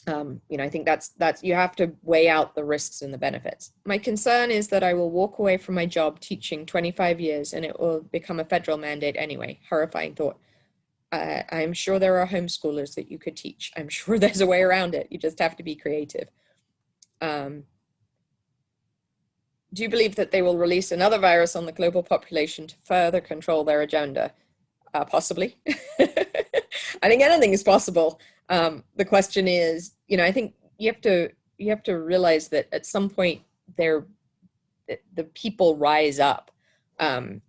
you know, I think that's, you have to weigh out the risks and the benefits. My concern is that I will walk away from my job teaching 25 years and it will become a federal mandate anyway. Horrifying thought. I'm sure there are homeschoolers that you could teach. I'm sure there's a way around it. You just have to be creative. Do you believe that they will release another virus on the global population to further control their agenda? Possibly. I think anything is possible. The question is, you know, I think you have to realize that at some point the people rise up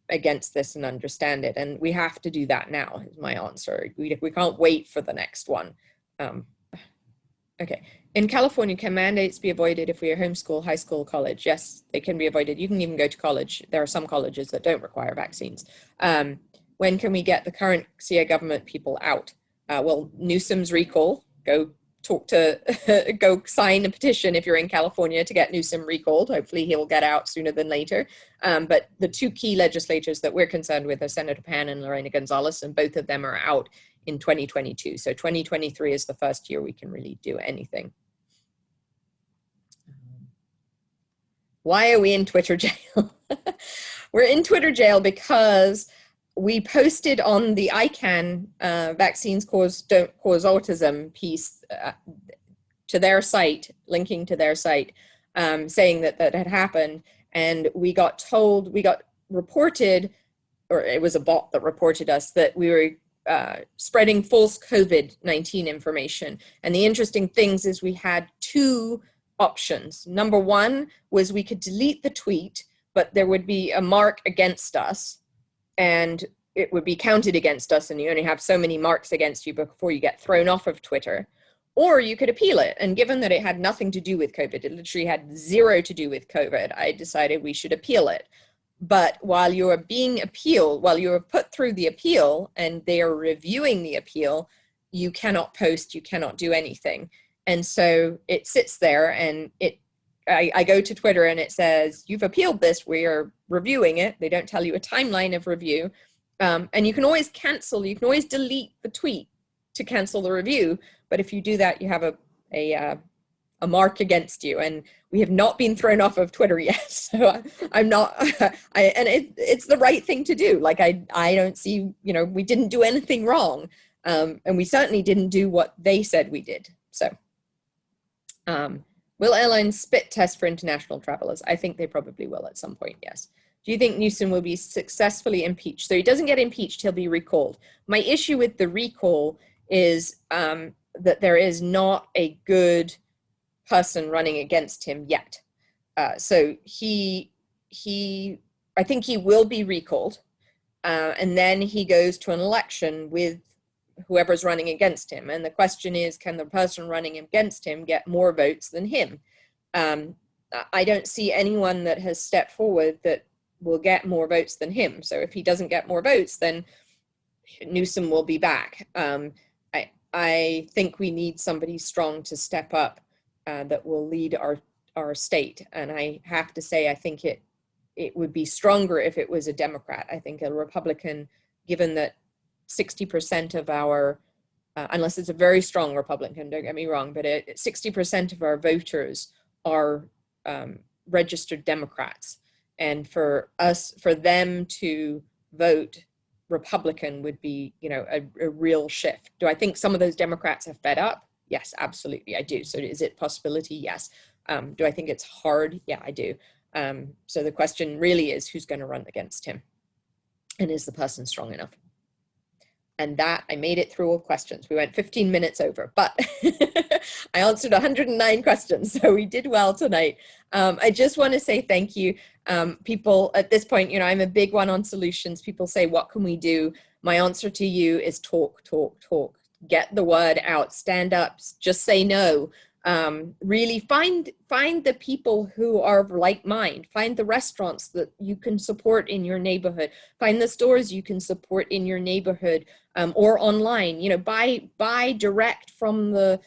against this and understand it, and we have to do that now, is my answer. We can't wait for the next one. Okay. In California, can mandates be avoided if we are homeschool, high school, college? Yes, they can be avoided. You can even go to college. There are some colleges that don't require vaccines. When can we get the current CA government people out? Well, Newsom's recall, go talk to, go sign a petition if you're in California to get Newsom recalled. Hopefully he'll get out sooner than later. But the two key legislators that we're concerned with are Senator Pan and Lorena Gonzalez, and both of them are out in 2022. So 2023 is the first year we can really do anything. Why are we in Twitter jail? We're in Twitter jail because we posted on the ICANN vaccines don't cause autism piece to their site, linking to their site, saying that that had happened. And we got told, we got reported, or it was a bot that reported us, that we were spreading false COVID-19 information. And the interesting things is we had two options. Number one was we could delete the tweet, but there would be a mark against us and it would be counted against us, and you only have so many marks against you before you get thrown off of Twitter. Or you could appeal it. And given that it had nothing to do with COVID, it literally had zero to do with COVID, I decided we should appeal it. But while you're being appealed, while you're put through the appeal and they are reviewing the appeal, you cannot post, you cannot do anything. And so it sits there, and I go to Twitter and it says, you've appealed this, we are reviewing it. They don't tell you a timeline of review. And you can always cancel, you can always delete the tweet to cancel the review. But if you do that, you have a mark against you, and we have not been thrown off of Twitter yet. So I'm not, and it's the right thing to do. Like I don't see, we didn't do anything wrong. And we certainly didn't do what they said we did. So will airlines spit test for international travelers? I think they probably will at some point, yes. Do you think Newsom will be successfully impeached? So he doesn't get impeached, he'll be recalled. My issue with the recall is that there is not a good person running against him yet. So I think he will be recalled, and then he goes to an election with whoever's running against him. And the question is, can the person running against him get more votes than him? I don't see anyone that has stepped forward that will get more votes than him. So if he doesn't get more votes, then Newsom will be back. I think we need somebody strong to step up that will lead our state. And I have to say, I think it would be stronger if it was a Democrat. I think a Republican, given that 60% of our, unless it's a very strong Republican, don't get me wrong, but 60% of our voters are registered Democrats. And for them to vote Republican would be, a real shift. Do I think some of those Democrats have fed up? Yes, absolutely, I do. So is it a possibility? Yes. Do I think it's hard? Yeah, I do. So the question really is, who's going to run against him? And is the person strong enough? And that, I made it through all questions. We went 15 minutes over, but I answered 109 questions, so we did well tonight. I just want to say thank you. People at this point, I'm a big one on solutions. People say, what can we do? My answer to you is talk, talk, talk. Get the word out, stand up, just say no. Really find the people who are of like mind. Find the restaurants that you can support in your neighborhood. Find the stores you can support in your neighborhood, or online. Buy direct from the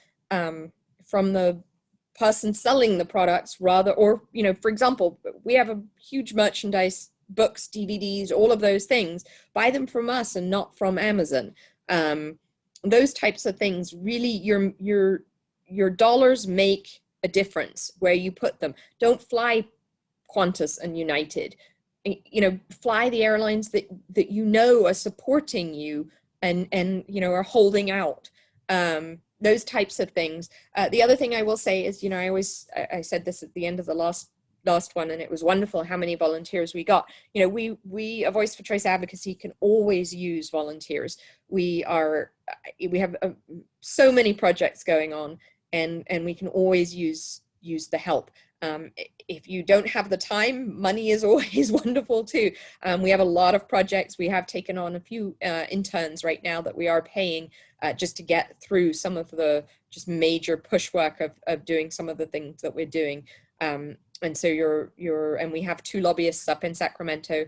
person selling the products rather, or for example, we have a huge merchandise, books, DVDs, all of those things. Buy them from us and not from Amazon. Those types of things, really, your dollars make a difference where you put them. Don't fly Qantas and United. Fly the airlines that are supporting you and are holding out. Those types of things. The other thing I will say is, I said this at the end of the last one, and it was wonderful how many volunteers we got. We a Voice for Choice Advocacy can always use volunteers. We have so many projects going on, and we can always use the help. If you don't have the time, money is always wonderful too. We have a lot of projects. We have taken on a few interns right now that we are paying just to get through some of the just major push work of doing some of the things that we're doing. And so and we have 2 lobbyists up in Sacramento.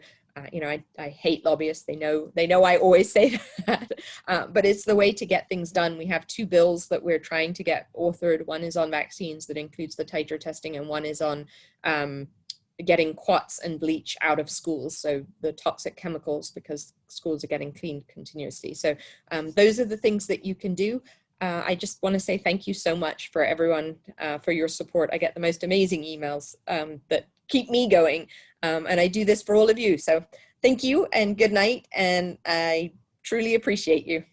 You know, I hate lobbyists. They know I always say that, but it's the way to get things done. We have 2 bills that we're trying to get authored. One is on vaccines that includes the titer testing, and one is on getting quats and bleach out of schools, so the toxic chemicals, because schools are getting cleaned continuously. So those are the things that you can do. I just want to say thank you so much for everyone for your support. I get the most amazing emails that keep me going, and I do this for all of you. So thank you and good night, and I truly appreciate you.